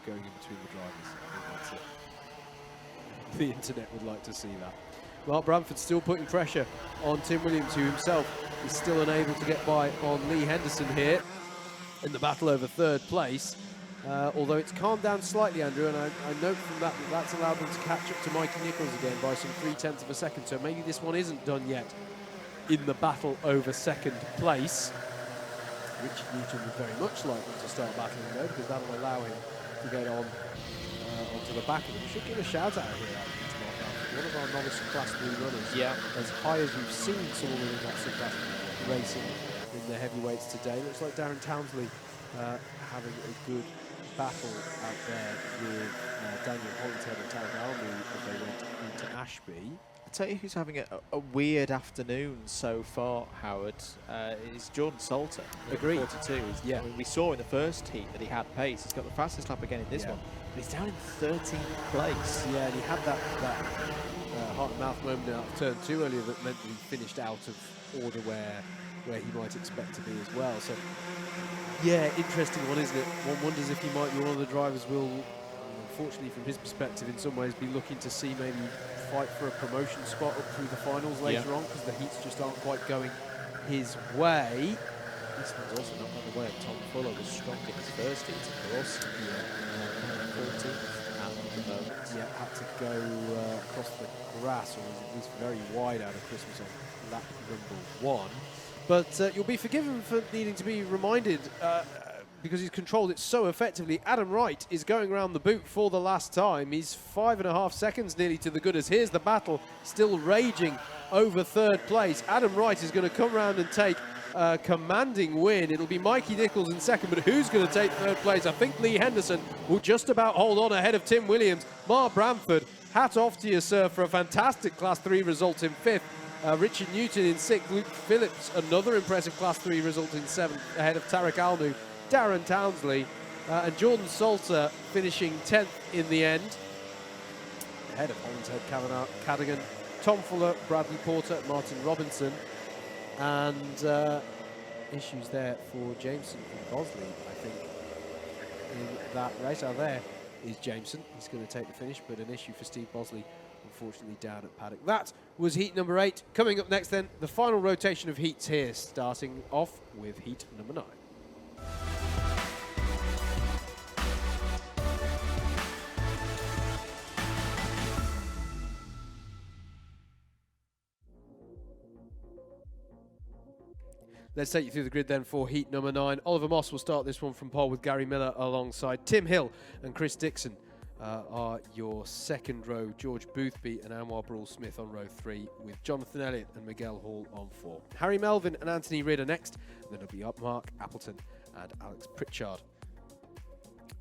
going in between the drivers. I think that's it. The internet would like to see that. Mark Bramford still putting pressure on Tim Williams, who himself is still unable to get by on Lee Henderson here in the battle over third place. Although it's calmed down slightly, Andrew, and I note from that that's allowed them to catch up to Mikey Nichols again by some 0.3 of a second. So maybe this one isn't done yet in the battle over second place. Richard Newton would very much like them to start battling though, because that'll allow him to get on onto the back of them. We should give a shout out here, actually, to Mark Bramford, one of our novice Class 3 runners. Yeah. As high as we've seen someone in that subclass racing in the heavyweights today. Looks like Darren Townsley having a good battle out there with Daniel Hollingshead and Tarek Almu as they went into Ashby. I'll tell you who's having a weird afternoon so far, Howard, is Jordan Salter. Agreed. 42. Yeah. I mean, we saw in the first heat that he had pace. He's got the fastest lap again in this one. But he's down in 13th place. Yeah, and he had that heart and mouth moment out of turn 2 earlier that meant that he finished out of order where he might expect to be as well. So, yeah, interesting one, isn't it? One wonders if he might be one of the drivers will, unfortunately from his perspective, in some ways be looking to see maybe fight for a promotion spot up through the finals later on, because the heats just aren't quite going his way. This one's also not on the way of Tom Fuller, was strong in his first heat, of course. 14th at the moment. Yeah, had to go across the grass, or was at least very wide out of Christmas on lap number 1. But you'll be forgiven for needing to be reminded, because he's controlled it so effectively. Adam Wright is going around the boot for the last time. He's 5.5 seconds nearly to the good, as here's the battle still raging over third place. Adam Wright is going to come around and take a commanding win. It'll be Mikey Nichols in second, but who's going to take third place? I think Lee Henderson will just about hold on ahead of Tim Williams. Mark Bramford, hat off to you, sir, for a fantastic Class 3 result in 5th. Richard Newton in 6th. Luke Phillips, another impressive Class 3 result in 7th, ahead of Tarek Almu, Darren Townsley, and Jordan Salter finishing 10th in the end, ahead of Hollingshead, Kavanagh, Cadigan, Tom Fuller, Bradley Porter, Martin Robinson, and issues there for Jameson and Bosley, I think, in that race. Now there is Jameson. He's going to take the finish, but an issue for Steve Bosley, unfortunately, down at paddock. That was heat number 8. Coming up next then, the final rotation of heats here, starting off with heat number 9. Let's take you through the grid then for heat number 9. Oliver Moss will start this one from pole with Gary Miller alongside Tim Hill and Chris Dixon are your second row. George Boothby and Anwar Brawl-Smith on row 3 with Jonathan Elliott and Miguel Hall on 4. Harry Melvin and Anthony Ridd are next. Then it'll be up Mark Appleton and Alex Pritchard.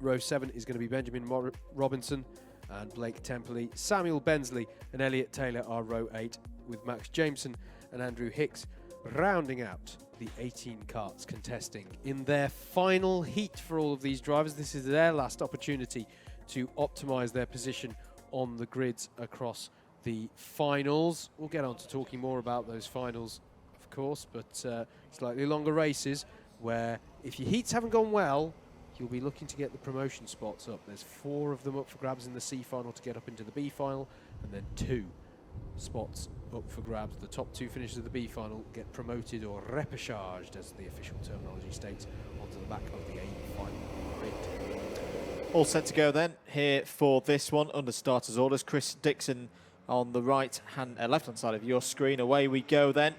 Row 7 is going to be Benjamin Robinson and Blake Templey. Samuel Bensley and Elliot Taylor are row 8 with Max Jameson and Andrew Hicks rounding out the 18 karts contesting in their final heat for all of these drivers. This is their last opportunity to optimise their position on the grids across the finals. We'll get on to talking more about those finals, of course, but slightly longer races where if your heats haven't gone well, you'll be looking to get the promotion spots up. There's 4 of them up for grabs in the C final to get up into the B final, and then 2 spots up for grabs. The top 2 finishers of the B final get promoted or repechaged, as the official terminology states, onto the back of the A final grid. All set to go then here for this one under starters orders. Chris Dixon on the left-hand side of your screen. Away we go then.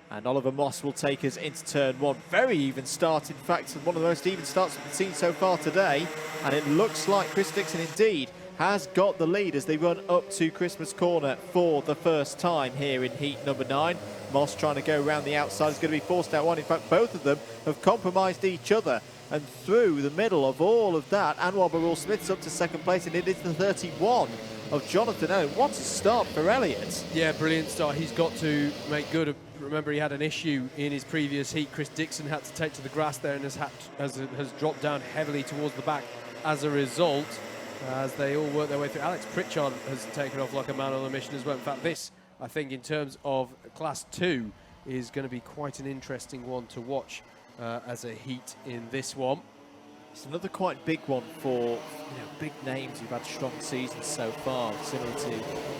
And Oliver Moss will take us into turn 1. Very even start, in fact, one of the most even starts we've seen so far today. And it looks like Chris Dixon indeed has got the lead as they run up to Christmas Corner for the first time here in heat number 9. Moss trying to go around the outside is going to be forced out one. In fact, both of them have compromised each other. And through the middle of all of that, Anwar Brawl-Smith's up to second place, and it is the 31 of Jonathan Elliott. What a start for Elliott. Yeah, brilliant start. He's got to make good. Remember, he had an issue in his previous heat. Chris Dixon had to take to the grass there and has dropped down heavily towards the back as a result, as they all work their way through. Alex Pritchard has taken off like a man on a mission as well. In fact, this, I think, in terms of Class 2, is going to be quite an interesting one to watch as a heat in this one. It's another quite big one for big names who've had strong seasons so far, similar to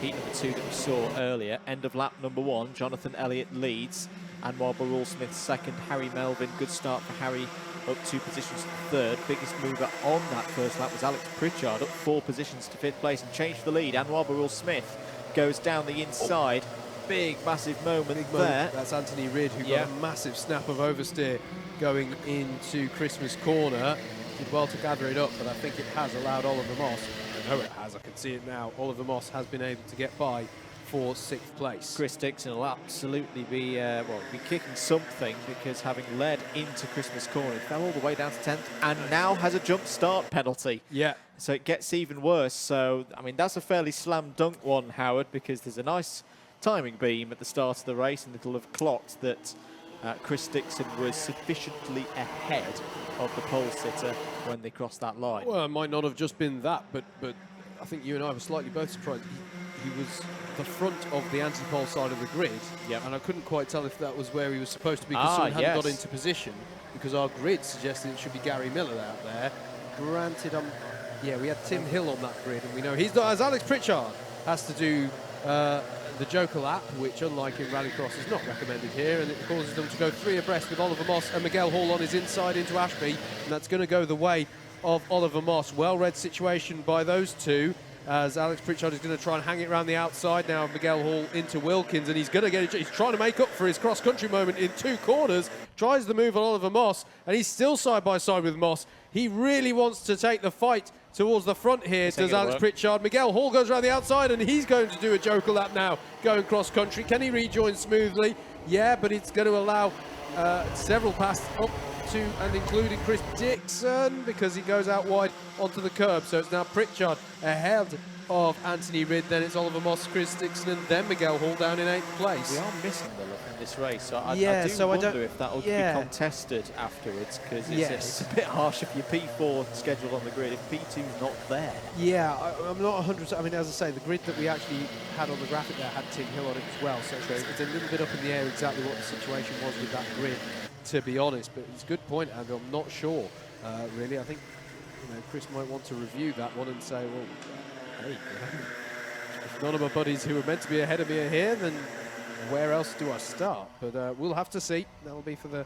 heat number 2 that we saw earlier. End of lap number 1, Jonathan Elliott leads, Anwar Brawl-Smith second, Harry Melvin, good start for Harry, up 2 positions to third. Biggest mover on that first lap was Alex Pritchard, up 4 positions to 5th place and changed the lead. Anwar Brawl-Smith goes down the inside. Big, massive moment there. That's Anthony Ridd, who got a massive snap of oversteer going into Christmas Corner. Did well to gather it up, but I think it has allowed Oliver Moss, I know it has, I can see it now, Oliver Moss has been able to get by for 6th place. Chris Dixon will absolutely be kicking something, because having led into Christmas Corner, he fell all the way down to 10th and now has a jump start penalty. Yeah. So it gets even worse. So, I mean, that's a fairly slam dunk one, Howard, because there's a nice timing beam at the start of the race, and it'll have clocked that Chris Dixon was sufficiently ahead of the pole sitter when they crossed that line. Well, it might not have just been that, but I think you and I were slightly both surprised. He was the front of the anti-pole side of the grid, and I couldn't quite tell if that was where he was supposed to be, because someone hadn't got into position, because our grid suggested it should be Gary Miller out there. Granted, we had Tim Hill on that grid, and we know he's not, as Alex Pritchard has to do the Joker lap, which, unlike in Rallycross, is not recommended here, and it causes them to go 3 abreast with Oliver Moss and Miguel Hall on his inside into Ashby, and that's going to go the way of Oliver Moss. Well-read situation by those two, as Alex Pritchard is going to try and hang it around the outside now. Miguel Hall into Wilkins, and he's going to get it. He's trying to make up for his cross-country moment in 2 corners, tries the move on Oliver Moss, and he's still side-by-side with Moss. He really wants to take the fight towards the front here, does Alex Pritchard. Miguel Hall goes around the outside, and he's going to do a Joker lap now, going cross-country. Can he rejoin smoothly? Yeah, but it's going to allow several passes up to and including Chris Dixon, because he goes out wide onto the curb. So it's now Pritchard ahead of Anthony Ridd, then it's Oliver Moss, Chris Dixon, and then Miguel Hall down in 8th place. We are missing the look in this race, so I do wonder if that will be contested afterwards, because it's a bit harsh if your P4 scheduled on the grid, if P2's not there. Yeah, I'm not 100%. I mean, as I say, the grid that we actually had on the graphic there had Tim Hill on it as well, so it's a little bit up in the air exactly what the situation was with that grid. to be honest. But it's a good point, Andrew. I'm not sure, really. I think Chris might want to review that one and say, well, hey, if none of my buddies who were meant to be ahead of me are here, then where else do I start? But we'll have to see. That'll be for the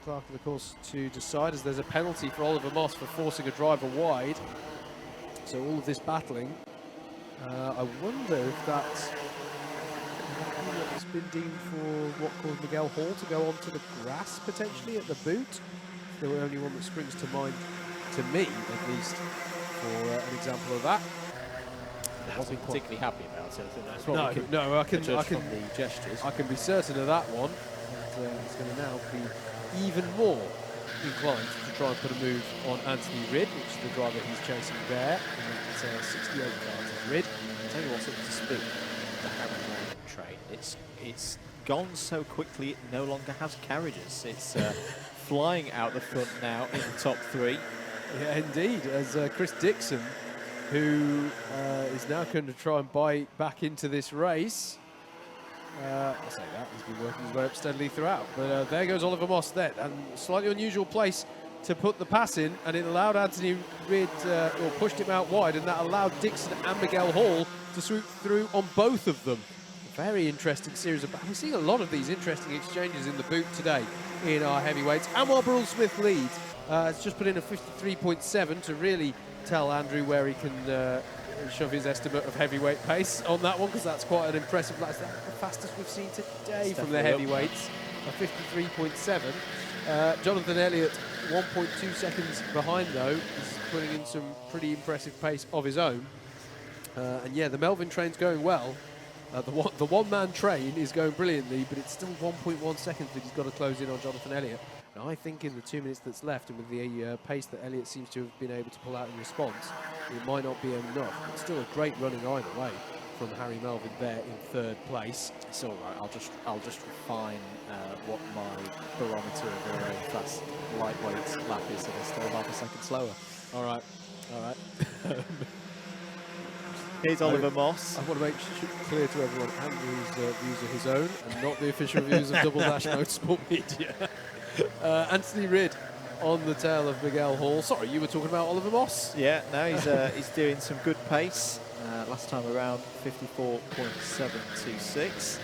clerk of the course to decide, as there's a penalty for Oliver Moss for forcing a driver wide. So all of this battling, I wonder if that's has been deemed for what caused Miguel Hall to go onto the grass potentially at the boot. The only one that springs to mind, to me at least, for an example of that. I wasn't particularly happy about it. I think that's what I can from the gestures. I can be certain of that one. And, it's going to now be even more inclined to try and put a move on Anthony Ridd, which is the driver he's chasing there. And it's 68 cars of Ridd. I'll tell you what's up to speed. The Harry Melvin train. It's gone so quickly it no longer has carriages. It's flying out the front now in the top 3. Yeah, indeed. As Chris Dixon, who is now going to try and buy back into this race. I say that, he's been working his way up steadily throughout. But there goes Oliver Moss then, and slightly unusual place to put the pass in, and it allowed Anthony Ridd, or pushed him out wide, and that allowed Dixon and Miguel Hall to swoop through on both of them. A very interesting series of, we're seeing a lot of these interesting exchanges in the boot today in our heavyweights. Anwar Burrell-Smith leads. It's just put in a 53.7 to really tell Andrew where he can shove his estimate of heavyweight pace on that one, because that's quite an impressive. That's the fastest we've seen today from the heavyweights, a 53.7. Jonathan Elliott, 1.2 seconds behind though, is putting in some pretty impressive pace of his own. And yeah, the Melvin train's going well. The one-man train is going brilliantly, but it's still 1.1 seconds that he's got to close in on Jonathan Elliott. And I think in the 2 minutes that's left, and with the pace that Elliott seems to have been able to pull out in response, it might not be enough. But still a great running either way from Harry Melvin there in 3rd place. It's all right. I'll just refine what my barometer of a very fast lightweight lap is, and it's still half a second slower. All right, all right. Here's Oliver Moss. I want to make clear to everyone, Andrew's views are his own and not the official views of Double Dash Motorsport Media. Anthony Ridd on the tail of Miguel Hall. Sorry, you were talking about Oliver Moss? Yeah, no, he's doing some good pace. Last time around, 54.726.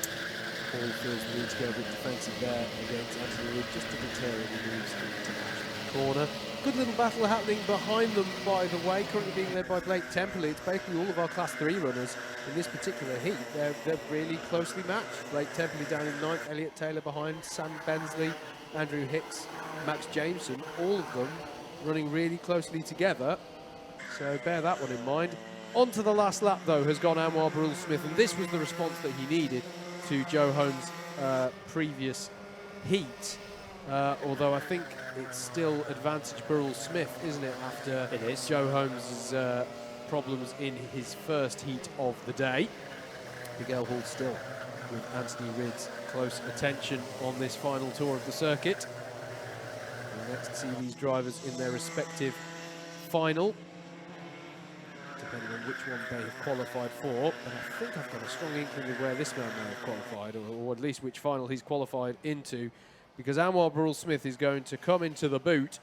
Hall feels the need to go a bit defensive there against Anthony Ridd, just to deter any moves into the corner. Good little battle happening behind them, by the way, currently being led by Blake Temperley. It's basically all of our Class 3 runners in this particular heat. They're really closely matched. Blake Temperley down in 9th, Elliot Taylor behind, Sam Bensley, Andrew Hicks, Max Jameson, all of them running really closely together. So bear that one in mind. On to the last lap, though, has gone Anwar Burrell-Smith, and this was the response that he needed to Joe Holmes' previous heat. Although I think it's still advantage Burrell-Smith, isn't it, after it is. Joe Holmes' problems in his first heat of the day. Miguel Hall still with Anthony Ridd's close attention on this final tour of the circuit. We'll next see these drivers in their respective final, depending on which one they have qualified for. But I think I've got a strong inkling of where this man may have qualified, or at least which final he's qualified into, because Anwar Burrell-Smith is going to come into the boot.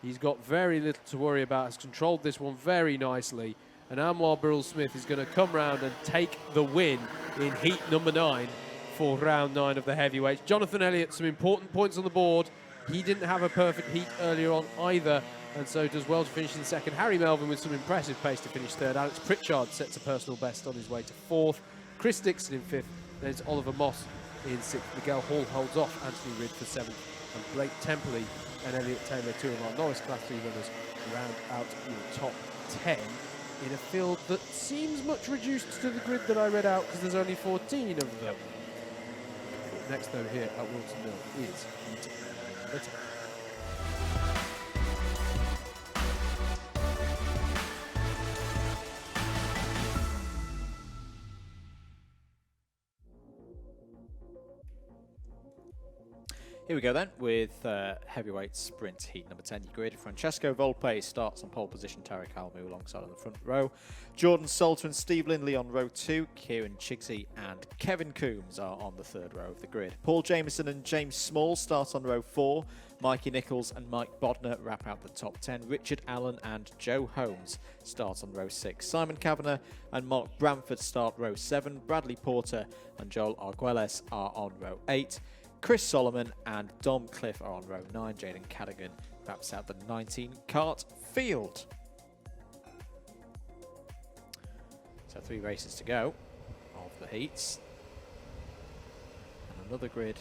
He's got very little to worry about, has controlled this one very nicely, and Anwar Burrell-Smith is going to come round and take the win in heat number 9 for round 9 of the heavyweights. Jonathan Elliott, some important points on the board. He didn't have a perfect heat earlier on either, and so does well to finish in second. Harry Melvin with some impressive pace to finish third. Alex Pritchard sets a personal best on his way to 4th. Chris Dixon in 5th. Then it's Oliver Moss in 6th. Miguel Hall holds off Anthony Ridd for 7th. And Blake Temperley and Elliot Taylor, 2 of our Norris Class 3 runners, round out in the top 10 in a field that seems much reduced to the grid that I read out, because there's only 14 of them. Next, though, here at Whilton Mill is heat number 10. Here we go then with heavyweight sprint heat number 10. Your grid. Francesco Volpe starts on pole position. Tarek Almu alongside on the front row. Jordan Salter and Steve Lindley on row 2. Kieran Chigsey and Kevin Coombs are on the third row of the grid. Paul Jameson and James Small start on row 4. Mikey Nichols and Mike Bodner wrap out the top 10. Richard Allen and Joe Holmes start on row 6. Simon Kavanagh and Mark Bramford start row 7. Bradley Porter and Joel Arguelles are on row 8. Chris Solomon and Dom Cliff are on row 9. Jaden Cadigan wraps out the 19 kart field. So 3 races to go of the heats. And another grid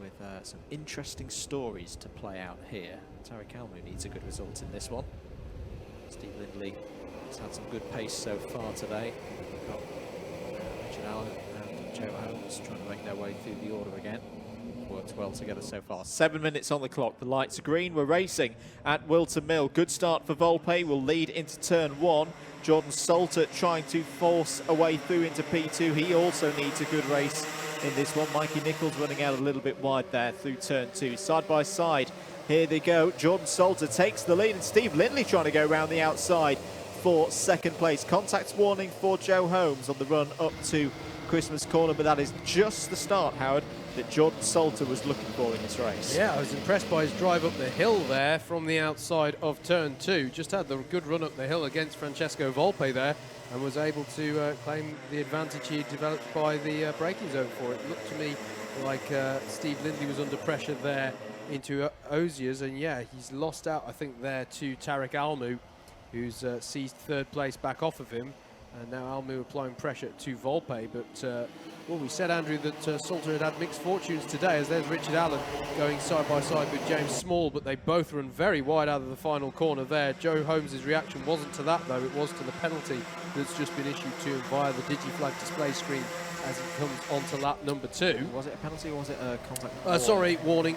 with some interesting stories to play out here. Tarek Almu needs a good result in this one. Steve Lindley has had some good pace so far today. We've got Richard Allen and Joe Holmes trying to make their way through the order again. Worked well together so far. 7 minutes on the clock. The lights are green. We're racing at Whilton Mill. Good start for Volpe. Will lead into turn 1. Jordan Salter trying to force a way through into P2. He also needs a good race in this one. Mikey Nichols running out a little bit wide there through turn 2. Side by side. Here they go. Jordan Salter takes the lead and Steve Lindley trying to go around the outside for second place. Contact warning for Joe Holmes on the run up to Christmas corner, but that is just the start, Howard, that Jordan Salter was looking for in this race. Yeah, I was impressed by his drive up the hill there from the outside of turn 2. Just had the good run up the hill against Francesco Volpe there and was able to claim the advantage he developed by the braking zone for it. It looked to me like Steve Lindley was under pressure there into Oziers, and yeah, he's lost out, I think, there to Tarek Almu, who's seized third place back off of him. And now Almu applying pressure to Volpe, but well, we said, Andrew, that Salter had mixed fortunes today, as there's Richard Allen going side by side with James Small, but they both run very wide out of the final corner there. Joe Holmes' reaction wasn't to that, though. It was to the penalty that's just been issued to him via the DigiFlag display screen as he comes onto lap number 2. Was it a penalty or was it a contact? Sorry, warning.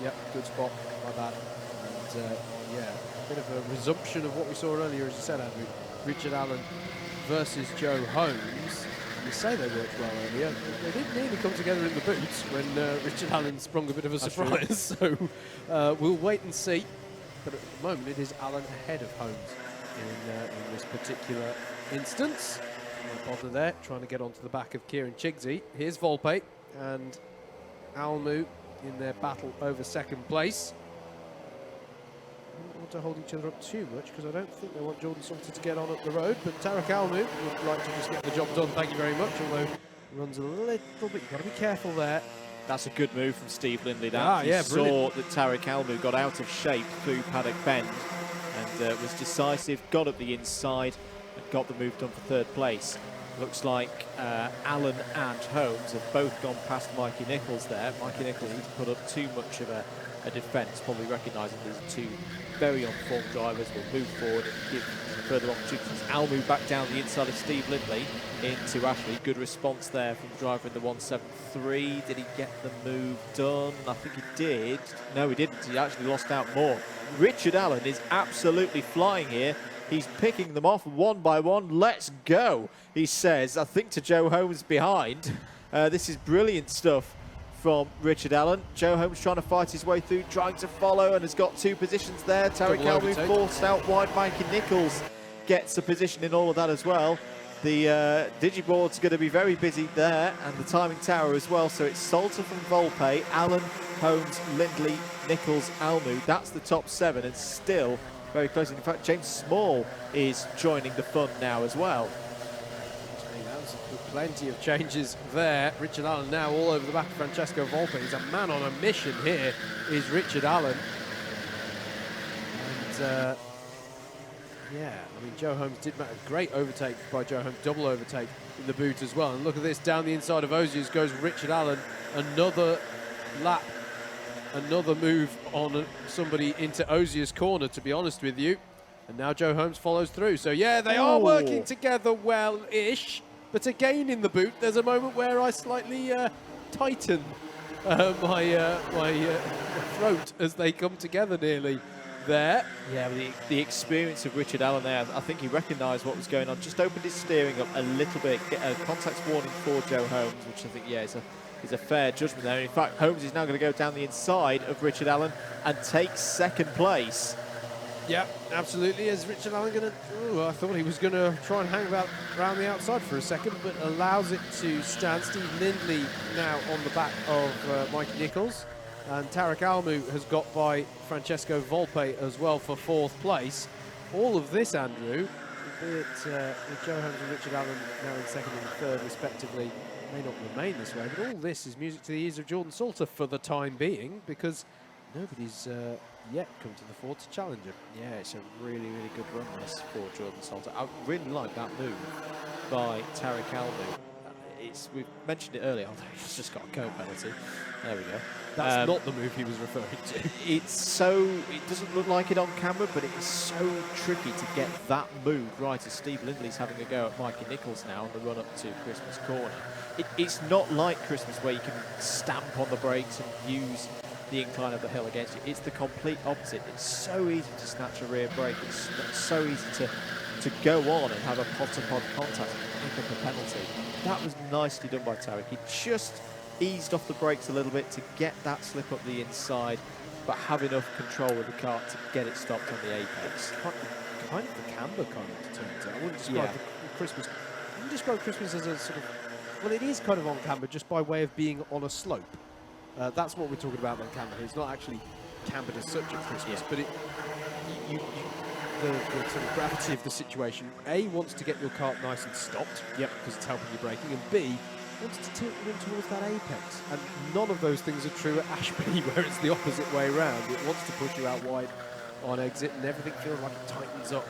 Yep, good spot, like that. And yeah, a bit of a resumption of what we saw earlier, as you said, Andrew. Richard Allen versus Joe Holmes. You say they worked well earlier. They did nearly come together in the boots when Richard Allen sprung a bit of a surprise. So we'll wait and see. But at the moment, it is Allen ahead of Holmes in this particular instance. No bother there, trying to get onto the back of Kieran Chigsey. Here's Volpe and Almu in their battle over second place. Don't want to hold each other up too much because I don't think they want Jordan Salter to get on up the road, but Tarek Almu would like to just get the job done, thank you very much, although runs a little bit, you've got to be careful there. That's a good move from Steve Lindley. Yeah, saw that Tarek Almu got out of shape through paddock bend and was decisive, got up the inside and got the move done for third place. Looks like Allen and Holmes have both gone past Mikey Nichols there. Mikey Nichols didn't put up too much of a defence, probably recognising these two very on-form drivers will move forward and give further opportunities. Almu back down the inside of Steve Lindley into Ashley. Good response there from the driver in the 173. Did he get the move done? I think he did. No, he didn't. He actually lost out more. Richard Allen is absolutely flying here. He's picking them off one by one. Let's go, he says, I think to Joe Holmes behind. This is brilliant stuff from Richard Allen. Joe Holmes trying to fight his way through, trying to follow, and has got 2 positions there. Tarek Almu forced out wide. Mikey Nichols gets a position in all of that as well. The digiboard's going to be very busy there, and the timing tower as well. So it's Salter from Volpe, Allen, Holmes, Lindley, Nichols, Almu. That's the top 7, and still very close. In fact, James Small is joining the fun now as well. Plenty of changes there. Richard Allen now all over the back of Francesco Volpe. He's a man on a mission here, is Richard Allen. And yeah, I mean, Joe Holmes did make a great overtake by Joe Holmes, double overtake in the boot as well. And look at this, down the inside of Oziers goes Richard Allen. Another lap, another move on somebody into Oziers' corner, to be honest with you. And now Joe Holmes follows through. So yeah, they are working together well-ish. But again, in the boot, there's a moment where I slightly tighten my throat as they come together nearly there. Yeah, but the experience of Richard Allen there, I think he recognised what was going on, just opened his steering up a little bit, get a contact warning for Joe Holmes, which I think, yeah, is a fair judgment there. In fact, Holmes is now going to go down the inside of Richard Allen and take second place. Yeah, absolutely. Is Richard Allen going to... I thought he was going to try and hang about around the outside for a second, but allows it to stand. Steve Lindley now on the back of Mikey Nichols. And Tarek Almu has got by Francesco Volpe as well for 4th place. All of this, Andrew, albeit with Joe Holmes and Richard Allen now in 2nd and 3rd respectively, may not remain this way, but all this is music to the ears of Jordan Salter for the time being, because nobody's yet come to the fore to challenge him. Yeah, it's a really, really good run this for Jordan Salter. I really like that move by Tarek Almu. We've mentioned it earlier, although he's just got a code penalty. There we go. That's not the move he was referring to. It doesn't look like it on camera, but it is so tricky to get that move right as Steve Lindley's having a go at Mikey Nichols now on the run up to Christmas Corner. It's not like Christmas where you can stamp on the brakes and use the incline of the hill against you. It's the complete opposite. It's so easy to snatch a rear brake. It's so easy to go on and have a pot-to-pod contact and pick up a penalty. That was nicely done by Tarek. He just eased off the brakes a little bit to get that slip up the inside, but have enough control with the car to get it stopped on the apex. Kind of the camber kind of determines it. I wouldn't describe the Christmas. I wouldn't describe Christmas as a sort of... Well, it is kind of on camber just by way of being on a slope. That's what we're talking about on camber. It's not actually cambered as such at Christmas, but the sort of gravity of the situation, A, wants to get your kart nice and stopped, because it's helping you braking, and B, wants to tilt you in towards that apex. And none of those things are true at Ashby, where it's the opposite way around. It wants to push you out wide on exit, and everything feels like it tightens up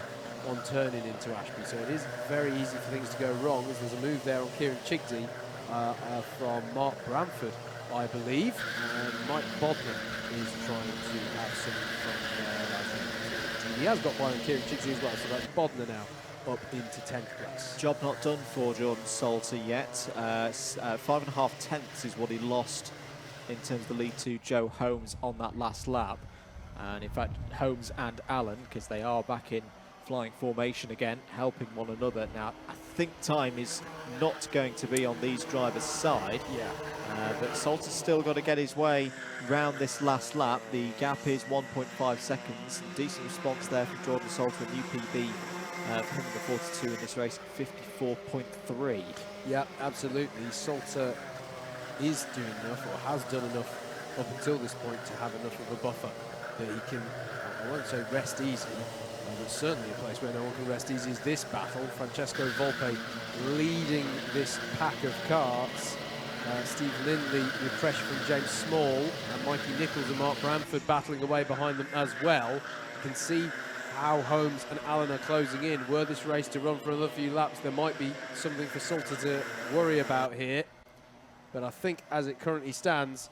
on turning into Ashby. So it is very easy for things to go wrong, as there's a move there on Kieran Chigty from Mark Bramford, I believe, and Mike Bodman is trying to have some from he has got by on Kieran Chigty as well, so that's Bodner now up into 10th place. Job not done for Jordan Salter yet. 5.5 tenths is what he lost in terms of the lead to Joe Holmes on that last lap. And in fact, Holmes and Allen, because they are back in flying formation again, helping one another. Now, I think time is not going to be on these drivers' side. Yeah. But Salter's still got to get his way round this last lap. The gap is 1.5 seconds. Decent response there from Jordan Salter, a new PB for him in the 42 in this race, 54.3. Yeah, absolutely. Salter is doing enough, or has done enough up until this point to have enough of a buffer that he can, I won't say rest easy, but certainly a place where no one can rest easy is this battle. Francesco Volpe leading this pack of karts. Steve Lindley with pressure from James Small, and Mikey Nichols and Mark Bramford battling away behind them as well. You can see how Holmes and Allen are closing in. Were this race to run for another few laps, there might be something for Salter to worry about here. But I think as it currently stands,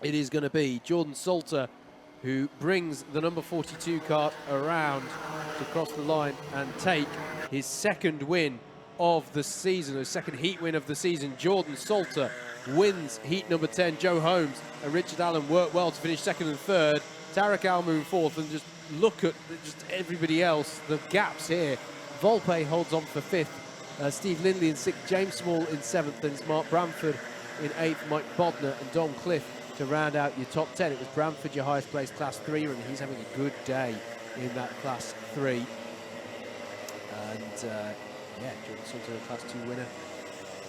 it is going to be Jordan Salter who brings the number 42 kart around to cross the line and take his second win of the season, his second heat win of the season. Jordan Salter wins heat number 10. Joe Holmes and Richard Allen work well to finish 2nd and 3rd. Tarek Almu 4th, and just look at just everybody else, the gaps here. Volpe holds on for 5th. Steve Lindley in 6th, James Small in 7th, and it's Mark Bramford in 8th, Mike Bodner and Dom Cliff to round out your top 10. It was Bramford, your highest placed class 3, and he's having a good day in that class 3. And yeah, Jordan Salter, a class 2 winner.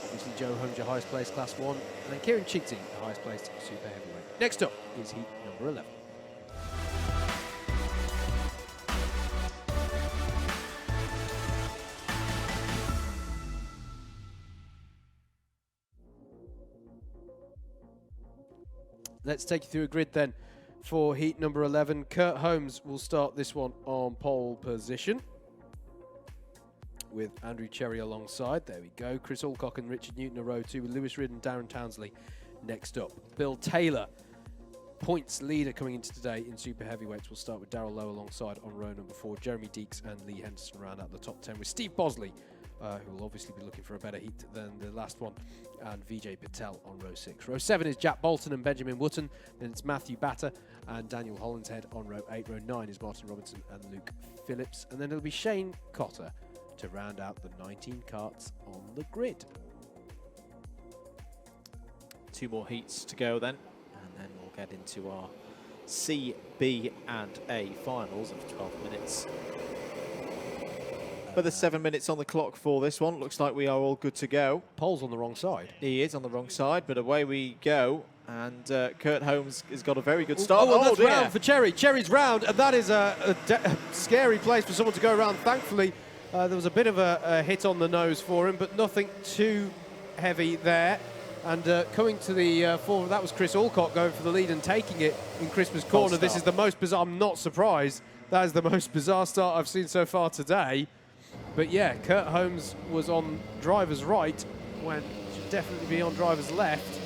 Obviously Joe Holmes, your highest placed class 1, and then Kieran Chigty, the highest placed super heavyweight. Next up is heat number 11. Let's take you through a grid then for heat number 11. Kurt Holmes will start this one on pole position, with Andrew Cherry alongside. There we go. Chris Alcock and Richard Newton are row 2, with Lewis Ridd and Darren Townsley next up. Bill Taylor, points leader coming into today in super heavyweights. We'll start with Darrell Lowe alongside on row number 4. Jeremy Deeks and Lee Henderson round out the top 10, with Steve Bosley who will obviously be looking for a better heat than the last one, and Vijay Patel on row 6. Row 7 is Jack Bolton and Benjamin Wootton. Then it's Matthew Batter and Daniel Hollinshead on row 8. Row 9 is Martin Robinson and Luke Phillips. And then it'll be Shane Cotter to round out the 19 karts on the grid. 2 more heats to go then, and then we'll get into our C, B and A finals of 12 minutes. But there's 7 minutes on the clock for this one. Looks like we are all good to go. Pole's on the wrong side. He is on the wrong side, but away we go. And Kurt Holmes has got a very good start. Oh, that's round for Cherry. Cherry's round, and that is a scary place for someone to go around. Thankfully, there was a bit of a hit on the nose for him, but nothing too heavy there. And coming to the forward, that was Chris Alcott going for the lead and taking it in Christmas Corner. This is the most bizarre. I'm not surprised. That is the most bizarre start I've seen so far today. But yeah, Kurt Holmes was on driver's right when he should definitely be on driver's left.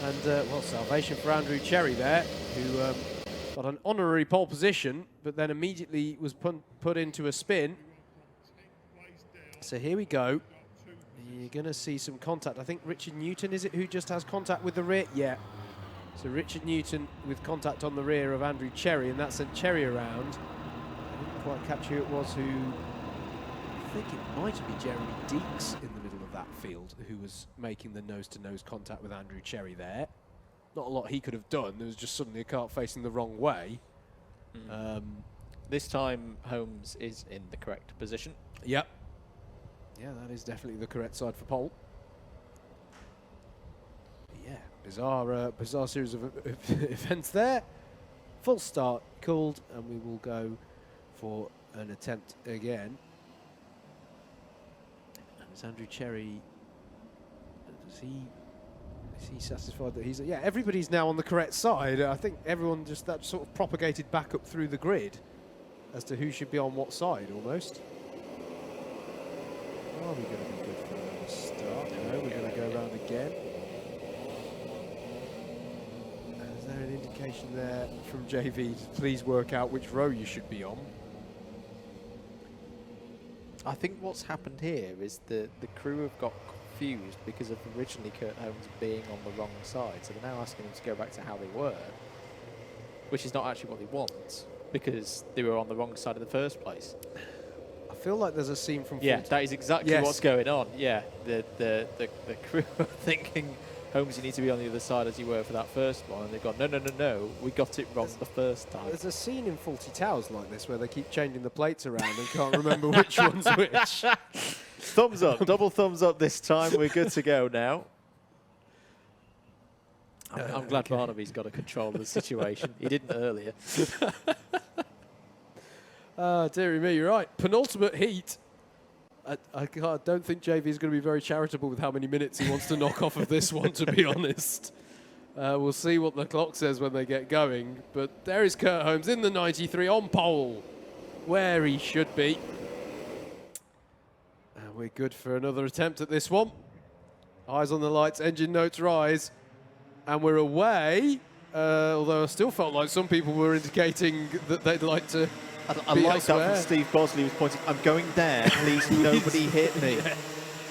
And, well, salvation for Andrew Cherry there, who got an honorary pole position, but then immediately was put into a spin. So here we go. You're going to see some contact. I think Richard Newton, is it, who just has contact with the rear? Yeah. So Richard Newton with contact on the rear of Andrew Cherry, and that sent Cherry around. I didn't quite catch who it was who... I think it might be Jeremy Deeks in the middle of that field who was making the nose-to-nose contact with Andrew Cherry there. Not a lot he could have done. There was just suddenly a kart facing the wrong way. This time Holmes is in the correct position. Yep. Yeah, that is definitely the correct side for pole. Yeah, bizarre series of events there. Full start called, and we will go for an attempt again. And is Andrew Cherry, is he satisfied that he's... Yeah, everybody's now on the correct side. I think everyone just that sort of propagated back up through the grid as to who should be on what side almost. Are we going to be good for a start? No, we're going to go around again. Is there an indication there from JV to please work out which row you should be on? I think what's happened here is the crew have got confused because of originally Kurt Holmes being on the wrong side. So they're now asking them to go back to how they were, which is not actually what they want because they were on the wrong side in the first place. I feel like there's a scene from... Yeah, that is exactly what's going on. Yeah, the crew are thinking, Holmes, you need to be on the other side as you were for that first one. And they've gone, no, we got it wrong the first time. There's a scene in Faulty Towers like this where they keep changing the plates around and can't remember which one's which. Thumbs up, double thumbs up this time. We're good to go now. I'm glad Barnaby's got a control of the situation. He didn't earlier. Dearie me, you're right. Penultimate heat. I don't think JV is going to be very charitable with how many minutes he wants to knock off of this one, to be honest. We'll see what the clock says when they get going. But there is Kurt Holmes in the 93 on pole, where he should be. And we're good for another attempt at this one. Eyes on the lights, engine notes rise. And we're away, although I still felt like some people were indicating that they'd like to... I like that from Steve Bosley, who was pointing, I'm going there, please nobody hit me. Yeah.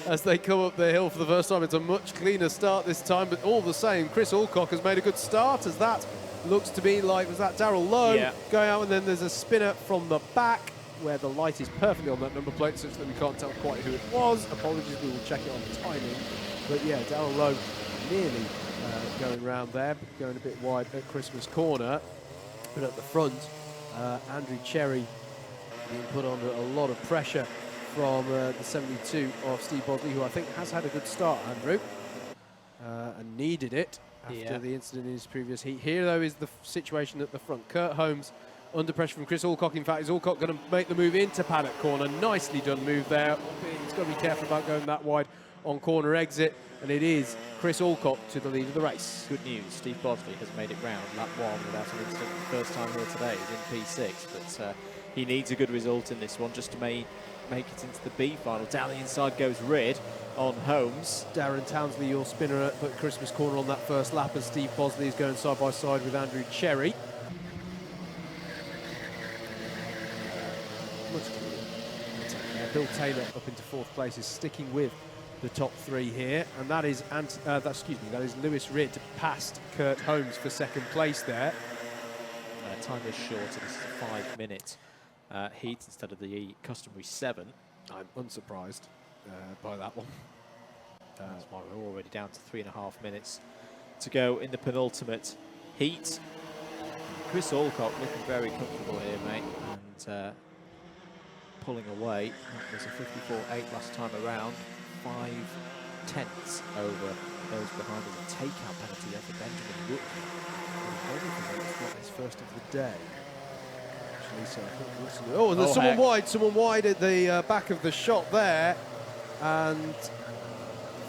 As they come up the hill for the first time, it's a much cleaner start this time, but all the same, Chris Alcock has made a good start, as that looks to be like, was that Darrell Lowe going out, and then there's a spinner from the back, where the light is perfectly on that number plate, such that we can't tell quite who it was. Apologies, we will check it on the timing. But yeah, Darrell Lowe nearly going round there, going a bit wide at Christmas Corner, but at the front, Andrew Cherry being put under a lot of pressure from the 72 of Steve Bosley, who I think has had a good start, Andrew, and needed it after the incident in his previous heat. Here, though, is the situation at the front. Kurt Holmes under pressure from Chris Alcock. In fact, is Alcock going to make the move into paddock corner? Nicely done move there. He's got to be careful about going that wide on corner exit, and it is Chris Alcock to the lead of the race. Good news, Steve Bosley has made it round lap 1 without an incident the first time here today. He's in P6, but he needs a good result in this one just to make it into the B final. Down the inside goes Rid on Holmes. Darren Townsley, your spinner at Christmas Corner on that first lap, as Steve Bosley is going side by side with Andrew Cherry. Much cleaner. Bill Bill Taylor up into 4th place, is sticking with the top 3 here, and that is that is Lewis Ridd past Kurt Holmes for 2nd place there. Time is shorter. This is a 5-minute heat instead of the customary 7. I'm unsurprised by that one. That's why we're already down to 3.5 minutes to go in the penultimate heat. Chris Alcock looking very comfortable here, mate, and pulling away. That was a 54.8 last time around, 5/10 over those behind him. A takeout penalty there for Benjamin Wood. It's not his first of the day. Actually, so I think oh, and there's someone wide at the back of the shot there, and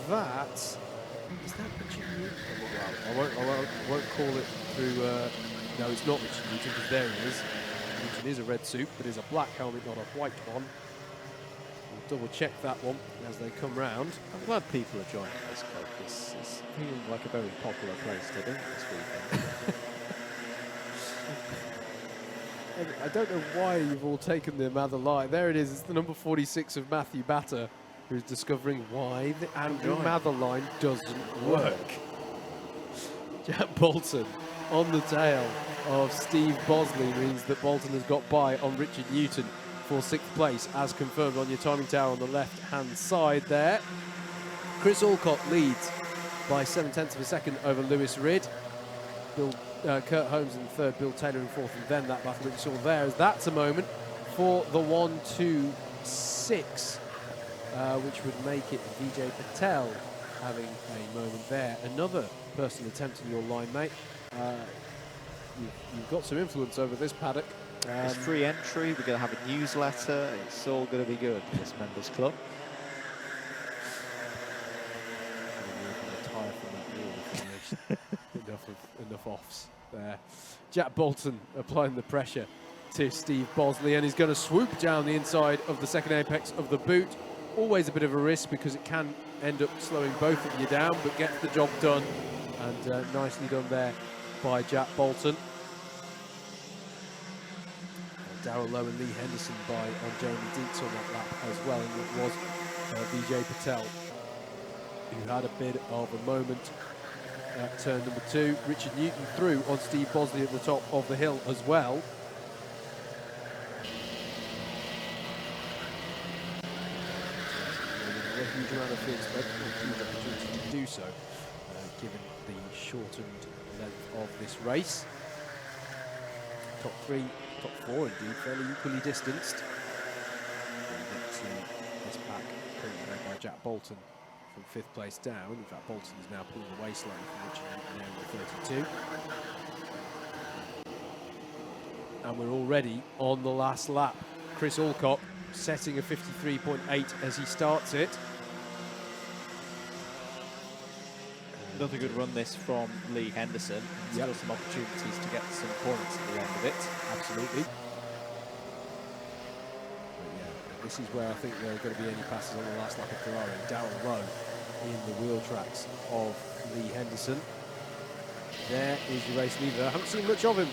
that is that Richard Newton? Well, I won't call it through. No, it's not Richard Newton, because there he is. Newton is a red suit, but is a black helmet, not a white one. We'll double check that one as they come round. I'm glad people are joining this club. This is feeling like a very popular place to do this weekend. I don't know why you've all taken the other line. There it is. It's the number 46 of Matthew Batter, who's discovering why the Andrew Mather line doesn't work. Jack Bolton on the tail of Steve Bosley means that Bolton has got by on Richard Newton for 6th place, as confirmed on your timing tower on the left-hand side there. Chris Alcock leads by 7/10 of a second over Lewis Ridd. Kurt Holmes in 3rd, Bill Taylor in 4th, and then that battle that you saw there, as that's a moment for the 1-2-6, which would make it Vijay Patel having a moment there. Another person attempting your line, mate. You've got some influence over this paddock. It's free entry, we're going to have a newsletter, it's all going to be good, this members club. enough offs there. Jack Bolton applying the pressure to Steve Bosley, and he's going to swoop down the inside of the 2nd apex of the boot. Always a bit of a risk because it can end up slowing both of you down, but gets the job done, and nicely done there by Jack Bolton. Darrell Lowe and Lee Henderson on Jeremy Deeks on that lap as well, and it was Vijay Patel who had a bit of a moment at turn number 2. Richard Newton through on Steve Bosley at the top of the hill as well. A huge amount of fields, but a huge opportunity to do so, given the shortened length of this race. Top 3, top 4 indeed, fairly equally distanced. We get to this pack currently led by Jack Bolton from 5th place down. In fact, Bolton is now pulling away slightly from Richard Newton there with 32. And we're already on the last lap. Chris Alcock setting a 53.8 as he starts it. Another good run this from Lee Henderson. Still some opportunities to get some points at the end of it. Absolutely. But yeah, this is where I think there are going to be any passes on the last lap of Ferrari. Darrell Lowe in the wheel tracks of Lee Henderson. There is your race leader. I haven't seen much of him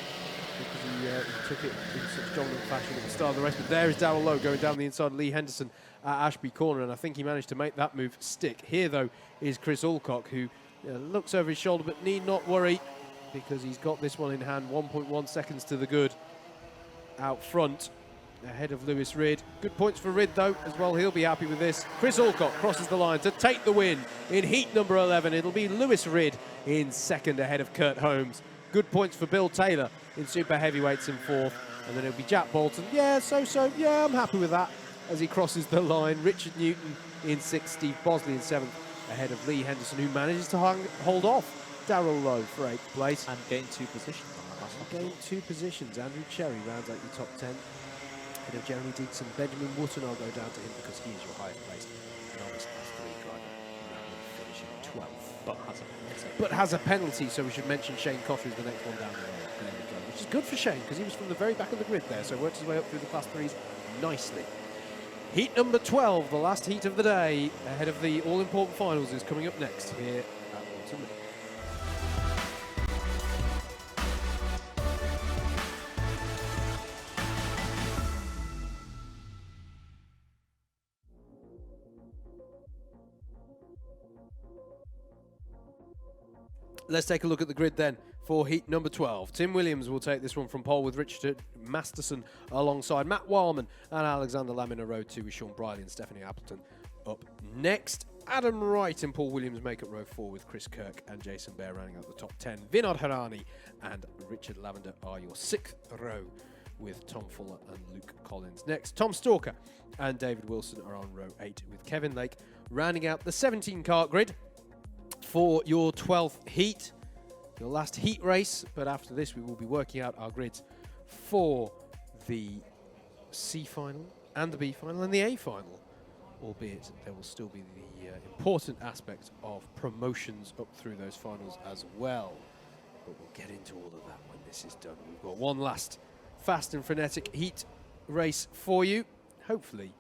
because he took it in such dominant fashion at the start of the race. But there is Darrell Lowe going down the inside of Lee Henderson at Ashby Corner, and I think he managed to make that move stick. Here, though, is Chris Alcock, who looks over his shoulder but need not worry because he's got this one in hand. 1.1 seconds to the good out front ahead of Lewis Ridd. Good points for Ridd though as well. He'll be happy with this. Chris Alcock crosses the line to take the win in heat number 11. It'll be Lewis Ridd in 2nd ahead of Kurt Holmes. Good points for Bill Taylor in super heavyweights in 4th, and then it'll be Jack Bolton. Yeah, I'm happy with that as he crosses the line. Richard Newton in 6th, Steve Bosley in 7th ahead of Lee Henderson, who manages to hold off Darrell Lowe for 8th place. And gain 2 positions on that last one. Gain 2 positions. Andrew Cherry rounds out your top 10. Ahead of Jeremy Deeks. Benjamin Wootton, I'll go down to him because he is your highest place. And obviously class 3 driver. And that will finish in 12th. But has a penalty, so we should mention Shane Cotter is the next one down the road. There we go. Which is good for Shane because he was from the very back of the grid there, so worked his way up through the class 3s nicely. Heat number 12, the last heat of the day, ahead of the all-important finals, is coming up next here at Whilton Mill. Let's take a look at the grid then for heat number 12. Tim Williams will take this one from pole with Richard Masterson alongside Matt Wildman and Alexander Lamb in row 2 with Sean Briley and Stephanie Appleton up next. Adam Wright and Paul Williams make up row 4 with Chris Kirk and Jason Bear rounding out the top 10. Vinod Harani and Richard Lavender are your 6th row with Tom Fuller and Luke Collins. Next, Tom Stalker and David Wilson are on row 8 with Kevin Lake rounding out the 17 kart grid for your 12th heat, your last heat race. But after this, we will be working out our grids for the C final and the B final and the A final, albeit there will still be the important aspect of promotions up through those finals as well. But we'll get into all of that when this is done. We've got one last fast and frenetic heat race for you. Hopefully,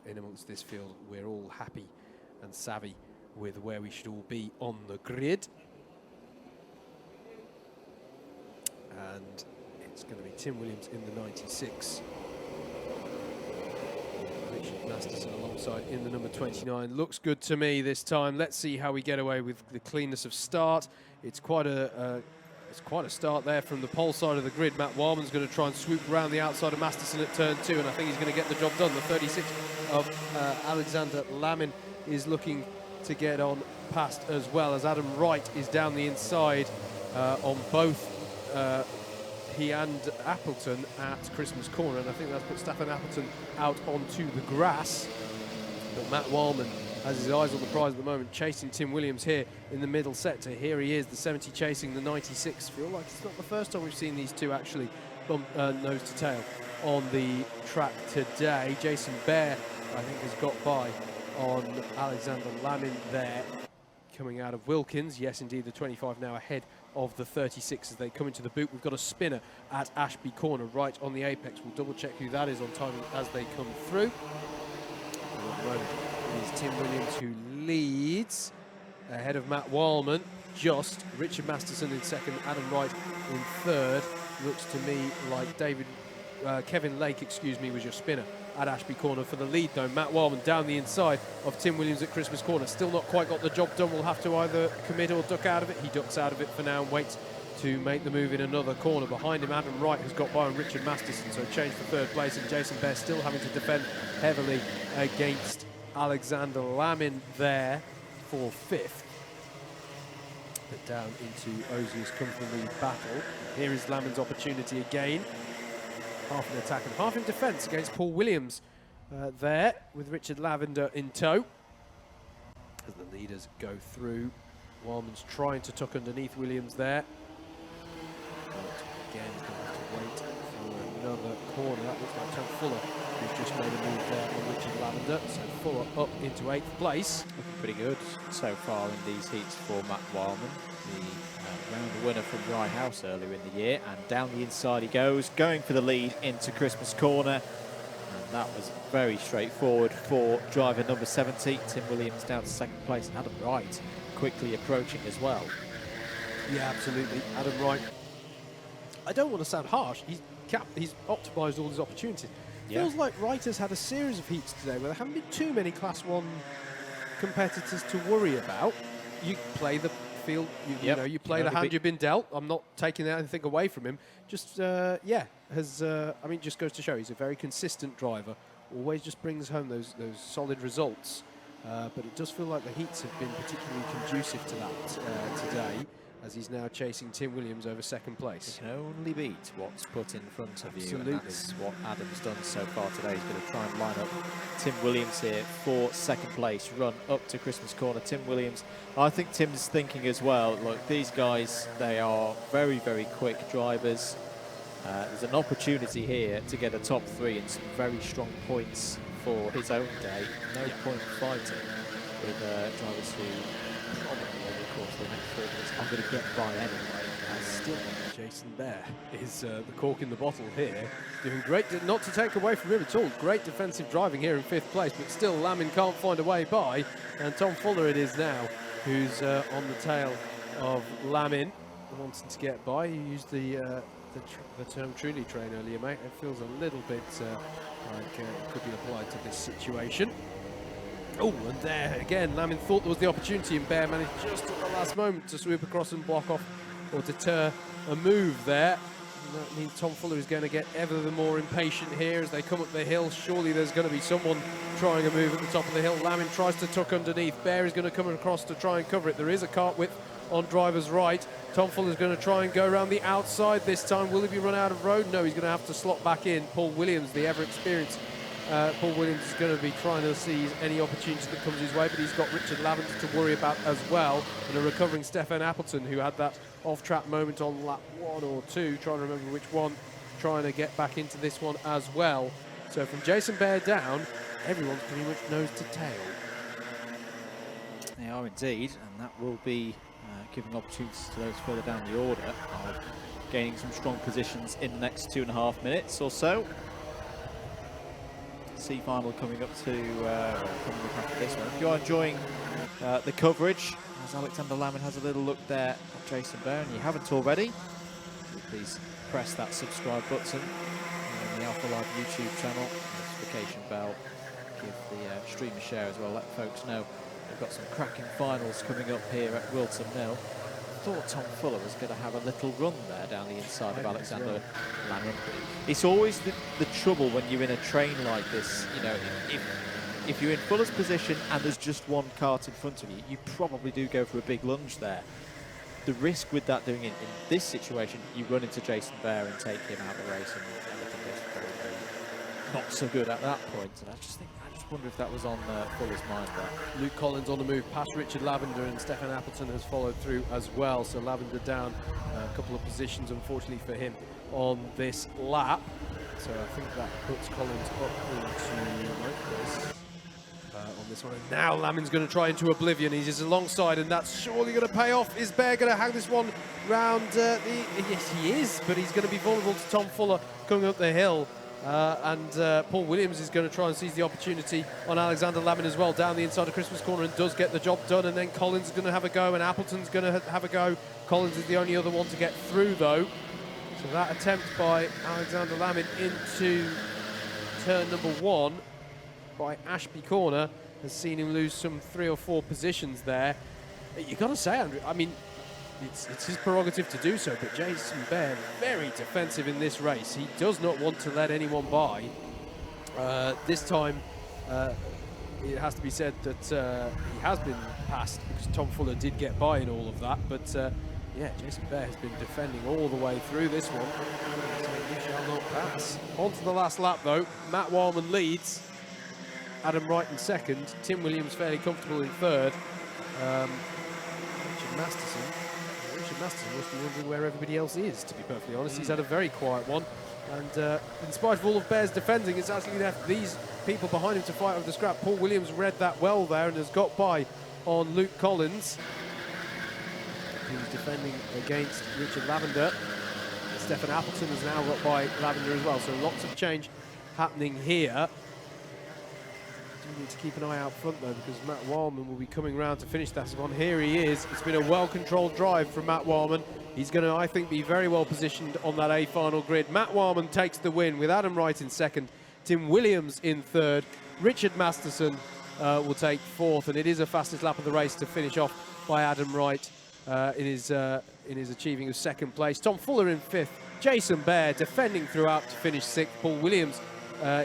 in amongst this field, we're all happy and savvy with where we should all be on the grid. And it's going to be Tim Williams in the 96. Richard Masterson alongside in the number 29. Looks good to me this time. Let's see how we get away with the cleanness of start. It's quite a start there from the pole side of the grid. Matt Wildman's going to try and swoop around the outside of Masterson at turn 2, and I think he's going to get the job done. The 36 of Alexander Lamin is looking to get on past as well, as Adam Wright is down the inside on both he and Appleton at Christmas Corner, and I think that's put Stefan Appleton out onto the grass. But Matt Wildman has his eyes on the prize at the moment, chasing Tim Williams here in the middle sector. Here he is, the 70 chasing the 96. Feel like it's not the first time we've seen these two actually bump nose to tail on the track today. Jason Bear, I think, has got by on Alexander Lamin there, coming out of Wilkins. Yes, indeed, the 25 now ahead of the 36 as they come into the boot. We've got a spinner at Ashby Corner right on the apex. We'll double check who that is on timing as they come through. And at the moment, it is Tim Williams who leads ahead of Matt Wildman. Just Richard Masterson in second, Adam Wright in third. Looks to me like Kevin Lake, was your spinner at Ashby Corner for the lead, though. Matt Wildman down the inside of Tim Williams at Christmas Corner. Still not quite got the job done. We'll have to either commit or duck out of it. He ducks out of it for now and waits to make the move in another corner. Behind him, Adam Wright has got by on Richard Masterson, so change for third place, and Jason Bear still having to defend heavily against Alexander Lamin there for fifth. But down into Ozier's company battle. Here is Lamin's opportunity again. Half in attack and half in defence against Paul Williams there, with Richard Lavender in tow. As the leaders go through, Wildman's trying to tuck underneath Williams there. But again, he's going to have to wait for another corner. That looks like Tom Fuller, who's just made a move there on Richard Lavender. So Fuller up into 8th place. Looking pretty good so far in these heats for Matt Wildman, the round winner from Rye House earlier in the year, and down the inside he goes, going for the lead into Christmas Corner, and that was very straightforward for driver number 70. Tim Williams down to second place, and Adam Wright quickly approaching as well. Yeah, absolutely. Adam Wright, I don't want to sound harsh, he's optimised all his opportunities. Yeah. Feels like Wright has had a series of heats today where there haven't been too many Class 1 competitors to worry about. You play the field, you know, you play the hand you've been dealt. I'm not taking anything away from him. Just, I mean, just goes to show he's a very consistent driver. Always just brings home those solid results. But it does feel like the heats have been particularly conducive to that today, as he's now chasing Tim Williams over second place. You can only beat what's put in front of you, and Absolutely. that's what Adam's done so far today. He's going to try and line up Tim Williams here for second place, run up to Christmas Corner. Tim Williams, I think Tim's thinking as well, look, these guys, they are very, very quick drivers. There's an opportunity here to get a top 3 and some very strong points for his own day. No point fighting with drivers who probably over the course of the next 3 minutes I'm going to get by anyway. And still, Jason Bear is the cork in the bottle here, doing great, not to take away from him at all. Great defensive driving here in 5th place, but still Lamin can't find a way by, and Tom Fuller it is now who's on the tail of Lamin, wanting to get by. You used the term truly train earlier, mate. It feels a little bit like it could be applied to this situation. Oh, and there again, Lamin thought there was the opportunity, and Bear managed just at the last moment to swoop across and block off or deter a move there. And that means Tom Fuller is going to get ever the more impatient here as they come up the hill. Surely there's going to be someone trying a move at the top of the hill. Lamin tries to tuck underneath. Bear is going to come across to try and cover it. There is a cart width on driver's right. Tom Fuller's going to try and go around the outside this time. Will he be run out of road? No, he's going to have to slot back in. Paul Williams, the ever-experienced Paul Williams, is going to be trying to seize any opportunity that comes his way, but he's got Richard Lavender to worry about as well, and a recovering Stefan Appleton, who had that off-track moment on lap 1 or 2, trying to remember which one, trying to get back into this one as well. So from Jason Bear down, everyone's pretty much nose to tail. They are indeed, and that will be giving opportunities to those further down the order of gaining some strong positions in the next 2.5 minutes or so. C final coming up to coming up after this one. If you are enjoying the coverage, as Alexander Lamin has a little look there at Jason Bear, and you haven't already, please press that subscribe button on the Alpha Live YouTube channel, notification bell, give the stream a share as well, let folks know we've got some cracking finals coming up here at Whilton Mill. I thought Tom Fuller was going to have a little run there down the inside of Alexander Lamin. It's always the trouble when you're in a train like this, you know, if you're in Fuller's position and there's just one kart in front of you, you probably do go for a big lunge there. The risk with that doing it in this situation, you run into Jason Bear and take him out of the race, and everything goes very, very not so good at that point. And I just wonder if that was on Fuller's mind there. Luke Collins on the move past Richard Lavender, and Stefan Appleton has followed through as well. So Lavender down a couple of positions, unfortunately for him, on this lap. So I think that puts Collins up into ninth place on this one. And now Lamin's going to try into oblivion. He's just alongside, and that's surely going to pay off. Is Bear going to hang this one round yes, he is, but he's going to be vulnerable to Tom Fuller coming up the hill. Paul Williams is going to try and seize the opportunity on Alexander Lamin as well, down the inside of Christmas Corner, and does get the job done. And then Collins is going to have a go, and Appleton's going to have a go. Collins is the only other one to get through, though. So that attempt by Alexander Lamin into turn number 1 by Ashby Corner has seen him lose some 3 or 4 positions there. You've got to say, Andrew, I mean, it's his prerogative to do so, but Jason Bear, very defensive in this race. He does not want to let anyone by. This time, it has to be said that he has been passed, because Tom Fuller did get by in all of that. But yeah, Jason Bear has been defending all the way through this one. So he shall not pass. On to the last lap, though. Matt Wildman leads. Adam Wright in second. Tim Williams fairly comfortable in third. Richard Masterson must be wondering where everybody else is, to be perfectly honest. He's had a very quiet one, and in spite of all of Bear's defending, it's actually left these people behind him to fight over the scrap. Paul Williams read that well there and has got by on Luke Collins, who's defending against Richard Lavender. Stefan Appleton has now got by Lavender as well, so lots of change happening here. Need to keep an eye out front though, because Matt Wildman will be coming round to finish that one. Here he is. It's been a well-controlled drive from Matt Wildman. He's going to, I think, be very well positioned on that A final grid. Matt Wildman takes the win with Adam Wright in second, Tim Williams in third, Richard Masterson will take fourth, and it is a fastest lap of the race to finish off by Adam Wright in his achieving of second place. Tom Fuller in fifth, Jason Bear defending throughout to finish sixth, Paul Williams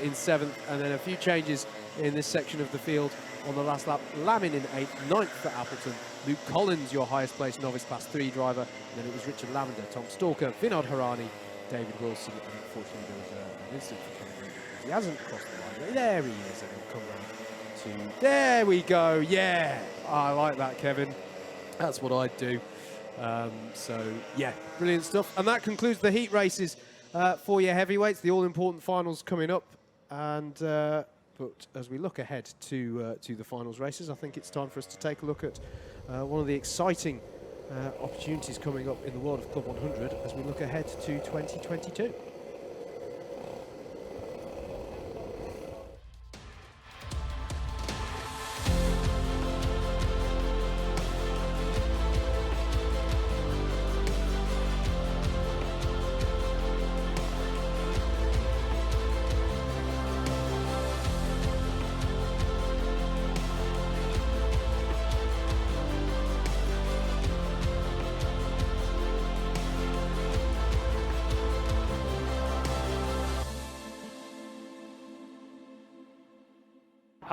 in seventh, and then a few changes in this section of the field on the last lap. Lamin in 8th, 9th for Appleton. Luke Collins, your highest placed novice class 3 driver. And then it was Richard Lavender, Tom Stalker, Vinod Harani, David Wilson. And unfortunately, there was an instant for Kieran. He hasn't crossed the line. There he is. And he'll come round to... There we go. Yeah. I like that, Kevin. That's what I'd do. So, yeah, brilliant stuff. And that concludes the heat races for your heavyweights. The all-important finals coming up. And... But as we look ahead to the finals races, I think it's time for us to take a look at one of the exciting opportunities coming up in the world of Club 100 as we look ahead to 2022.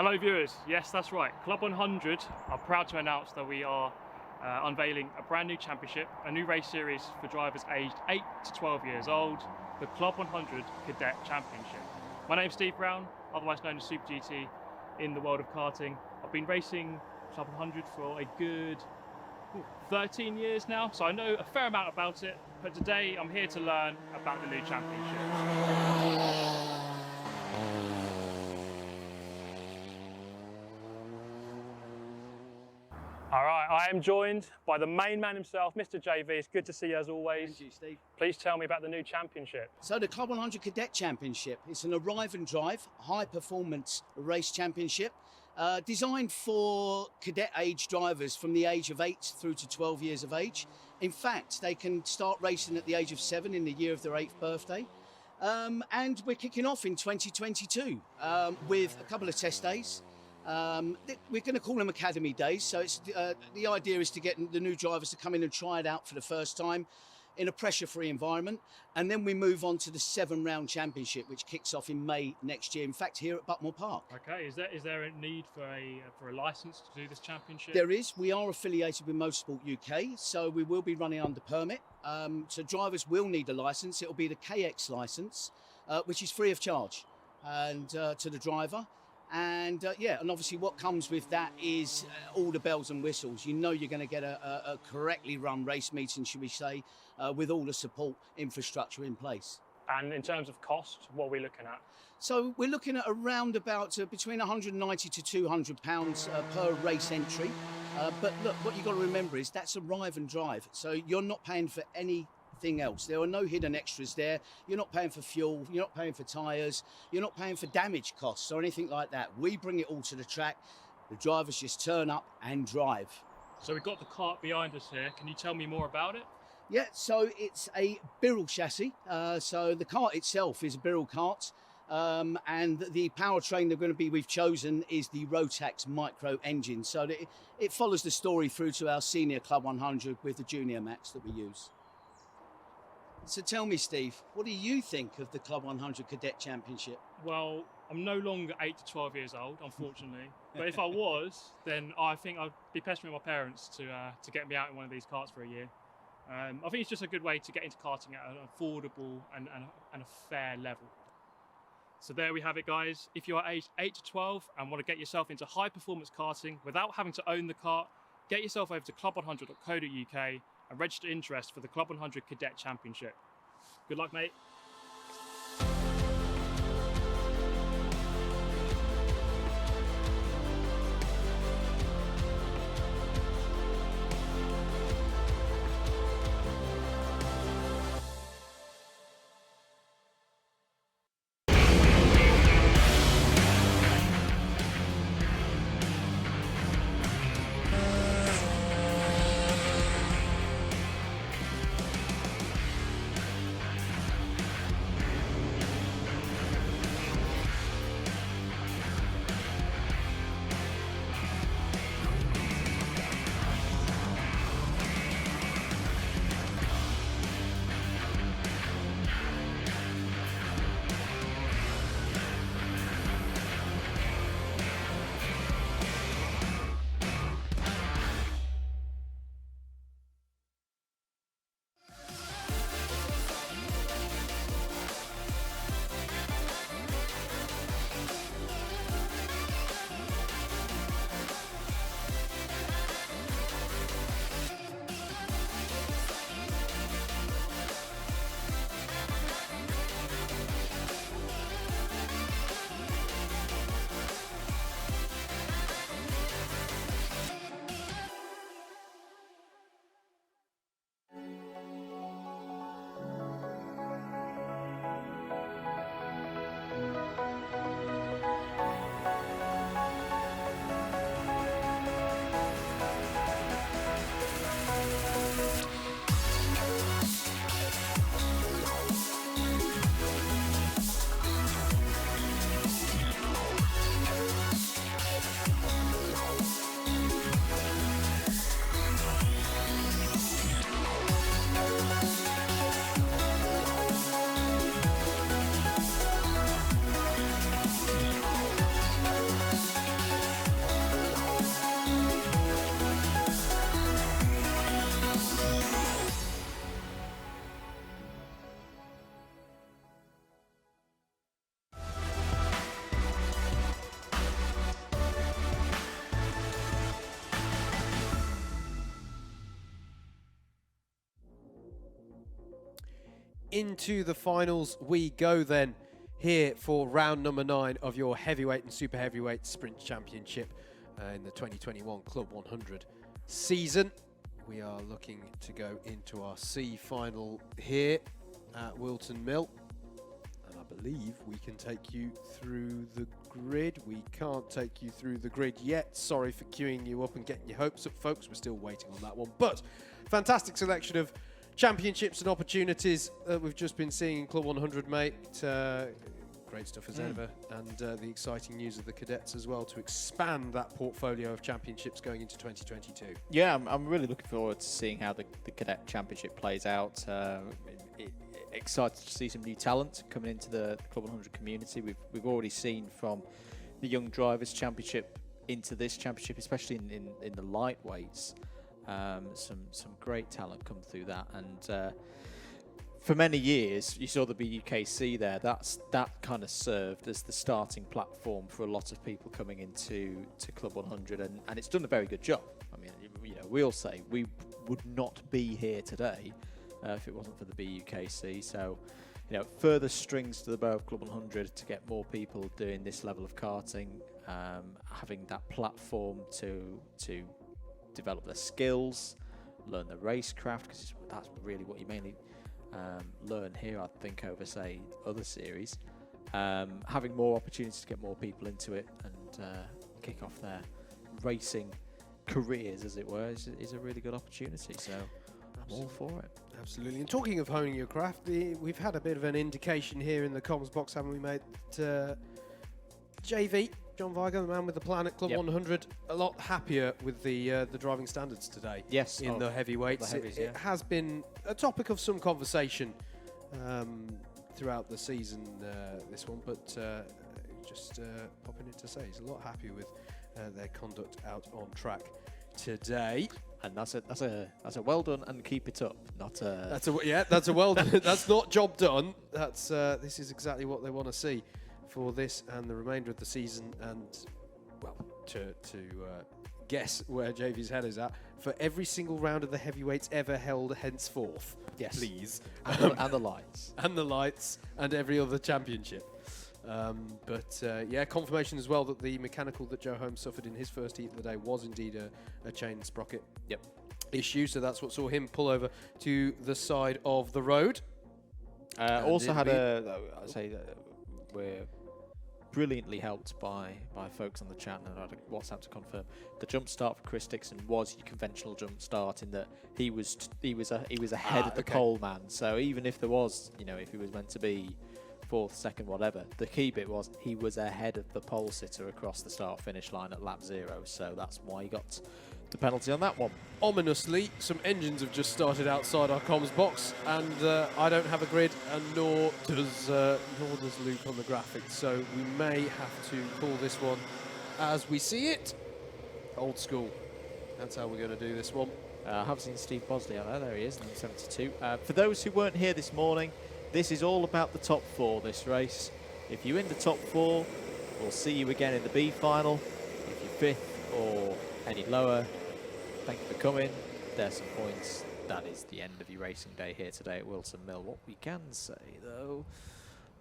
Hello viewers, yes that's right, Club 100 are proud to announce that we are unveiling a brand new championship, a new race series for drivers aged 8 to 12 years old, the Club 100 Cadet Championship. My name's Steve Brown, otherwise known as Super GT in the world of karting. I've been racing Club 100 for a good 13 years now, so I know a fair amount about it, but today I'm here to learn about the new championship. All right, I am joined by the main man himself, Mr. JV. It's good to see you as always. Thank you, Steve. Please tell me about the new championship. So the Club 100 Cadet Championship, it's an arrive and drive, high performance race championship designed for cadet age drivers from the age of 8 through to 12 years of age. In fact, they can start racing at the age of 7 in the year of their 8th birthday. And we're kicking off in 2022 with a couple of test days. We're going to call them Academy Days, so it's, the idea is to get the new drivers to come in and try it out for the first time in a pressure-free environment, and then we move on to the 7-round championship, which kicks off in May next year, in fact here at Buckmore Park. Okay, is there a need for a licence to do this championship? There is. We are affiliated with Motorsport UK, so we will be running under permit, so drivers will need a licence. It will be the KX licence, which is free of charge and to the driver. And yeah, and obviously what comes with that is all the bells and whistles. You know you're going to get a correctly run race meeting, should we say, with all the support infrastructure in place. And in terms of cost, what are we looking at? So we're looking at around about between 190 to 200 pounds per race entry. But look, what you've got to remember is that's arrive and drive. So you're not paying for anything else. There are no hidden extras there. You're not paying for fuel, you're not paying for tyres, you're not paying for damage costs or anything like that. We bring it all to the track. The drivers just turn up and drive. So we've got the kart behind us here. Can you tell me more about it? Yeah, so it's a Birrell chassis. So the kart itself is a Birrell kart. And the powertrain we've chosen is the ROTAX micro engine. So that it follows the story through to our senior Club 100 with the junior max that we use. So tell me, Steve, what do you think of the Club 100 Cadet Championship? Well, I'm no longer 8 to 12 years old, unfortunately. But if I was, then I think I'd be pestering my parents to get me out in one of these karts for a year. I think it's just a good way to get into karting at an affordable and a fair level. So there we have it, guys. If you are aged 8 to 12 and want to get yourself into high performance karting without having to own the kart, get yourself over to club100.co.uk and register interest for the Club 100 Cadet Championship. Good luck, mate. into the finals we go then, here for round number 9 of your heavyweight and super heavyweight sprint championship in the 2021 Club 100 season. We are looking to go into our C final here at Whilton Mill. And I believe we can take you through the grid. We can't take you through the grid yet. Sorry for queuing you up and getting your hopes up, folks. We're still waiting on that one. But fantastic selection of championships and opportunities that we've just been seeing in Club 100, mate. Great stuff as ever. And the exciting news of the cadets as well to expand that portfolio of championships going into 2022. Yeah, I'm really looking forward to seeing how the cadet championship plays out. Excited to see some new talent coming into the Club 100 community. We've already seen from the Young Drivers Championship into this championship, especially in the lightweights, some great talent come through that. And for many years, you saw the ABkC there. That kind of served as the starting platform for a lot of people coming into Club 100, and it's done a very good job. I mean, we'll say we would not be here today if it wasn't for the ABkC. So, further strings to the bow of Club 100 to get more people doing this level of karting, having that platform to develop their skills, learn the racecraft, because that's really what you mainly learn here, I think, over, say, other series. Having more opportunities to get more people into it and kick off their racing careers, as it were, is a really good opportunity. So I'm all for it. Absolutely. And talking of honing your craft, we've had a bit of an indication here in the comms box, haven't we, mate? JV, John Viger, the man with the plan at Club 100, a lot happier with the driving standards today. Yes, in the heavyweights. It has been a topic of some conversation throughout the season, this one, but just popping in to say he's a lot happier with their conduct out on track today. And that's a well done, and keep it up. Not a that's a well done. That's not job done. That's this is exactly what they want to see for this and the remainder of the season. And well, to guess where JV's head is at, for every single round of the heavyweights ever held henceforth. Yes, please. And the lights. And the lights and every other championship. Yeah, confirmation as well that the mechanical that Joe Holmes suffered in his first heat of the day was indeed a chain sprocket issue. So that's what saw him pull over to the side of the road. Also had we're brilliantly helped by folks on the chat, and I had a WhatsApp to confirm the jump start for Chris Dixon was your conventional jump start, in that he was ahead of the pole man. So even if there was, if he was meant to be fourth, second, whatever, the key bit was he was ahead of the pole sitter across the start-finish line at lap 0, so that's why he got the penalty on that one. Ominously, some engines have just started outside our comms box, and I don't have a grid, and nor does Luke on the graphics, so we may have to call this one as we see it. Old school. That's how we're going to do this one. I have seen Steve Bosley out there. There he is, number 72. For those who weren't here this morning, this is all about the top 4, this race. If you win the top 4, we'll see you again in the B final. If you're 5th or any lower, thank you for coming. There's some points. That is the end of your racing day here today at Whilton Mill. What we can say, though,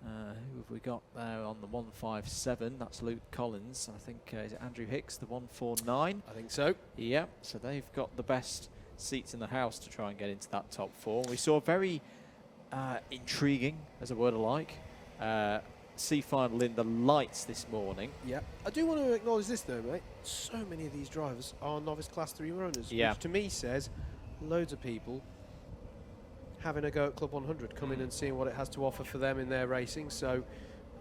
who have we got there on the 157? That's Luke Collins. I think, is it Andrew Hicks, the 149? I think so. Yeah, so they've got the best seats in the house to try and get into that top 4. We saw a very intriguing, as a word I like, C final in the lights this morning. Yeah, I do want to acknowledge this though, mate. So many of these drivers are novice class 3 runners, which to me says loads of people having a go at Club 100, coming and seeing what it has to offer for them in their racing. So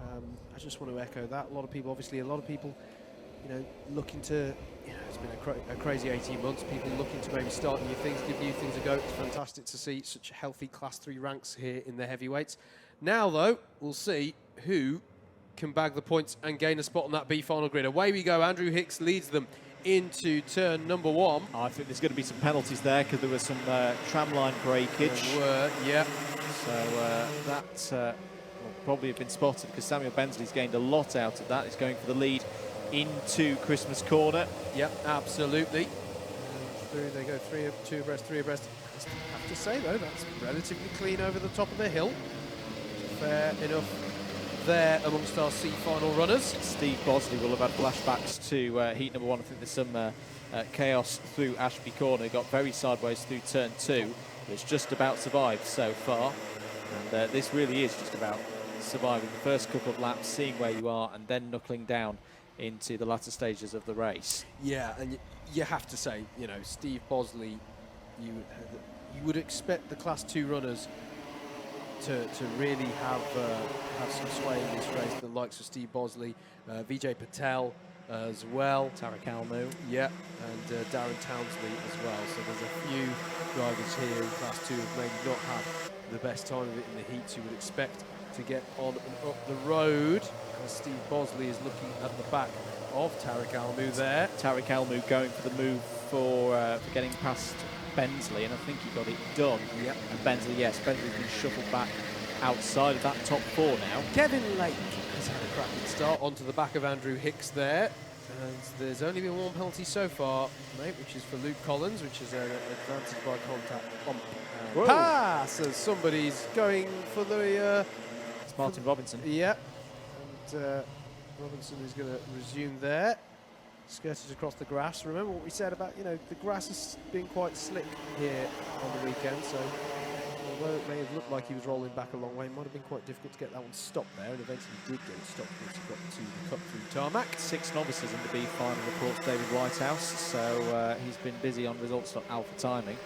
I just want to echo that. A lot of people, looking to, it's been a crazy 18 months. People looking to maybe start new things, give new things a go. It's fantastic to see such healthy class 3 ranks here in the heavyweights. Now, though, we'll see who can bag the points and gain a spot on that B final grid. Away we go. Andrew Hicks leads them into turn number 1. I think there's going to be some penalties there because there was some tramline breakage. There were, yeah. So that will probably have been spotted because Samuel Bensley's gained a lot out of that. He's going for the lead into Christmas corner. Yep, absolutely. through. They go two abreast, three abreast. I have to say though, that's relatively clean over the top of the hill. Fair enough there amongst our C final runners. Steve Bosley will have had flashbacks to heat number 1. I think there's some chaos through Ashby Corner. Got very sideways through turn 2. But it's just about survived so far. And this really is just about surviving the first couple of laps, seeing where you are, and then knuckling down into the latter stages of the race. Yeah, and you have to say, you know, Steve Bosley, you would expect the Class 2 runners to really have some sway in this race. The likes of Steve Bosley, Vijay Patel as well. Tarek Almu. Yeah, and Darren Townsley as well. So there's a few drivers here in Class 2 who maybe not have the best time of it in the heats you would expect to get on and up the road. As Steve Bosley is looking at the back of Tarek Almu there. Tarek Almu going for the move for getting past Bensley, and I think he got it done. Yep. And Bensley, yes, Bensley's been shuffled back outside of that top 4 now. Kevin Lake has had a cracking start onto the back of Andrew Hicks there. And there's only been one penalty so far, mate, which is for Luke Collins, which is an advantage by contact bump. Pass as somebody's going for the... It's Martin Robinson. Yeah. And Robinson is going to resume there. Skirted across the grass. Remember what we said about, you know, the grass has been quite slick here on the weekend, so although it may have looked like he was rolling back a long way, it might have been quite difficult to get that one stopped there, and eventually did get it stopped once he got to the cut through tarmac. 6 novices in the B final, reports David Whitehouse, so he's been busy on results.alpha timing,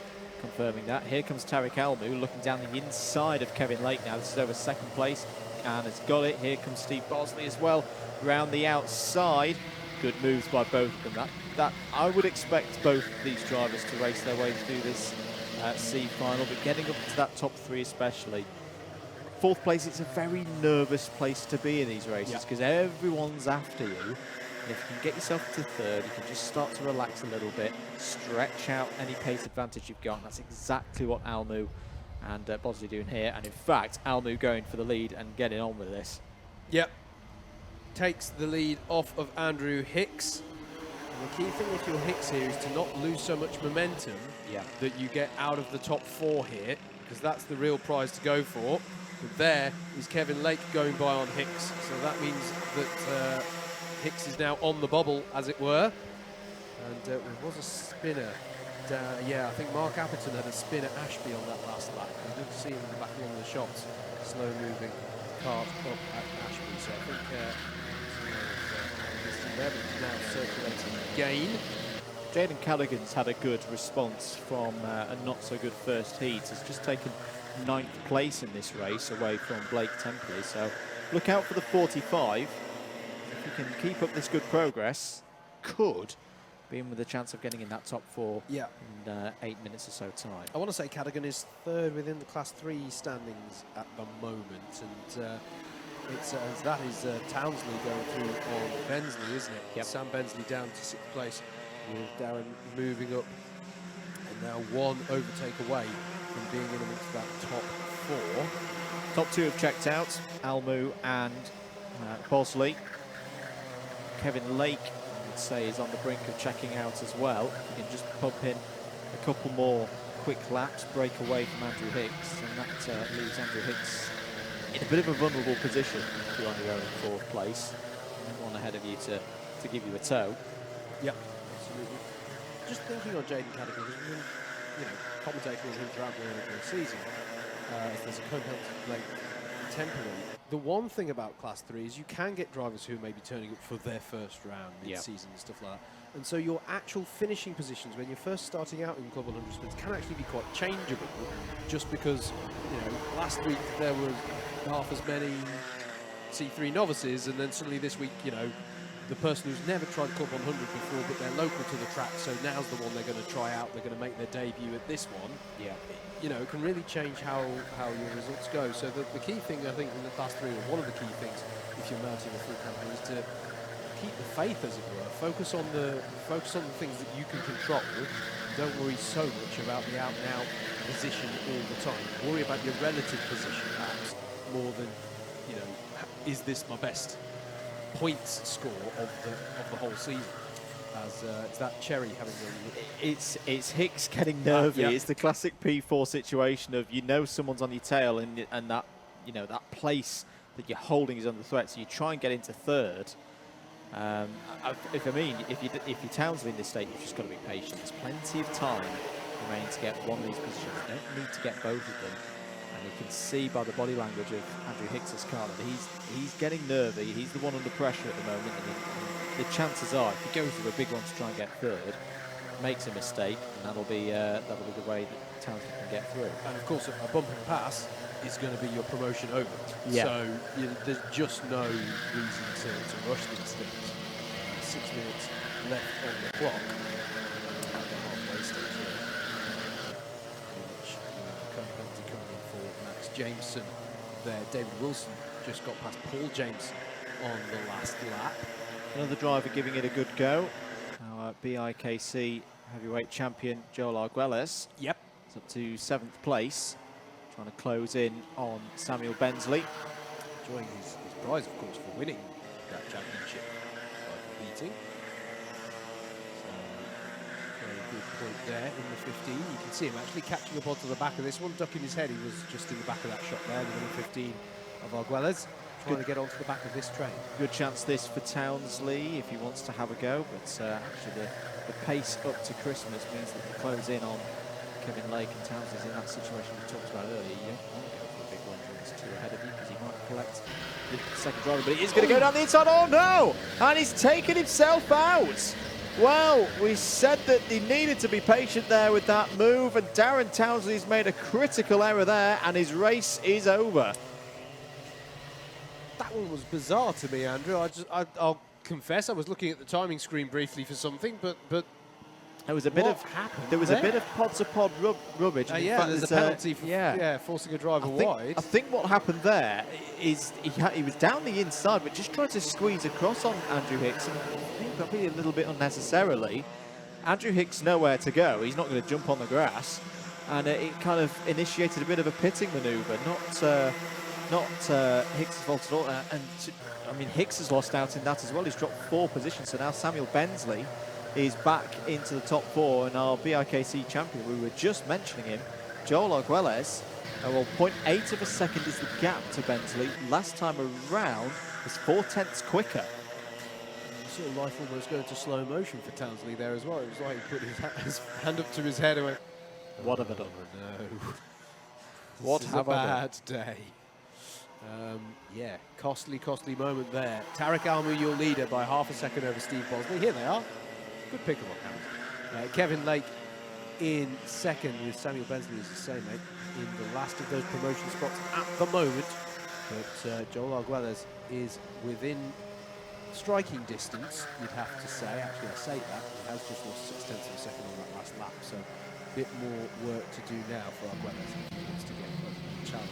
confirming that. Here comes Tarek Almu looking down the inside of Kevin Lake now. This is over 2nd place, and has got it. Here comes Steve Bosley as well, round the outside. Good moves by both of them. That I would expect both of these drivers to race their way through this C final, but getting up to that top 3 especially. 4th place, it's a very nervous place to be in these races because everyone's after you. And if you can get yourself to 3rd, you can just start to relax a little bit, stretch out any pace advantage you've got. And that's exactly what Almu and Bosley doing here. And in fact, Almu going for the lead and getting on with this. Yep. Takes the lead off of Andrew Hicks. And the key thing with your Hicks here is to not lose so much momentum that you get out of the top 4 here, because that's the real prize to go for. But there is Kevin Lake going by on Hicks, so that means that Hicks is now on the bubble, as it were. And there was a spinner. Yeah, I think Mark Appleton had a spin at Ashby on that last lap. You didn't see him in the back of one of the shots, slow moving cart up at Ashby. So I think there, but he's now circulating again. Jaden Callaghan's had a good response from a not-so-good first heat. Has just taken 9th place in this race away from Blake Templey. So look out for the 45. If you can keep up this good progress, could be in with a chance of getting in that top 4 in 8 minutes or so time. I want to say Callaghan is 3rd within the Class 3 standings at the moment, and that is Townsley going through on Bensley, isn't it? Yep. Sam Bensley down to 6th place, with Darren moving up, and now 1 overtake away from being in amongst that top 4. Top 2 have checked out, Almu and Bosley. Kevin Lake, I would say, is on the brink of checking out as well. You can just pump in a couple more quick laps, break away from Andrew Hicks, and that leaves Andrew Hicks in a bit of a vulnerable position if you're on your own in 4th place. One ahead of you to give you a tow. Yep, absolutely. Just thinking on Jaden Callaghan, because we've been, you know, commentating on him throughout the season, if there's a co-penalty Blake temporary. The one thing about Class 3 is you can get drivers who may be turning up for their first round mid-season and stuff like that. And so your actual finishing positions when you're first starting out in Club 100 Sprints can actually be quite changeable, just because, you know, last week there was half as many C3 novices, and then suddenly this week, you know, the person who's never tried Club 100 before, but they're local to the track, so now's the one they're going to try out. They're going to make their debut at this one. Yeah. You know, it can really change how your results go. So the key thing, I think, in the Class 3, or one of the key things, if you're mounting a full campaign, is to keep the faith, as it were. Focus on the things that you can control. Don't worry so much about the out-and-out position all the time. Worry about your relative position, perhaps, more than, you know, is this my best points score of the whole season? as it's that Cherry having It's Hicks getting nervy. yeah. It's the classic P4 situation of someone's on your tail and that that place that you're holding is under threat, so you try and get into third. If you're Townsley in this state, you've just got to be patient. There's plenty of time remaining to get one of these positions. You don't need to get both of them. And you can see by the body language of Andrew Hicks's car that he's getting nervy. He's the one under pressure at the moment. And the chances are, if he goes for a big one to try and get third, makes a mistake, and that'll be the way that Townsley can get through. And of course, a bump and pass is going to be your promotion over. Yeah. So there's just no reason to rush these things. 6 minutes left on the clock at the halfway stage here, in which co-penalty coming in for Max Jameson there. David Wilson just got past Paul Jameson on the last lap. Another driver giving it a good go. Our BIKC heavyweight champion Joel Arguelles. Yep. It's up to 7th place. Trying to close in on Samuel Bensley. Enjoying his prize, of course, for winning that championship by competing. So, very good point there in the 15. You can see him actually catching up onto the back of this one, ducking his head. He was just in the back of that shot there, the number 15 of Arguelles, trying to get onto the back of this train. Good chance this for Townsley if he wants to have a go, but actually the pace up to Christmas means that they close in on Kevin Lake, and Townsley's in that situation we talked about earlier. You don't want to go for a big one when there's two ahead of you because he might collect the second driver, but he is going to go down the inside. Oh no! And he's taken himself out. Well, we said that he needed to be patient there with that move, and Darren Townsley's made a critical error there, and his race is over. That one was bizarre to me, Andrew. I'll confess, I was looking at the timing screen briefly for something, but There was a bit what of happened there was there? a bit of pod rubbish. And in yeah, fact, there's a penalty for forcing a driver wide. I think what happened there is he was down the inside, but just tried to squeeze across on Andrew Hicks, and I think probably a little bit unnecessarily. Andrew Hicks nowhere to go. He's not going to jump on the grass, and it kind of initiated a bit of a pitting manoeuvre. Not Hicks' fault at all. I mean, Hicks has lost out in that as well. He's dropped 4 positions, so now Samuel Bensley is back into the top 4, and our BIKC champion, we were just mentioning him, Joel Arguelles, well, 0.8 of a second is the gap to Bensley. Last time around was 4/10 quicker. You saw life almost go into slow motion for Townsley there as well. It was like he put his hand up to his head and went, What have I done? no. What This is have a I done? bad day. Yeah, costly moment there. Tarek Almu, your leader, by half a second over Steve Bosley. Here they are. Good pick-up on Hammond. Kevin Lake in second with Samuel Bensley as his same mate in the last of those promotion spots at the moment. But Joel Arguelles is within striking distance, you'd have to say. Actually, I say that. He has just lost 0.6 of a second on that last lap, so a bit more work to do now for Arguelles if he wants to get a challenge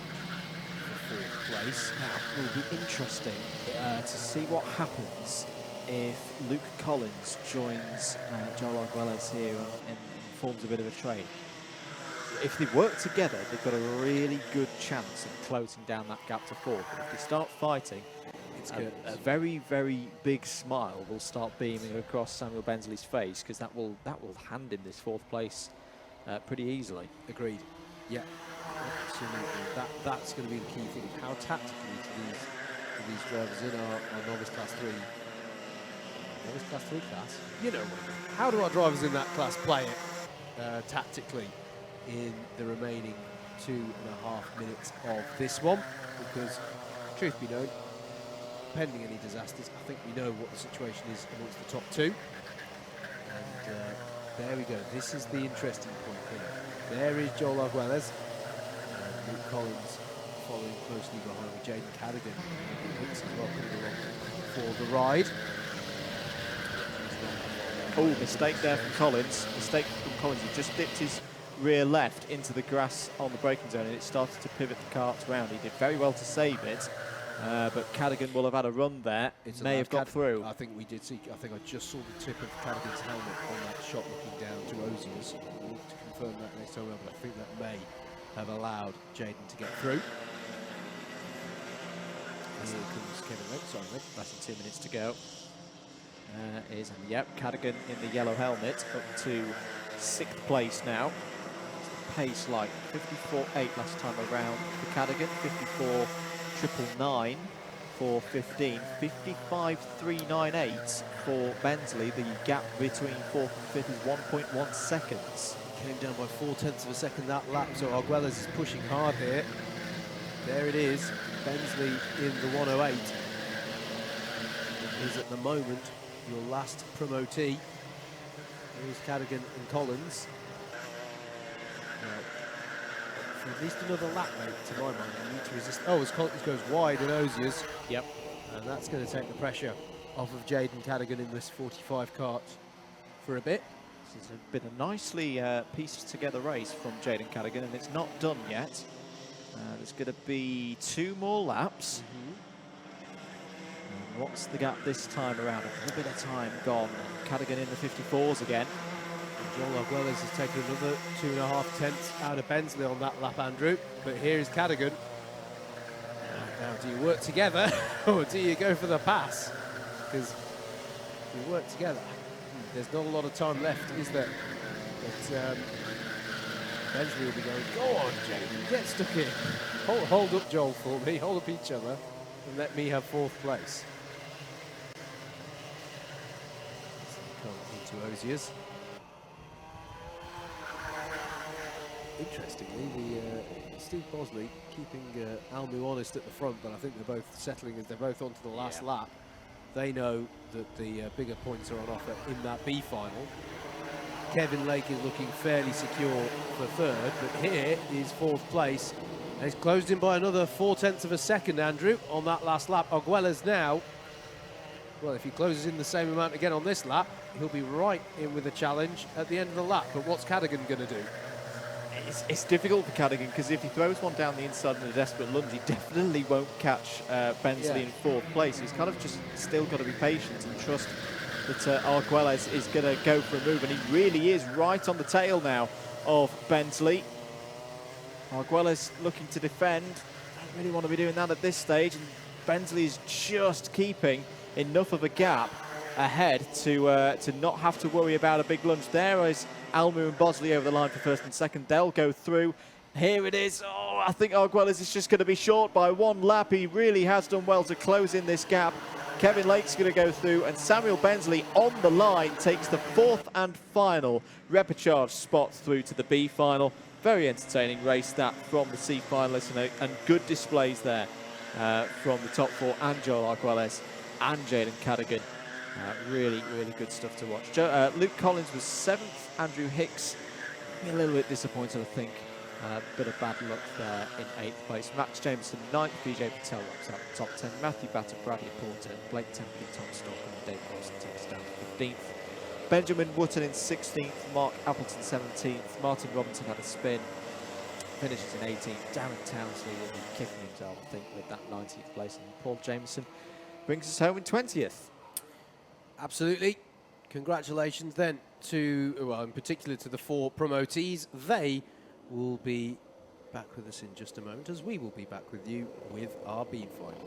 for 4th place. Now, it will be interesting to see what happens if Luke Collins joins Joel Arguelles here and forms a bit of a trade. If they work together, they've got a really good chance of closing down that gap to 4th. But if they start fighting, a very, very big smile will start beaming across Samuel Bensley's face, because that will hand him this 4th place pretty easily. Agreed. Yeah, absolutely. That's going to be the key thing. How tactically do these drivers in our novice class 3? Novice class 3 class? You know what I mean. How do our drivers in that class play it tactically in the remaining 2.5 minutes of this one? Because, truth be known, pending any disasters, I think we know what the situation is amongst the top 2. And there we go. This is the interesting point here. There is Joel Arguelles. And Luke Collins following closely behind with Jaden Cadigan. Hicks as well coming along for the ride. Oh, mistake there from Collins. Mistake from Collins. He just dipped his rear left into the grass on the braking zone, and it started to pivot the kart round. He did very well to save it, but Cadigan will have had a run there. It may have got through. I think we did see. I think I just saw the tip of Cadigan's helmet on that shot looking down to Ozier's. We'll need to confirm that next time around, but I think that may have allowed Jaden to get through. Here comes Kevin Lake. Sorry, mate. Less than 2 minutes to go. is, and yep, Cadogan in the yellow helmet up to 6th place now. Pace like 54.8 last time around for Cadogan, 54.999 for 15, 55.398 for Bensley. The gap between 4th and 5th is 1.1 seconds. Came down by 0.4 of a second that lap, so Arguelles is pushing hard here. There it is, Bensley in the 108. It is at the moment your last promotee. Here's Cadogan and Collins. Now, for at least another lap, mate, to my mind, you need to resist. Oh, as Collins goes wide in Osiers. Yep. And that's going to take the pressure off of Jaden Cadogan in this 45 kart for a bit. This has been a nicely pieced together race from Jaden Cadogan, and it's not done yet. There's going to be 2 more laps. And what's the gap this time around? A little bit of time gone. Cadogan in the 54s again. Joel Arguelles has taken another 2.5 tenths out of Bensley on that lap, Andrew. But here is Cadogan. Now, do you work together or do you go for the pass? Because you work together. There's not a lot of time left, is there? But Bensley will be going, go on, Jaden, get stuck in. Hold up, Joel, for me. Hold up each other and let me have 4th place. Come into Osiers. Interestingly, Steve Bosley keeping Almu honest at the front, but I think they're both settling as they're both onto the last lap. They know that the bigger points are on offer in that B final. Kevin Lake is looking fairly secure for 3rd, but here is 4th place. And he's closed in by another 0.4 of a second, Andrew, on that last lap. Arguelles now, well, if he closes in the same amount again on this lap, he'll be right in with a challenge at the end of the lap. But what's Cadogan going to do? It's difficult for Cadogan because if he throws one down the inside in a desperate lunge, he definitely won't catch Bensley in 4th place. He's kind of just still got to be patient and trust that Arguelles is going to go for a move, and he really is right on the tail now of Bensley. Arguelles looking to defend. Don't really want to be doing that at this stage, and Bensley is just keeping enough of a gap ahead to not have to worry about a big lunge. There is Almu and Bosley over the line for 1st and 2nd. They'll go through. Here it is. Oh, I think Arguelles is just going to be short by 1 lap. He really has done well to close in this gap. Kevin Lake's going to go through, and Samuel Bensley on the line takes the 4th and final repechage spot through to the B final. Very entertaining race that from the C finalists, and good displays there from the top 4 and Joel Arguelles and Jaden Cadogan. Really, really good stuff to watch. Luke Collins was 7th. Andrew Hicks a little bit disappointed, I think. Bit of bad luck there in 8th place. Max Jameson 9th. Vijay Patel wraps out the top 10. Matthew Batter, Bradley Porter, Blake Temple, Tom Stock, and Dave Wilson takes down 15th. Benjamin Wotton in 16th. Mark Appleton 17th. Martin Robinson had a spin. Finishes in 18th. Darren Townsley will be kicking himself, I think, with that 19th place. And Paul Jameson brings us home in 20th. Absolutely. Congratulations then to, well, in particular to the 4 promotees. They will be back with us in just a moment, as we will be back with you with our B final.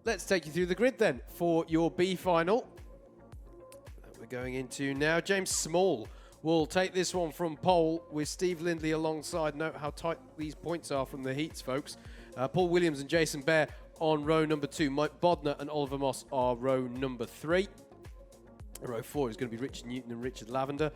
Let's take you through the grid then for your B final that we're going into now. James Small will take this one from pole with Steve Lindley alongside. Note how tight these points are from the heats, folks. Paul Williams and Jason Bear on row number 2. Mike Bodner and Oliver Moss are row number 3. Row 4 is going to be Richard Newton and Richard Lavender.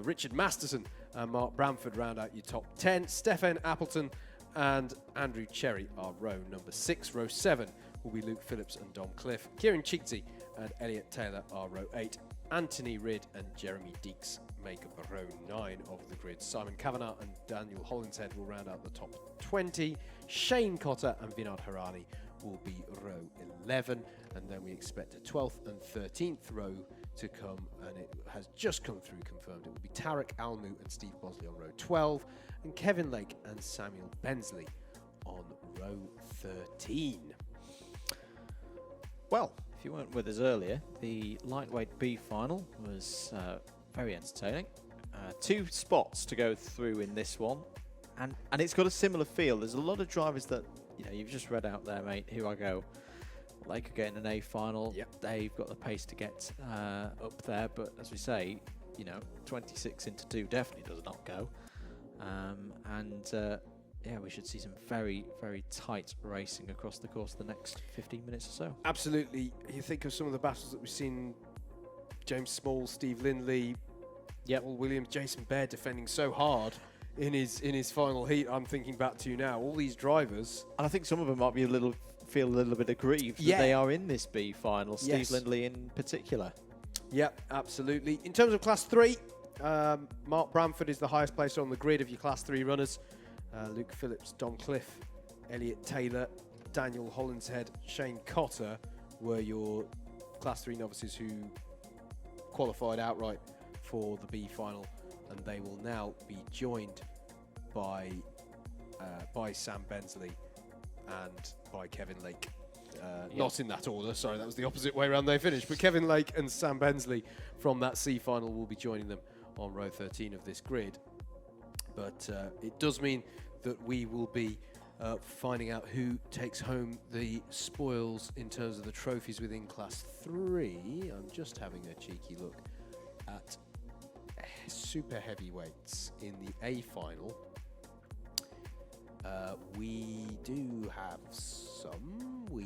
Richard Masterson and Mark Bramford round out your top 10. Stefan Appleton and Andrew Cherry are row number 6. Row 7 will be Luke Phillips and Dom Cliff. Kieran Cheekty and Elliot Taylor are row 8. Anthony Ridd and Jeremy Deeks make up row 9 of the grid. Simon Kavanagh and Daniel Hollinshead will round out the top 20. Shane Cotter and Vinod Harani will be row 11. And then we expect a 12th and 13th row to come, and it has just come through confirmed. It will be Tarek Almu and Steve Bosley on row 12, and Kevin Lake and Samuel Bensley on row 13. Well, if you weren't with us earlier, the lightweight B final was very entertaining. 2 spots to go through in this one, and it's got a similar feel. There's a lot of drivers that, you know, you've just read out there, mate. Here I go. Well, they could get in an A final. Yep. They've got the pace to get up there, but as we say, you know, 26 into 2 definitely does not go. Yeah, we should see some very, very tight racing across the course of the next 15 minutes or so. Absolutely. You think of some of the battles that we've seen: James Small, Steve Lindley, Paul Williams, Jason Baird defending so hard in his final heat. I'm thinking back to now, all these drivers. And I think some of them might be feel a little bit aggrieved that they are in this B final, Steve Lindley in particular. Yep, absolutely. In terms of Class 3, Mark Bramford is the highest placer on the grid of your Class 3 runners. Luke Phillips, Dom Cliff, Elliot Taylor, Daniel Hollinshead, Shane Cotter were your Class 3 novices who qualified outright for the B final, and they will now be joined by Sam Bensley and by Kevin Lake. Not in that order, sorry, that was the opposite way around they finished, but Kevin Lake and Sam Bensley from that C final will be joining them on row 13 of this grid. But it does mean that we will be finding out who takes home the spoils in terms of the trophies within Class 3. I'm just having a cheeky look at super heavyweights in the A final. We do have some. We've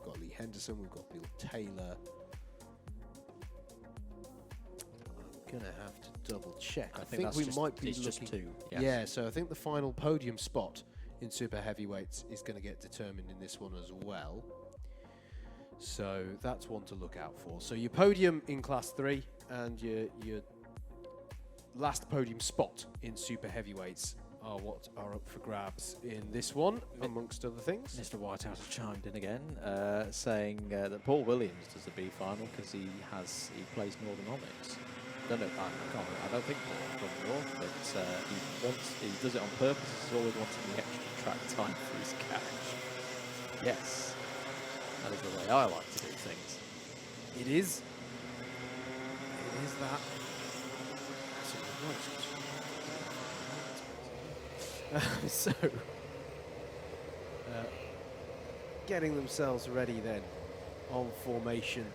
got Lee Henderson, we've got Bill Taylor. I'm gonna have to double check. I think we might be looking. Just 2. Yes. Yeah, so I think the final podium spot in super heavyweights is going to get determined in this one as well. So that's one to look out for. So your podium in Class 3 and your last podium spot in super heavyweights are what are up for grabs in this one, amongst other things. Mr. Whitehouse has chimed in again, saying that Paul Williams does the B final because he plays Northernomics. I don't think Paul from North, but he does it on purpose. He's always wanting the extra track time for his cash. Yes, that is the way I like to do things. It is. It is that. So, getting themselves ready then on formation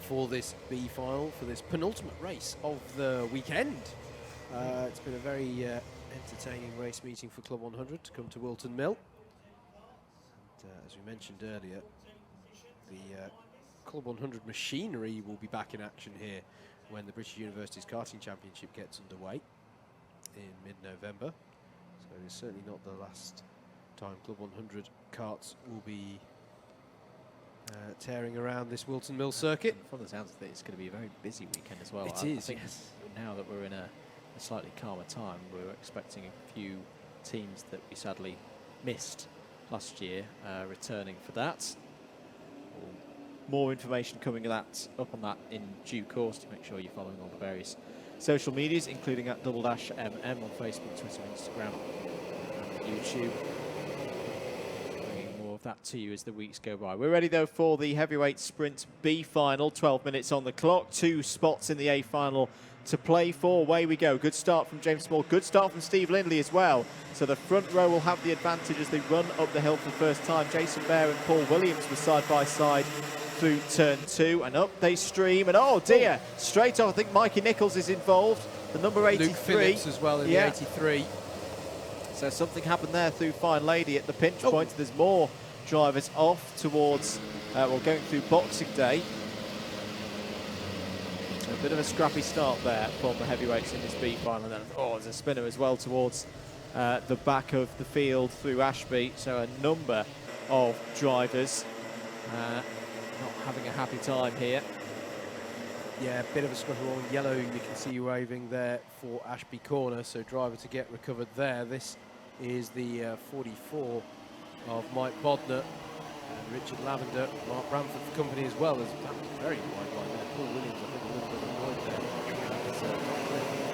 for this B final, for this penultimate race of the weekend. It's been a very entertaining race meeting for Club 100 to come to Whilton Mill. And, as we mentioned earlier, the Club 100 machinery will be back in action here when the British Universities Karting Championship gets underway in mid-November. So it's certainly not the last time Club 100 karts will be tearing around this Whilton Mill circuit. And from the sounds of it, it's going to be a very busy weekend as well. It I is, think yes. Now that we're in a slightly calmer time, we're expecting a few teams that we sadly missed last year returning for that. More information coming up on that in due course. To make sure you're following all the various social medias, including at @MM on Facebook, Twitter, Instagram, and YouTube. Bringing more of that to you as the weeks go by. We're ready though for the heavyweight sprint B final. 12 minutes on the clock. 2 spots in the A final to play for. Away we go. Good start from James Small. Good start from Steve Lindley as well. So the front row will have the advantage as they run up the hill for the first time. Jason Baird and Paul Williams were side by side through turn 2, and up they stream, and oh dear, straight off. I think Mikey Nichols is involved, the number 83. Luke Phillips as well in the 83. So something happened there through Fine Lady at the pinch point. There's more drivers off towards, going through Boxing Day. So a bit of a scrappy start there from the heavyweights in this B final. And then, there's a spinner as well towards the back of the field through Ashby. So a number of drivers not having a happy time here. Yeah, a bit of a scruffle on yellow. You can see waving there for Ashby Corner. So driver to get recovered there. This is the 44 of Mike Bodner and Richard Lavender. Mark Bramford for company as well. As very wide line there. Paul Williams, I think, a little bit annoyed there.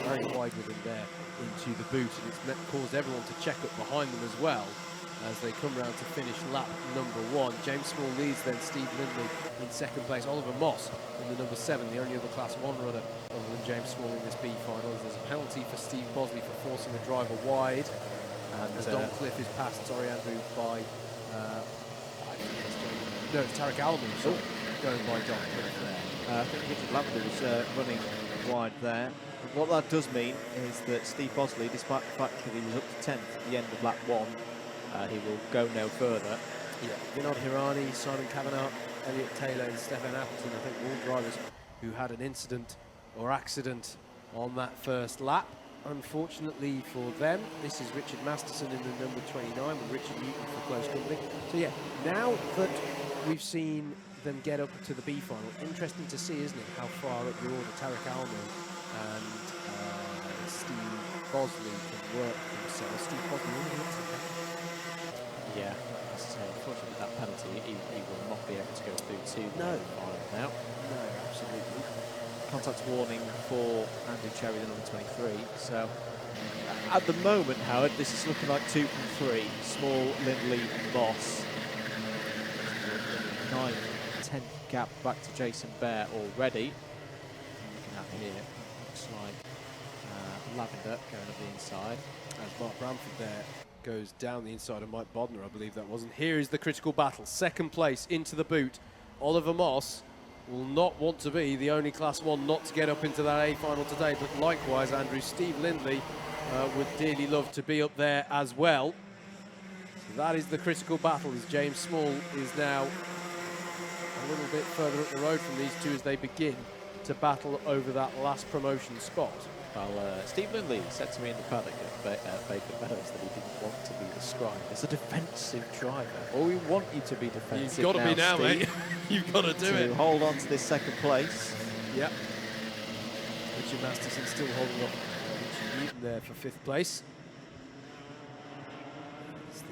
Very wide with him there into the boot, and it's caused everyone to check up behind them as well. as they come round to finish lap number 1. James Small leads, then Steve Lindley in second place. Oliver Moss in the number 7, the only other Class 1 runner other than James Small in this B final. There's a penalty for Steve Bosley for forcing the driver wide. And as Don Cliff is passed, sorry Andrew, by, it's Tarek Almu, going by Don Cliff there. I think Richard Lavender was running wide there. But what that does mean is that Steve Bosley, despite the fact that he was up to 10th at the end of lap 1, he will go no further. Yeah, Vinod Hirani, Simon Kavanagh, Elliot Taylor and Stefan Appleton, I think all drivers who had an incident or accident on that first lap. Unfortunately for them, this is Richard Masterson in the number 29 with Richard Newton for close company. So yeah, now that we've seen them get up to the B final, interesting to see, isn't it, how far up the order Tarek Almu and Steve Bosley can work themselves. Steve Bosley only looks at that. Yeah, unfortunately that penalty, he will not be able to go through to the final now. No, absolutely. Contact warning for Andrew Cherry, the number 23. So at the moment, Howard, this is looking like 2 from 3. Small, Lindley, Moss. 9-10 gap back to Jason Bear already. Looking at here, looks like Lavender going up the inside. As Mark Bramford there goes down the inside of Mike Bodner, I believe that wasn't. Here is the critical battle. Second place into the boot. Oliver Moss will not want to be the only Class 1 not to get up into that A final today, but likewise, Andrew, Steve Lindley would dearly love to be up there as well. So that is the critical battle, as James Small is now a little bit further up the road from these two as they begin to battle over that last promotion spot. Well, Steve Lindley said to me in the paddock at Baker Meadows that he didn't want to be described as a defensive driver. Well, we want you to be defensive. You've got to be now, Steve, mate. You've got to do it. Hold on to this second place. Yep. Richard Masterson still holding up Richard Newton there for 5th place. As the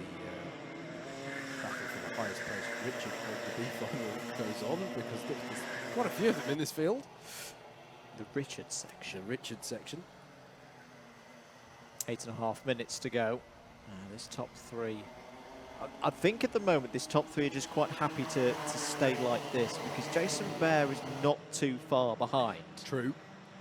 battle for the highest place Richard of the B final goes on, because there's quite a few of them in this field. The Richard section. The Richard section. 8.5 minutes to go. This top 3. I think at the moment this top 3 are just quite happy to stay like this, because Jason Bear is not too far behind. True.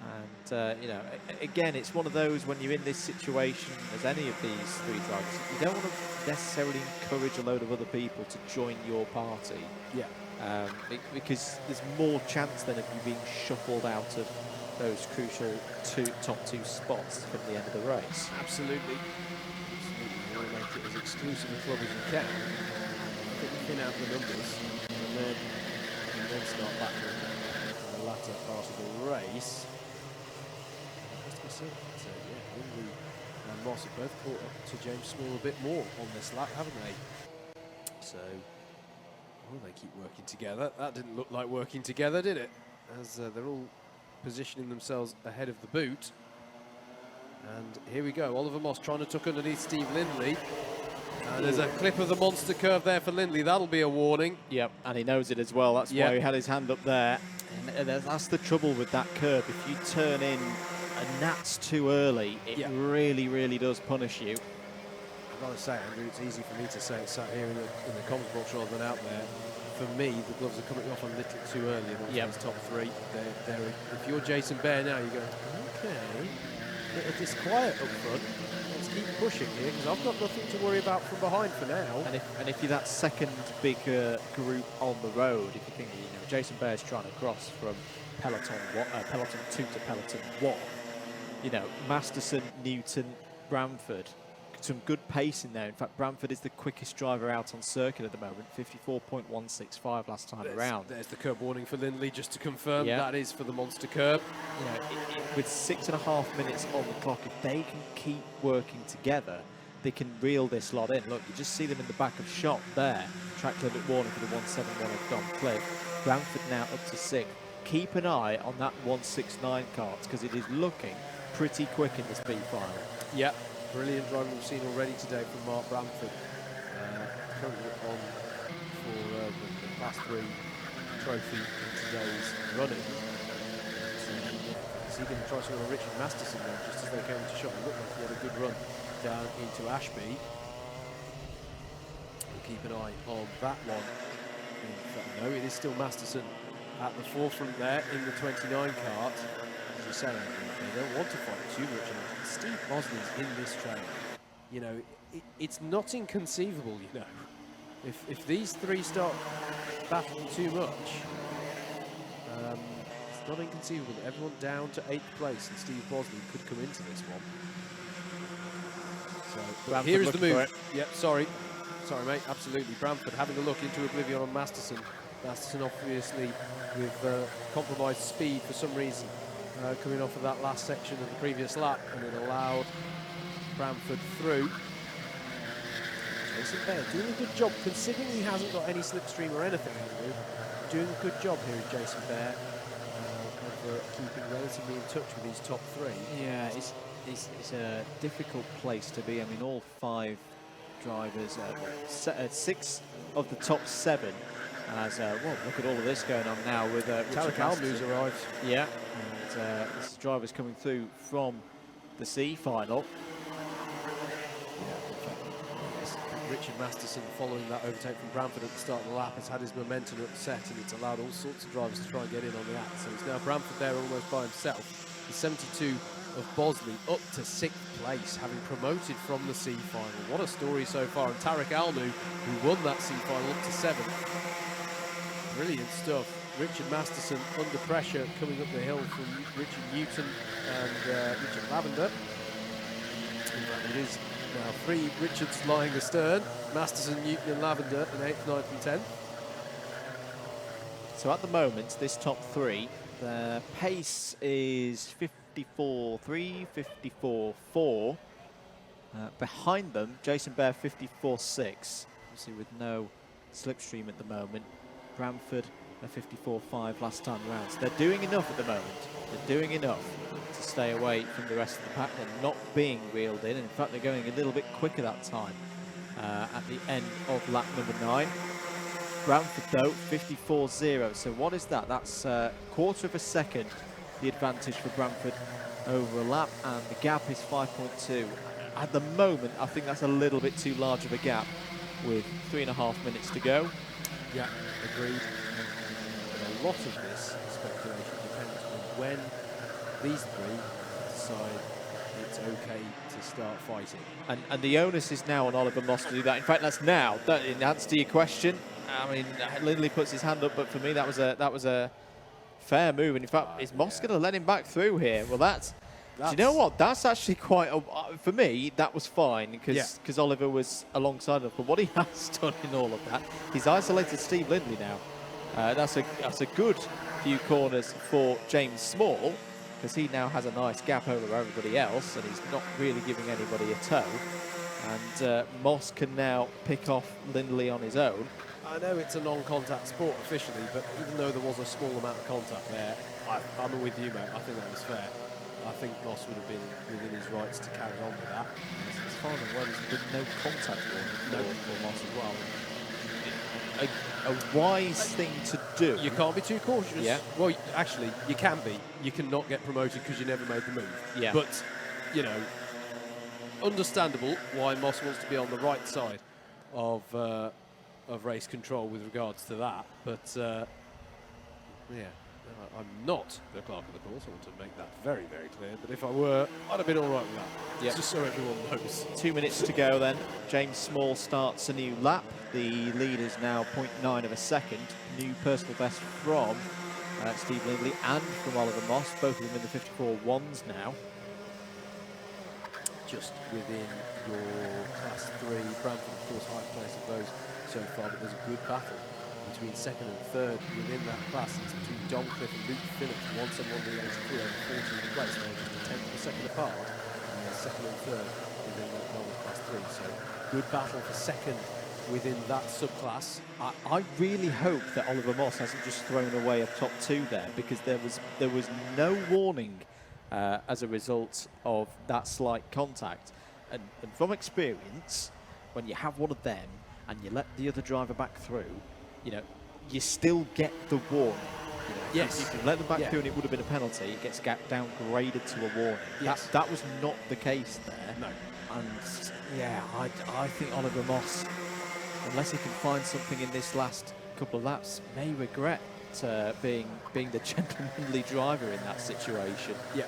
And, you know, again, it's one of those when you're in this situation, as any of these 3 drivers, you don't want to necessarily encourage a load of other people to join your party. Yeah. Because there's more chance then of you being shuffled out of those crucial top 2 spots from the end of the race. Absolutely. You want to make it as exclusive a club as you can. Thin out the numbers, and then start battling in the latter part of the race. So yeah, Lindley and Moss have both caught up to James Small a bit more on this lap, haven't they? So, well, they keep working together. That didn't look like working together, did it? As they're all positioning themselves ahead of the boot. And here we go, Oliver Moss trying to tuck underneath Steve Lindley. And there's a clip of the monster curve there for Lindley. That'll be a warning. Yep, and he knows it as well. That's why he had his hand up there. And that's the trouble with that curve. If you turn in a gnats too early, it really, really does punish you. I've got to say, Andrew, it's easy for me to say it sat here in the comms box rather than out there. For me, the gloves are coming off a little too early in those top 3. If you're Jason Bear now, you're going, okay, bit of disquiet up front. Let's keep pushing here, because I've got nothing to worry about from behind for now. And if you're that second bigger group on the road, if you think, you know, Jason Bear's trying to cross from Peloton 2 to Peloton 1, you know, Masterson, Newton, Bramford, some good pace in there. In fact, Bramford is the quickest driver out on circuit at the moment, 54.165 last time around. There's the curb warning for Lindley, just to confirm. That is for the monster curb. You know, with 6.5 minutes on the clock, if they can keep working together, they can reel this lot in. Look, you just see them in the back of shot there. Track limit warning for the 171 of Don Cliff. Bramford now up to 6th. Keep an eye on that 169 carts, because it is looking pretty quick in this B final. Yeah. Brilliant driving we've seen already today from Mark Bramford. Currently on for the Class 3 trophy in today's running. Is he going to try something on Richard Masterson then, just as they came into shot? It looked like he had a good run down into Ashby. keep an eye on that one. In fact, no, it is still Masterson at the forefront there in the 29 kart. As you say, they don't want to fight too much. And Steve Bosley's in this train. You know, it's not inconceivable, you know. If these three start battling too much, it's not inconceivable that everyone down to 8th place and Steve Bosley could come into this one. So here is the move. Yep, sorry, mate. Absolutely, Bramford having a look into oblivion on Masterson. Masterson obviously with compromised speed for some reason, coming off of that last section of the previous lap, and it allowed Bramford through. Jason Bear doing a good job, considering he hasn't got any slipstream or anything. Doing a good job here with Jason Bear, of keeping relatively in touch with these top three. Yeah, it's a difficult place to be. I mean, all 5 drivers, 6 of the top 7. As well, look at all of this going on now with Tarek Almou's arrived. Yeah, and this driver's coming through from the C final. Richard Masterson, following that overtake from Bramford at the start of the lap, has had his momentum upset, and it's allowed all sorts of drivers to try and get in on the act. So it's now Bramford there almost by himself. The 72 of Bosley up to 6th place, having promoted from the C final. What a story so far. And Tarek Almou, who won that C final, up to 7th. Brilliant stuff. Richard Masterson under pressure coming up the hill from Richard Newton and Richard Lavender. In fact, it is now 3 Richards lying astern. Masterson, Newton and Lavender in 8th, 9th and 10th. So at the moment, this top 3, the pace is 54.3, 54.4. Behind them, Jason Bear 54.6. Obviously with no slipstream at the moment. Bramford a 54.5 last time around. So they're doing enough at the moment. They're doing enough to stay away from the rest of the pack. They're not being reeled in. In fact, they're going a little bit quicker that time at the end of lap number 9. Bramford, though, 54.0. So what is that? That's a quarter of a second, the advantage for Bramford over a lap, and the gap is 5.2. At the moment, I think that's a little bit too large of a gap with 3.5 minutes to go. Yeah, agreed. And a lot of this speculation depends on when these 3 decide it's okay to start fighting. And the onus is now on Oliver Moss to do that. In fact, that's now. That, in answer to your question, I mean, Lindley puts his hand up, but for me, that was a fair move. And in fact, is Moss going to let him back through here? Well, that's do you know what? That's actually quite a, for me, that was fine because Oliver was alongside him. But what he has done in all of that, he's isolated Steve Lindley now. That's a good few corners for James Small, because he now has a nice gap over everybody else, and he's not really giving anybody a tow. And Moss can now pick off Lindley on his own. I know it's a non-contact sport officially, but even though there was a small amount of contact there, I'm with you, mate. I think that was fair. I think Moss would have been within his rights to carry on with that. As far as well, there's been no contact for Moss as well. A wise thing to do. You can't be too cautious. Yeah. Well, actually, you can be. You cannot get promoted because you never made the move. Yeah. But, you know, understandable why Moss wants to be on the right side of race control with regards to that. But, yeah. I'm not the clerk of the course. I want to make that very, very clear. But if I were, I'd have been all right with that. Yep. Just so everyone knows. 2 minutes to go then. James Small starts a new lap. The lead is now 0.9 of a second. New personal best from Steve Lindley and from Oliver Moss. Both of them in the 54.1s now. Just within your class 3. Bramford, of course, high place of those so far. But there's a good battle between second and third within that class. It's between Don Cliff and Luke Phillips, 171 over 14th place. They're just a tenth of a second apart. Second and third within that class 3. So good battle for second within that subclass. I really hope that Oliver Moss hasn't just thrown away a top 2 there, because there was no warning as a result of that slight contact. And from experience, when you have one of them and you let the other driver back through, you know, you still get the warning. You know, yes. If you let them back through and it would have been a penalty, it gets downgraded to a warning. Yes. That was not the case there. No. And yeah, I think Oliver Moss unless he can find something in this last couple of laps, may regret being the gentlemanly driver in that situation. Yeah.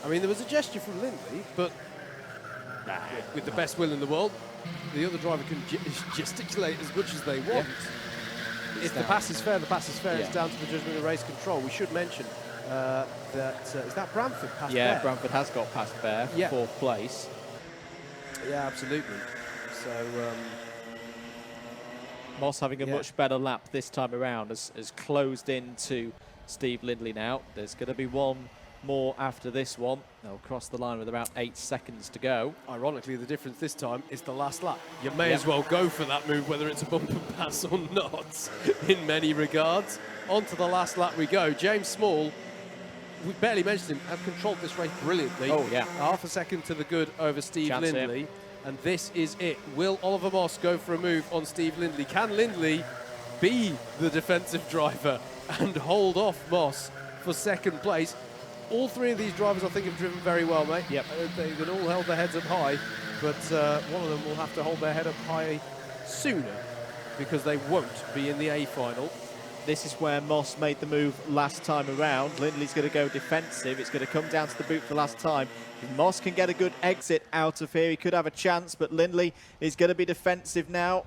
I mean, there was a gesture from Lindley, but with the best will in the world, the other driver can gesticulate as much as they want. Yeah. If the pass is fair, the pass is fair. Yeah. It's down to the judgment of race control. We should mention is that Bramford past Yeah, Bear? Bramford has got past Bear for 4th place. Yeah, absolutely. So Moss having a much better lap this time around has closed into Steve Lindley now. There's going to be one more after this one. They'll cross the line with about 8 seconds to go. ironically, the difference this time is the last lap. You may as well go for that move, whether it's a bump and pass or not, in many regards. On to the last lap we go. James Small, we barely mentioned him, have controlled this race brilliantly. Oh, yeah. Half a second to the good over Steve Chance Lindley. him. And this is it. Will Oliver Moss go for a move on Steve Lindley? Can Lindley be the defensive driver and hold off Moss for 2nd place? All 3 of these drivers, I think, have driven very well, mate. Yep. They've all held their heads up high, but one of them will have to hold their head up high sooner because they won't be in the A final. This is where Moss made the move last time around. Lindley's going to go defensive. It's going to come down to the boot for last time. If Moss can get a good exit out of here, he could have a chance, but Lindley is going to be defensive now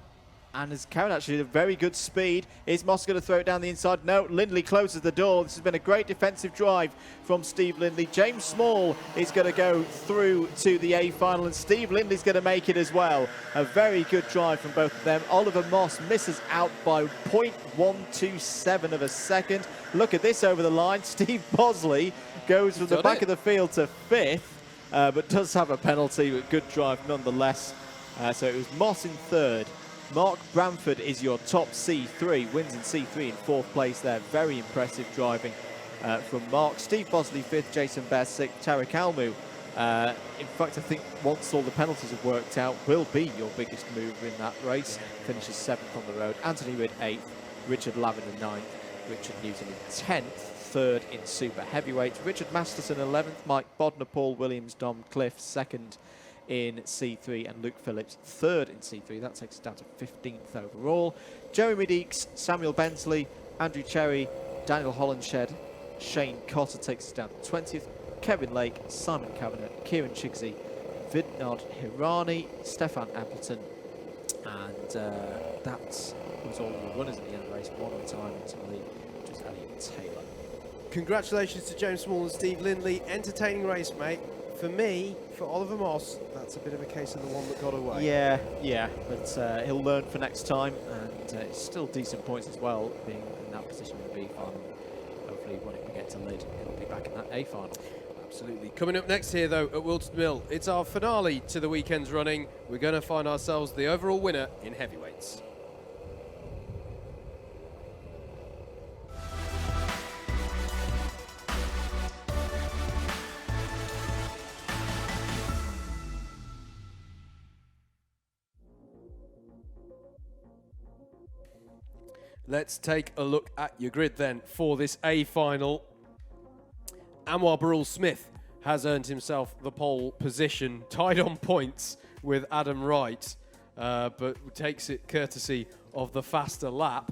and has carried actually a very good speed. Is Moss going to throw it down the inside? No, Lindley closes the door. This has been a great defensive drive from Steve Lindley. James Small is going to go through to the A final, and Steve Lindley's going to make it as well. A very good drive from both of them. Oliver Moss misses out by 0.127 of a second. Look at this over the line. Steve Bosley goes from the back of the field to 5th, but does have a penalty, but good drive nonetheless. So it was Moss in 3rd. Mark Bramford is your top C3, wins in C3 in 4th place there. Very impressive driving from Mark. Steve Bosley 5th, Jason Bear 6th, Tarek Almu. In fact, I think once all the penalties have worked out, will be your biggest mover in that race. Finishes 7th on the road. Anthony Ridd 8th, Richard Lavender 9th, Richard Newton in 10th, 3rd in Super Heavyweight. Richard Masterson 11th, Mike Bodner, Paul Williams, Dom Cliff 2nd in C3, and Luke Phillips 3rd in C3. That takes us down to 15th overall. Jeremy Deeks, Samuel Bensley, Andrew Cherry, Daniel Hollenshed, Shane Cotter takes us down to 20th. Kevin Lake, Simon Kavanagh, Kieran Chigsey, Vidnard Hirani, Stefan Appleton, and that was all the runners at the end of the race. One at a time until the lead, which was Elliot Taylor. Congratulations to James Small and Steve Lindley. Entertaining race, mate. For me, for Oliver Moss, that's a bit of a case of the one that got away. Yeah, but he'll learn for next time, and it's still decent points as well, being in that position in the B final. Hopefully when it gets to lid, he'll be back in that A final. Absolutely. Coming up next here, though, at Whilton Mill, it's our finale to the weekend's running. We're going to find ourselves the overall winner in heavyweights. Let's take a look at your grid then for this A final. Anwar Barul Smith has earned himself the pole position, tied on points with Adam Wright, but takes it courtesy of the faster lap.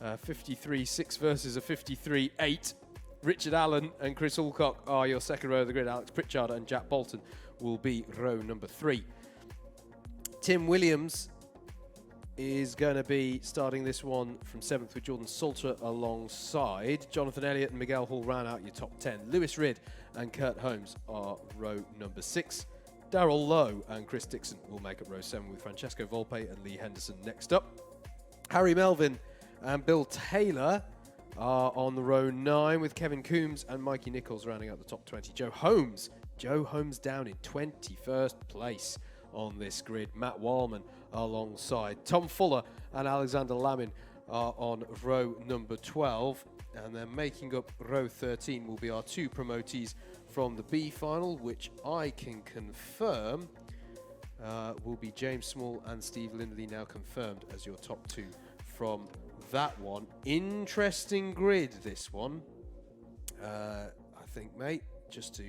53.6 versus a 53.8. Richard Allen and Chris Alcock are your second row of the grid. Alex Pritchard and Jack Bolton will be row number 3. Tim Williams is going to be starting this one from 7th with Jordan Salter alongside. Jonathan Elliott and Miguel Hall round out your top 10. Lewis Ridd and Kurt Holmes are row number 6. Darrell Lowe and Chris Dixon will make up row 7 with Francesco Volpe and Lee Henderson next up. Harry Melvin and Bill Taylor are on the row 9 with Kevin Coombs and Mikey Nichols rounding out the top 20. Joe Holmes down in 21st place on this grid. Matt Wallman alongside. Tom Fuller and Alexander Lamin are on row number 12, and then making up row 13 will be our 2 promotees from the B final, which I can confirm will be James Small and Steve Lindley, now confirmed as your top 2 from that one. Interesting grid, this one. I think, mate, just to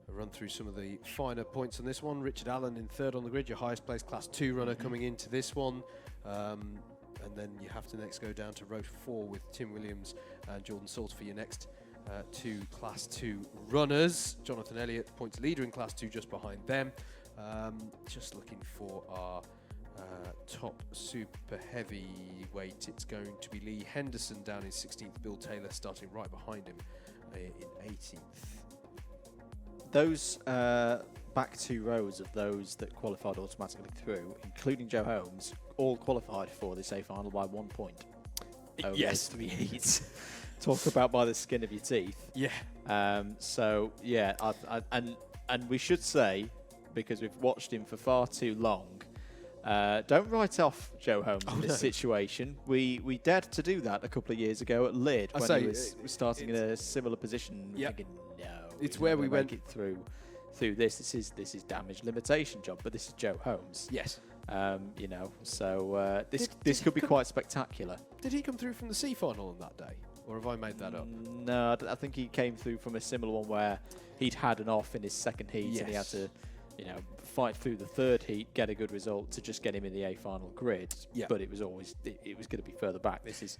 I'll run through some of the finer points on this one. Richard Allen in third on the grid, your highest placed Class 2 runner coming into this one. And then you have to next go down to row 4 with Tim Williams and Jordan Salter for your next 2 Class 2 runners. Jonathan Elliott, points leader in Class 2, just behind them. Just looking for our top super heavyweight. It's going to be Lee Henderson down in 16th. Bill Taylor starting right behind him in 18th. Those back 2 rows of those that qualified automatically through, including Joe Holmes, all qualified for this A final by 1 point. Over Yes. 3 heats. Talk about by the skin of your teeth. Yeah. So yeah, and we should say, because we've watched him for far too long, don't write off Joe Holmes in this situation. We dared to do that a couple of years ago at Lid when he was starting in a similar position. Yep. Thinking, no, It's he's where not we gonna went make it through this. This is damage limitation job, but this is Joe Holmes. Yes. You know, so this could be quite spectacular. Did he come through from the C final on that day? Or have I made that up? No, I think he came through from a similar one where he'd had an off in his second heat and he had Yes. to, you know, fight through the third heat, get a good result to just get him in the A final grid. Yeah. But it was always it was going to be further back. This is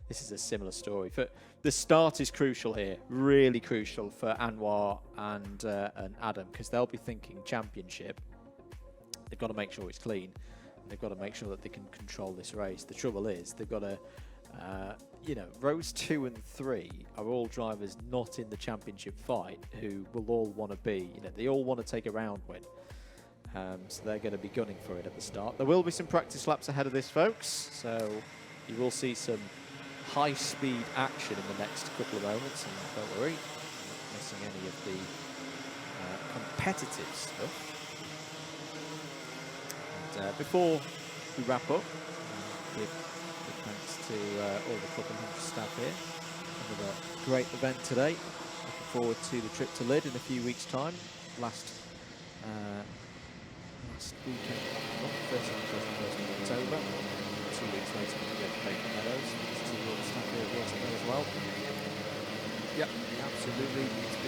a similar story. For the start is crucial here, really crucial for Anwar and Adam, because they'll be thinking championship. They've got to make sure it's clean. And they've got to make sure that they can control this race. The trouble is they've got to, you know, rows 2 and 3 are all drivers not in the championship fight who will all want to be, you know, they all want to take a round win. So they're going to be gunning for it at the start. There will be some practice laps ahead of this, folks. So you will see some high-speed action in the next couple of moments. And don't worry, I'm not missing any of the competitive stuff. And before we wrap up, give thanks to all the Club100 staff here. Another great event today. Looking forward to the trip to Lid in a few weeks' time. Last weekend, first of October. 2 weeks later, we'll go to Bacon Meadows. Thanks to all the staff here at Whilton Mill as well. Yep, absolutely. It's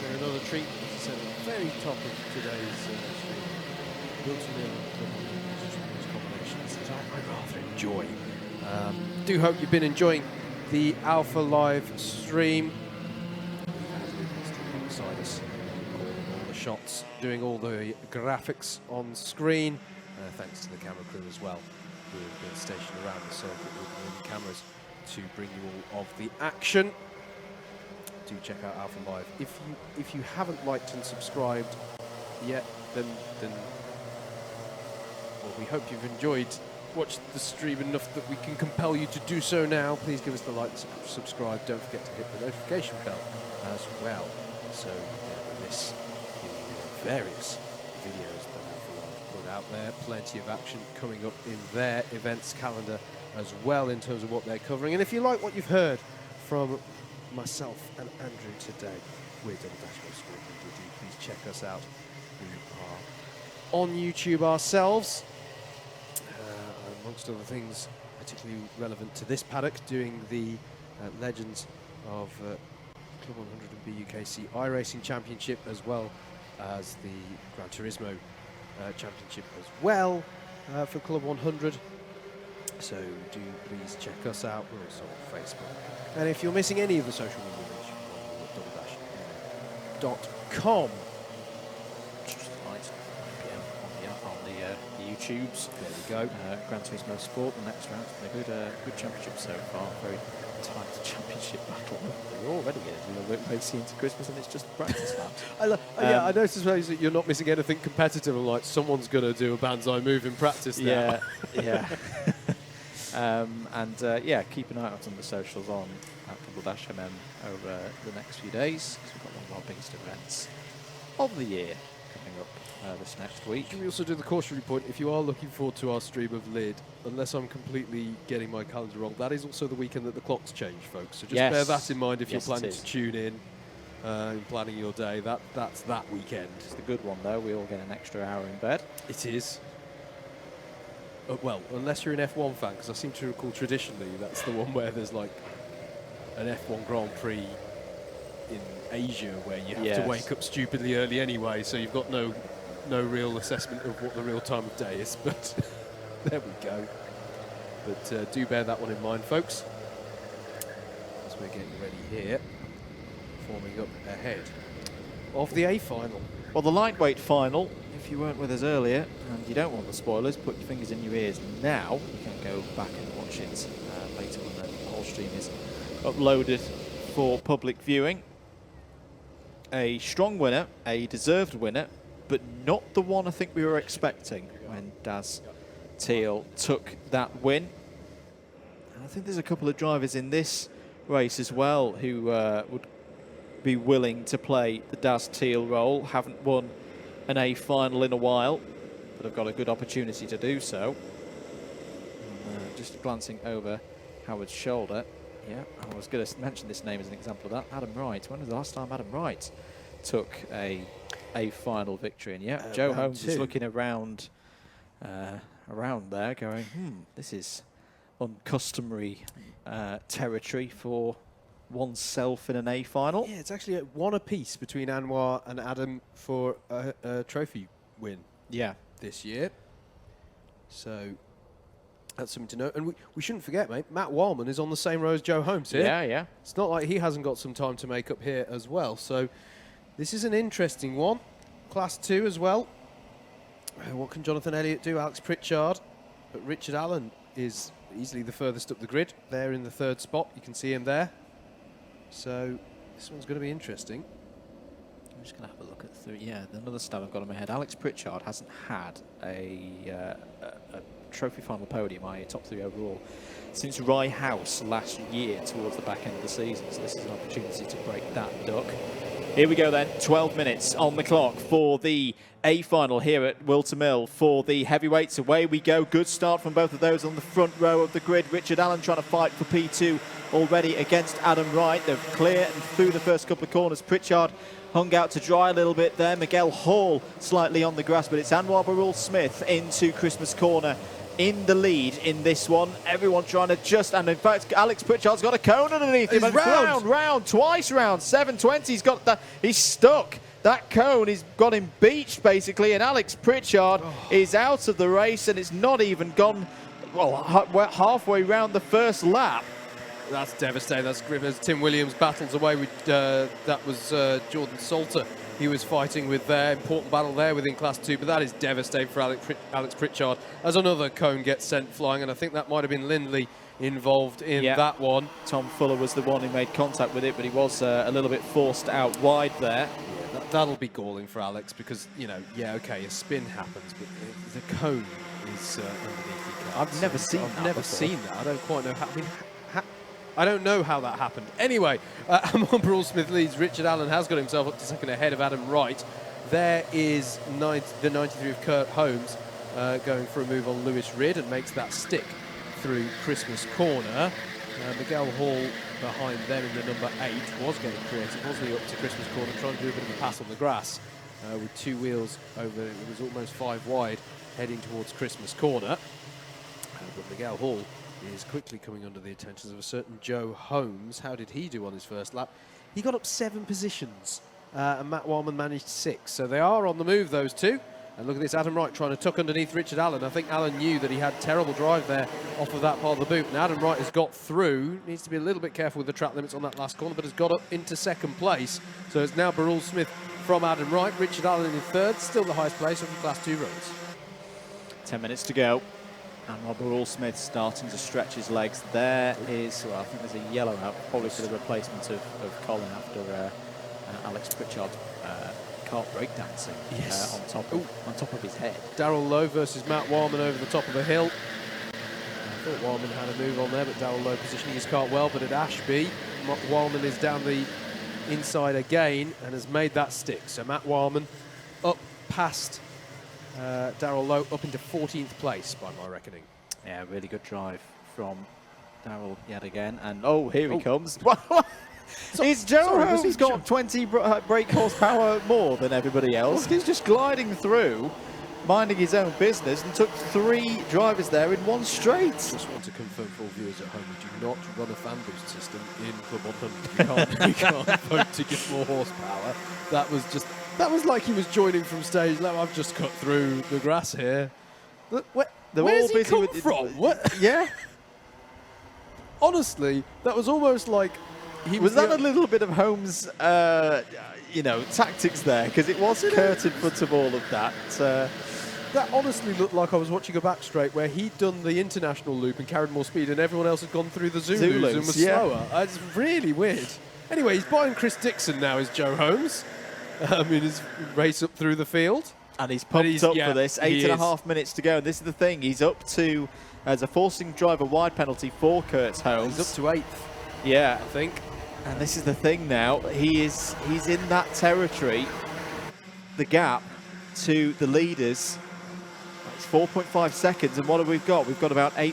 been another treat. As I said, at the very top of today's stream. Whilton Mill combinations that I rather enjoy. Do hope you've been enjoying the Alpha Live stream. We've had Lucas alongside us, calling all the shots, doing all the graphics on screen. Thanks to the camera crew as well, who have been stationed around the circuit with cameras to bring you all of the action. Do check out Alpha Live. If you haven't liked and subscribed yet, then well, we hope you've watched the stream enough that we can compel you to do so now. Please give us the like, subscribe. Don't forget to hit the notification bell as well, so you never miss the various videos that Alpha Live put out there. Plenty of action coming up in their events calendar as well in terms of what they're covering. And if you like what you've heard from myself and Andrew today, we're Double Dash Motorsport. Please check us out. We are on YouTube ourselves, amongst other things particularly relevant to this paddock, doing the Legends of Club 100 and ABkC iRacing Championship, as well as the Gran Turismo Championship as well for Club 100. So do please check us out. We're also on Facebook. And if you're missing any of the social media reach, we're at double-dash.com. On the YouTubes. There we go. Gran Turismo Sport, the next round. A good championship so far. Very tight championship battle. We're already getting a little bit racy into Christmas, and it's just the practice laps. Yeah, I noticed that you're not missing anything competitive. I'm like, someone's going to do a banzai move in practice now. Yeah. Yeah, keep an eye out on the socials on @double-dash-MM over the next few days, because we've got one of our biggest events of the year coming up this next week. Can we also do the cautionary point? If you are looking forward to our stream of Lid, unless I'm completely getting my calendar wrong, that is also the weekend that the clocks change, folks. So just bear that in mind if you're planning to tune in and planning your day. That's that weekend. It's the good one, though. We all get an extra hour in bed. It is. Well, unless you're an F1 fan, because I seem to recall traditionally that's the one where there's like an F1 Grand Prix in Asia where you have Yes. to wake up stupidly early anyway, so you've got no real assessment of what the real time of day is. But there we go. But do bear that one in mind, folks, as we're getting ready here, forming up ahead of the A final. Well, the lightweight final, if you weren't with us earlier and you don't want the spoilers, put your fingers in your ears now. You can go back and watch it later when the whole stream is uploaded for public viewing. A strong winner, a deserved winner, but not the one I think we were expecting when Daz Teal took that win. And I think there's a couple of drivers in this race as well who would be willing to play the Daz Teal role. Haven't won an A final in a while, but have got a good opportunity to do so. And, just glancing over Howard's shoulder. Yeah, I was going to mention this name as an example of that. Adam Wright. When was the last time Adam Wright took a final victory? And yeah, Joe Holmes is looking around there going, this is uncustomary territory for oneself in an A final. Yeah, it's actually one apiece between Anwar and Adam for a trophy win. Yeah, this year. So that's something to know. And we shouldn't forget, mate, Matt Wallman is on the same row as Joe Holmes here. Yeah, yeah. It's not like he hasn't got some time to make up here as well. So this is an interesting one. Class 2 as well. What can Jonathan Elliott do? Alex Pritchard. But Richard Allen is easily the furthest up the grid. There in the 3rd spot. You can see him there. So this one's going to be interesting. I'm just going to have a look at another stat I've got in my head. Alex Pritchard hasn't had a trophy final podium, i.e. top 3 overall, since Rye House last year towards the back end of the season. So this is an opportunity to break that duck. Here we go then, 12 minutes on the clock for the A final here at Whilton Mill for the heavyweights. Away we go. Good start from both of those on the front row of the grid. Richard Allen trying to fight for P2 already against Adam Wright. They're clear and through the first couple of corners. Pritchard hung out to dry a little bit there. Miguel Hall slightly on the grass, but it's Anwar Barul Smith into Christmas Corner in the lead in this one. Everyone trying to just, and in fact, Alex Pritchard's got a cone underneath him. Twice round, 720. He's got that, he's stuck. That cone has got him beached basically, and Alex Pritchard is out of the race, and it's not even gone, well, halfway round the first lap. That's devastating. That's grim as Tim Williams battles away with, that was Jordan Salter he was fighting with there. Important battle there within Class 2, but that is devastating for Alex Pritchard as another cone gets sent flying, and I think that might have been Lindley involved in that one. Tom Fuller was the one who made contact with it, but he was a little bit forced out wide there. Yeah, that'll be galling for Alex because, you know, yeah, okay, a spin happens, but the cone is underneath the car. I've never seen that. I don't quite know how. I mean, I don't know how that happened. Anyway, Anwar Barul Smith leads. Richard Allen has got himself up to second ahead of Adam Wright. There is the 93 of Kurt Holmes going for a move on Lewis Ridd and makes that stick through Christmas Corner. Miguel Hall behind them in the number 8 was getting creative, wasn't he, up to Christmas Corner, trying to do a bit of a pass on the grass with 2 wheels over. It was almost 5 wide heading towards Christmas Corner. But Miguel Hall is quickly coming under the attentions of a certain Joe Holmes. How did he do on his first lap? He got up 7 positions, and Matt Wallman managed 6. So they are on the move, those two. And look at this, Adam Wright trying to tuck underneath Richard Allen. I think Allen knew that he had terrible drive there off of that part of the boot. And Adam Wright has got through. Needs to be a little bit careful with the track limits on that last corner, but has got up into second place. So it's now Barul Smith from Adam Wright. Richard Allen in third, still the highest place of the Class 2 runs. 10 minutes to go. And Barul Smith starting to stretch his legs. There is, well, I think there's a yellow out, probably for the replacement of Colin after Alex Pritchard kart breakdancing on top of his head. Darrell Lowe versus Matt Wallman over the top of the hill. I thought Wallman had a move on there, but Darrell Lowe positioning his kart well. But at Ashby, Wallman is down the inside again and has made that stick. So Matt Wallman up past Darrell Lowe, up into 14th place by my reckoning. Yeah, really good drive from Darrell yet again. And here he comes. Is Joe Holmes got 20 brake horsepower more than everybody else? He's just gliding through. minding his own business and took 3 drivers there in one straight. Just want to confirm for all viewers at home, we do not run a fan boost system in Club 100. You can't vote to get more horsepower. That was like he was joining from stage left. I've just cut through the grass here. Look, where's he come from? What? Yeah. Honestly, that was almost like he was. Was that a little bit of Holmes' tactics there? Because it was Kurt in front of all of that. That honestly looked like I was watching a back straight where he'd done the international loop and carried more speed, and everyone else had gone through the Zulus and was slower. It's really weird. Anyway, he's buying Chris Dixon now, is Joe Holmes, in his race up through the field. And he's pumped up for this. 8.5 minutes to go. And this is the thing. He's up to, as a forcing driver wide penalty for Kurt Holmes. He's up to 8th. Yeah. I think. And this is the thing now. He's in that territory. The gap to the leaders. It's 4.5 seconds. And what have we got? We've got about 9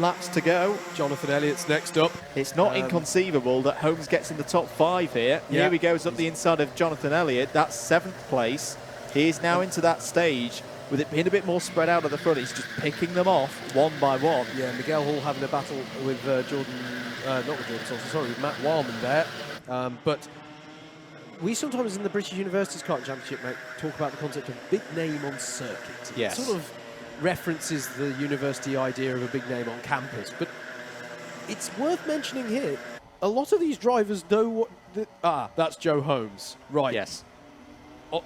laps to go. Jonathan Elliott's next up. It's not inconceivable that Holmes gets in the top 5 here. Yeah. Here he goes up the inside of Jonathan Elliott. That's 7th place. He is now into that stage with it being a bit more spread out at the front. He's just picking them off one by one. Yeah, Miguel Hall having a battle with with Matt Wildman there. But we sometimes in the British Universities Karting Championship, mate, talk about the concept of big name on circuit. Yes. It sort of references the university idea of a big name on campus. But it's worth mentioning here, a lot of these drivers know what... that's Joe Holmes. Right. Yes.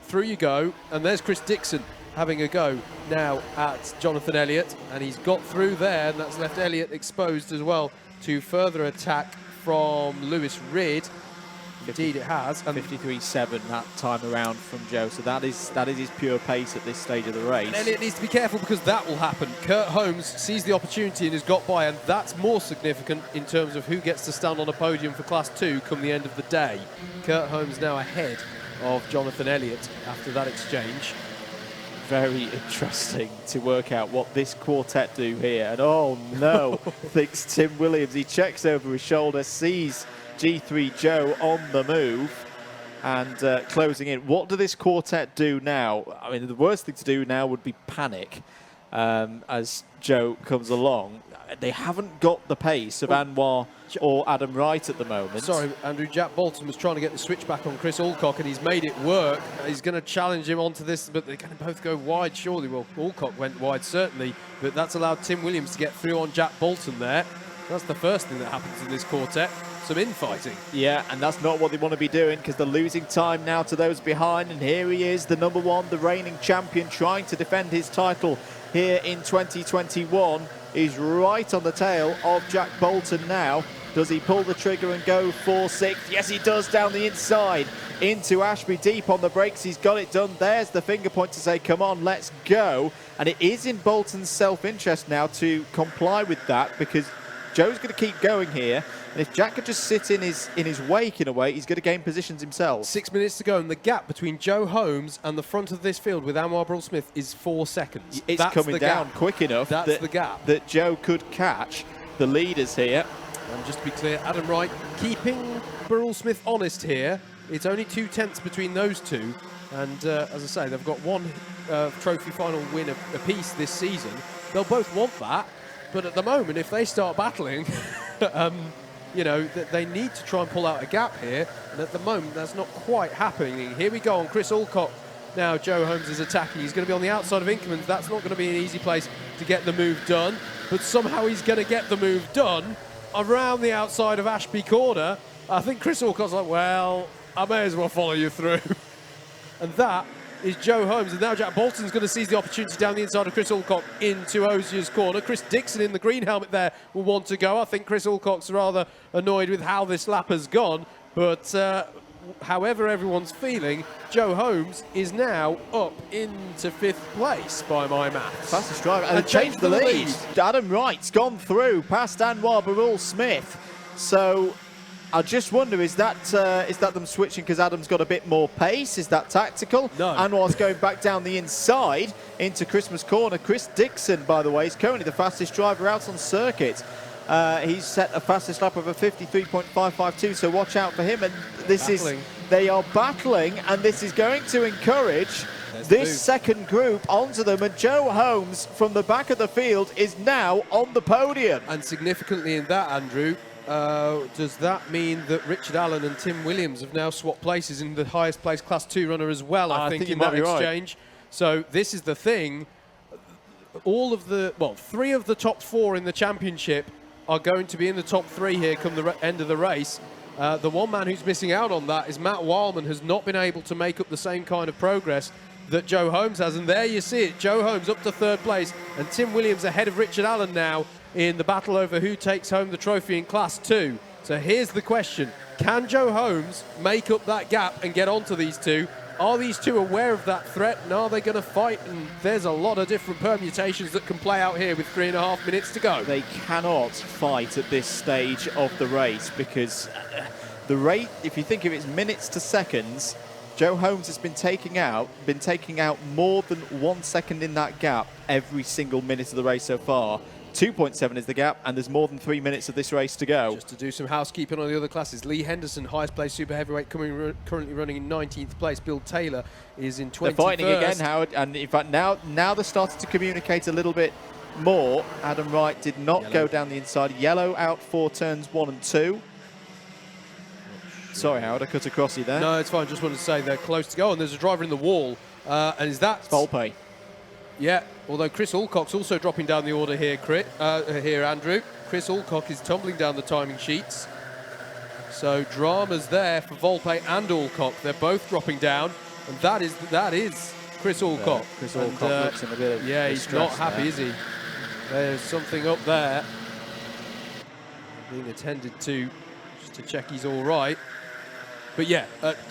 Through you go, and there's Chris Dixon having a go now at Jonathan Elliott, and he's got through there, and that's left Elliott exposed as well to further attack from Lewis Reid. Indeed it has. 53.7 that time around from Joe, so that is his pure pace at this stage of the race. And Elliott needs to be careful because that will happen. Kurt Holmes sees the opportunity and has got by, and that's more significant in terms of who gets to stand on a podium for Class 2 come the end of the day. Kurt Holmes now ahead of Jonathan Elliott after that exchange. Very interesting to work out what this quartet do here. And oh no, thinks Tim Williams. He checks over his shoulder, sees G3 Joe on the move and closing in. What do this quartet do now? I mean, the worst thing to do now would be panic as Joe comes along. They haven't got the pace of Anwar or Adam Wright at the moment. Sorry, Andrew. Jack Bolton was trying to get the switch back on Chris Alcock, and he's made it work. He's going to challenge him onto this, but they're going to both go wide, surely. Well, Alcock went wide, certainly, but that's allowed Tim Williams to get through on Jack Bolton there. That's the first thing that happens in this quartet. Some infighting. Yeah, and that's not what they want to be doing because they're losing time now to those behind. And here he is, the number 1, the reigning champion, trying to defend his title here in 2021. He's right on the tail of Jack Bolton now. Does he pull the trigger and go for 6th? Yes, he does, down the inside into Ashby, deep on the brakes. He's got it done. There's the finger point to say, come on, let's go. And it is in Bolton's self-interest now to comply with that because Joe's going to keep going here. And if Jack could just sit in his wake in a way, he's going to gain positions himself. 6 minutes to go, and the gap between Joe Holmes and the front of this field with Anwar Brule-Smith is 4 seconds. It's coming down quick enough the gap that Joe could catch the leaders here. And just to be clear, Adam Wright keeping Brule-Smith honest here. It's only 2/10 between those two. And as I say, they've got one trophy final win apiece this season. They'll both want that. But at the moment, if they start battling, they need to try and pull out a gap here. And at the moment, that's not quite happening. Here we go on Chris Alcock. Now Joe Holmes is attacking. He's going to be on the outside of Inkermans. That's not going to be an easy place to get the move done. But somehow he's going to get the move done around the outside of Ashby Corner. I think Chris Alcock's like, well, I may as well follow you through. And that is Joe Holmes. And now Jack Bolton's going to seize the opportunity down the inside of Chris Alcock into Ozier's corner. Chris Dixon in the green helmet there will want to go. I think Chris Alcock's rather annoyed with how this lap has gone. But however everyone's feeling, Joe Holmes is now up into 5th place by my maths. Fastest driver. And changed the lead. Adam Wright's gone through past Anwar Brule-Smith. So I just wonder, is that them switching because Adam's got a bit more pace? Is that tactical? No. Anwar's going back down the inside into Christmas Corner. Chris Dixon, by the way, is currently the fastest driver out on circuit. He's set a fastest lap of a 53.552, so watch out for him. And this they are battling, and this is going to encourage this second group onto them, and Joe Holmes from the back of the field is now on the podium. And significantly in that, Andrew, does that mean that Richard Allen and Tim Williams have now swapped places in the highest placed Class 2 runner as well, I think in that exchange? Right. So this is the thing. All of the, well, 3 of the top 4 in the championship are going to be in the top 3 here come the end of the race. The one man who's missing out on that is Matt Wildman, has not been able to make up the same kind of progress that Joe Holmes has. And there you see it, Joe Holmes up to 3rd place, and Tim Williams ahead of Richard Allen now in the battle over who takes home the trophy in Class 2. So here's the question. Can Joe Holmes make up that gap and get onto these two? Are these two aware of that threat, and are they going to fight? And there's a lot of different permutations that can play out here with 3.5 minutes to go. They cannot fight at this stage of the race because the rate, if you think of it as minutes to seconds, Joe Holmes has been taking out more than 1 second in that gap every single minute of the race so far. 2.7 is the gap, and there's more than 3 minutes of this race to go. Just to do some housekeeping on the other classes, Lee Henderson, highest placed super heavyweight, currently running in 19th place. Bill Taylor is in 21st. They're fighting again, Howard, and in fact now they're starting to communicate a little bit more. Adam Wright did not go down the inside. Yellow out for turns 1 and 2. Sorry, Howard, I cut across you there. No, it's fine. Just wanted to say they're close to go, and there's a driver in the wall, and is that Volpe? Yeah, although Chris Alcock's also dropping down the order here, Andrew. Chris Alcock is tumbling down the timing sheets. So drama's there for Volpe and Alcock. They're both dropping down, and that is Chris Alcock. Chris Alcock looks in a bit of he's not happy, is he? There's something up there being attended to, just to check he's all right. But yeah,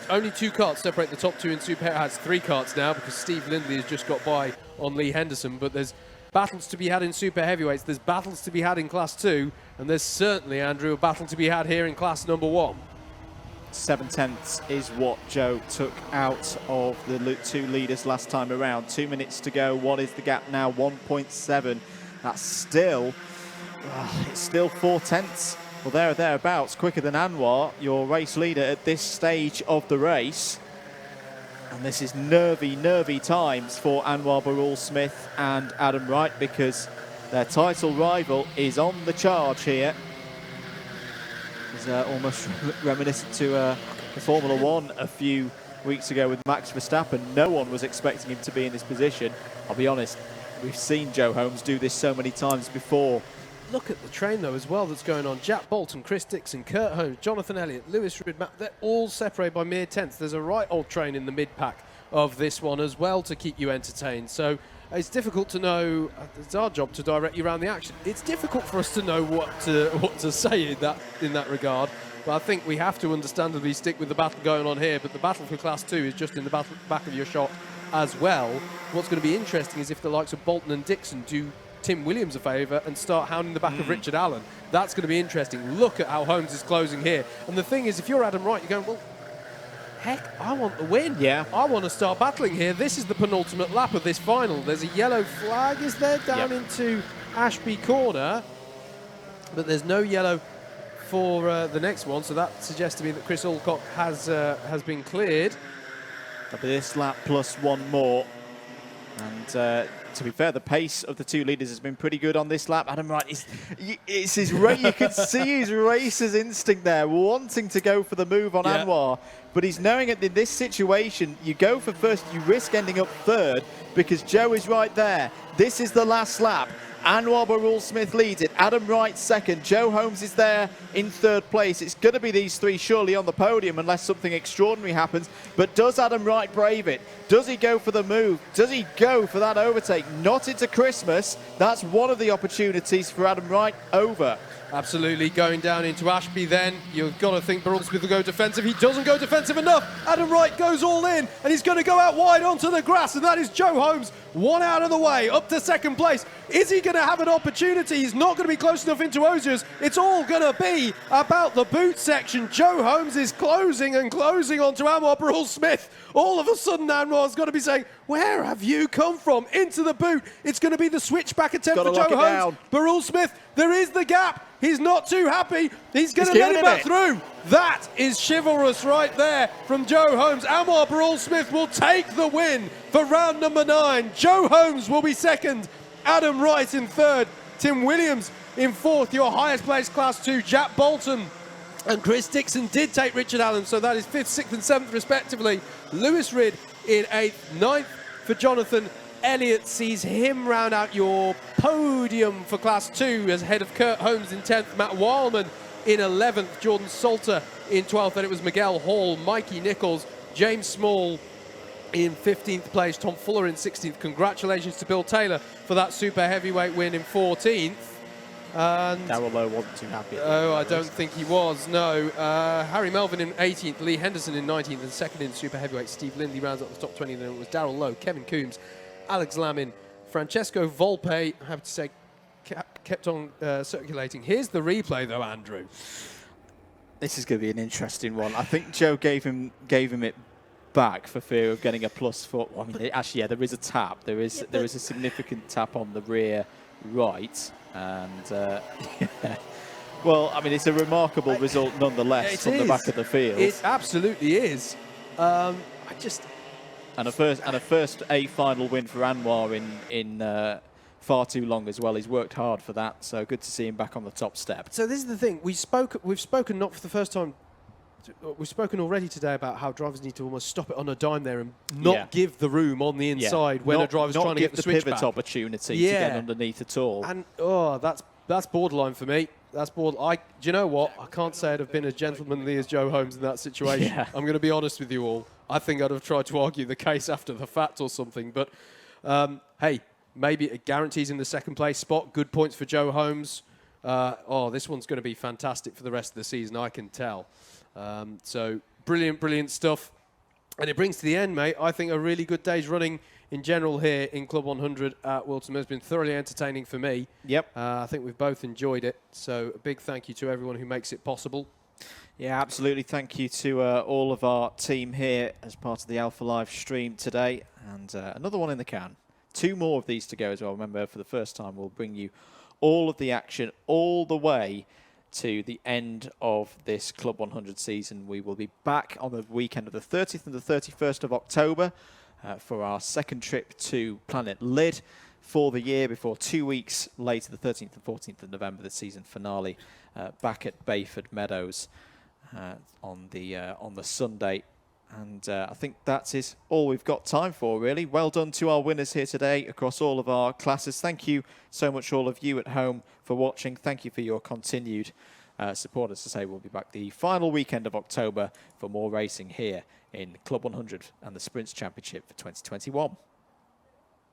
only 2 karts separate the top 2 in Super. It has 3 karts now because Steve Lindley has just got by on Lee Henderson. But there's battles to be had in Super Heavyweights, there's battles to be had in Class 2, and there's certainly, Andrew, a battle to be had here in Class number 1. 7/10 is what Joe took out of the 2 leaders last time around. 2 minutes to go. What is the gap now? 1.7. That's still, it's still 4/10. Well, there or thereabouts, quicker than Anwar, your race leader at this stage of the race. And this is nervy, nervy times for Anwar Barul Smith and Adam Wright because their title rival is on the charge here. It's almost reminiscent to the Formula 1 a few weeks ago with Max Verstappen. No one was expecting him to be in this position. I'll be honest, we've seen Joe Holmes do this so many times before. Look at the train, though, as well, that's going on. Jack Bolton, Chris Dixon, Kurt Holmes, Jonathan Elliott, Lewis Ridmatt, they're all separated by mere tenths. There's a right old train in the mid-pack of this one as well to keep you entertained. So it's difficult to know. It's our job to direct you around the action. It's difficult for us to know what to say in that regard. But I think we have to understandably stick with the battle going on here. But the battle for Class 2 is just in the back of your shot as well. What's going to be interesting is if the likes of Bolton and Dixon do Tim Williams a favour and start hounding the back of Richard Allen. That's going to be interesting. Look at how Holmes is closing here. And the thing is, if you're Adam Wright, you're going, well, heck, I want the win. Yeah. I want to start battling here. This is the penultimate lap of this final. There's a yellow flag, is there, down into Ashby Corner. But there's no yellow for the next one, so that suggests to me that Chris Alcock has been cleared. That'll be this lap plus 1 more. And to be fair, the pace of the 2 leaders has been pretty good on this lap. Adam Wright, it's his you can see his racer's instinct there, wanting to go for the move on Anwar. But he's knowing that in this situation, you go for first, you risk ending up 3rd because Joe is right there. This is the last lap. Anwar Barul Smith leads it. Adam Wright 2nd. Joe Holmes is there in 3rd place. It's going to be these 3 surely on the podium unless something extraordinary happens. But does Adam Wright brave it? Does he go for the move? Does he go for that overtake? Not into Christmas. That's one of the opportunities for Adam Wright over. Absolutely, going down into Ashby then. You've got to think Barul Smith will go defensive. He doesn't go defensive enough. Adam Wright goes all in, and he's going to go out wide onto the grass, and that is Joe Holmes, 1 out of the way, up to 2nd place. Is he going to have an opportunity? He's not going to be close enough into Osiers. It's all going to be about the boot section. Joe Holmes is closing and closing onto Anwar Barul Smith. All of a sudden, Anwar's got to be saying, where have you come from? Into the boot. It's going to be the switchback attempt for Joe Holmes. Barul Smith, there is the gap. He's not too happy. He's going to let him back through. That is chivalrous right there from Joe Holmes. Anwar Barrell-Smith will take the win for round number 9. Joe Holmes will be second, Adam Wright in third, Tim Williams in fourth. Your highest placed Class 2, Jack Bolton and Chris Dixon did take Richard Allen, so that is 5th, 6th and 7th respectively. Lewis Ridd in 8th, 9th for Jonathan Elliott sees him round out your podium for Class 2 as head of Kurt Holmes in 10th, Matt Wildman in 11th, Jordan Salter in 12th, and it was Miguel Hall, Mikey Nichols, James Small in 15th place, Tom Fuller in 16th. Congratulations to Bill Taylor for that super heavyweight win in 14th. And Darrell Lowe wasn't too happy. Oh, I don't think he was, no. Harry Melvin in 18th, Lee Henderson in 19th, and second in super heavyweight. Steve Lindley rounds up the top 20, then it was Darrell Lowe, Kevin Coombs, Alex Lamin, Francesco Volpe, I have to say, kept on circulating. Here's the replay, though, Andrew. This is going to be an interesting one. I think Joe gave him it back for fear of getting a plus foot. I mean, actually, yeah, there is a tap. There is a significant tap on the rear right, and yeah. Well, I mean, it's a remarkable result nonetheless from the back of the field. It absolutely is. I just and a first A final win for Anwar in far too long as well. He's worked hard for that, so good to see him back on the top step. So this is the thing. We've spoken not for the first time. We've spoken already today about how drivers need to almost stop it on a dime there and not give the room on the inside when a driver's trying to get the switch pivot back. Opportunity to get underneath at all. And that's borderline for me. That's do you know what? I can't say I'd have been as gentlemanly as Joe Holmes in that situation. Yeah. I'm going to be honest with you all. I think I'd have tried to argue the case after the fact or something. But hey, maybe it guarantees in the second place spot. Good points for Joe Holmes. This one's going to be fantastic for the rest of the season, I can tell. So brilliant stuff. And it brings to the end, mate, I think a really good day's running in general here in Club 100 at Whilton Mill. It's been thoroughly entertaining for me. Yep. I think we've both enjoyed it. So a big thank you to everyone who makes it possible. Yeah, absolutely. Thank you to all of our team here as part of the Alpha Live stream today. And another one in the can. 2 more of these to go as well. Remember, for the first time, we'll bring you all of the action all the way to the end of this Club 100 season. We will be back on the weekend of the 30th and the 31st of October for our second trip to Planet Lid for the year, before 2 weeks later, the 13th and 14th of November, the season finale back at Bayford Meadows on the Sunday. And I think that is all we've got time for, really. Well done to our winners here today across all of our classes. Thank you so much, all of you at home, for watching. Thank you for your continued support. As I say, we'll be back the final weekend of October for more racing here in Club 100 and the Sprints Championship for 2021.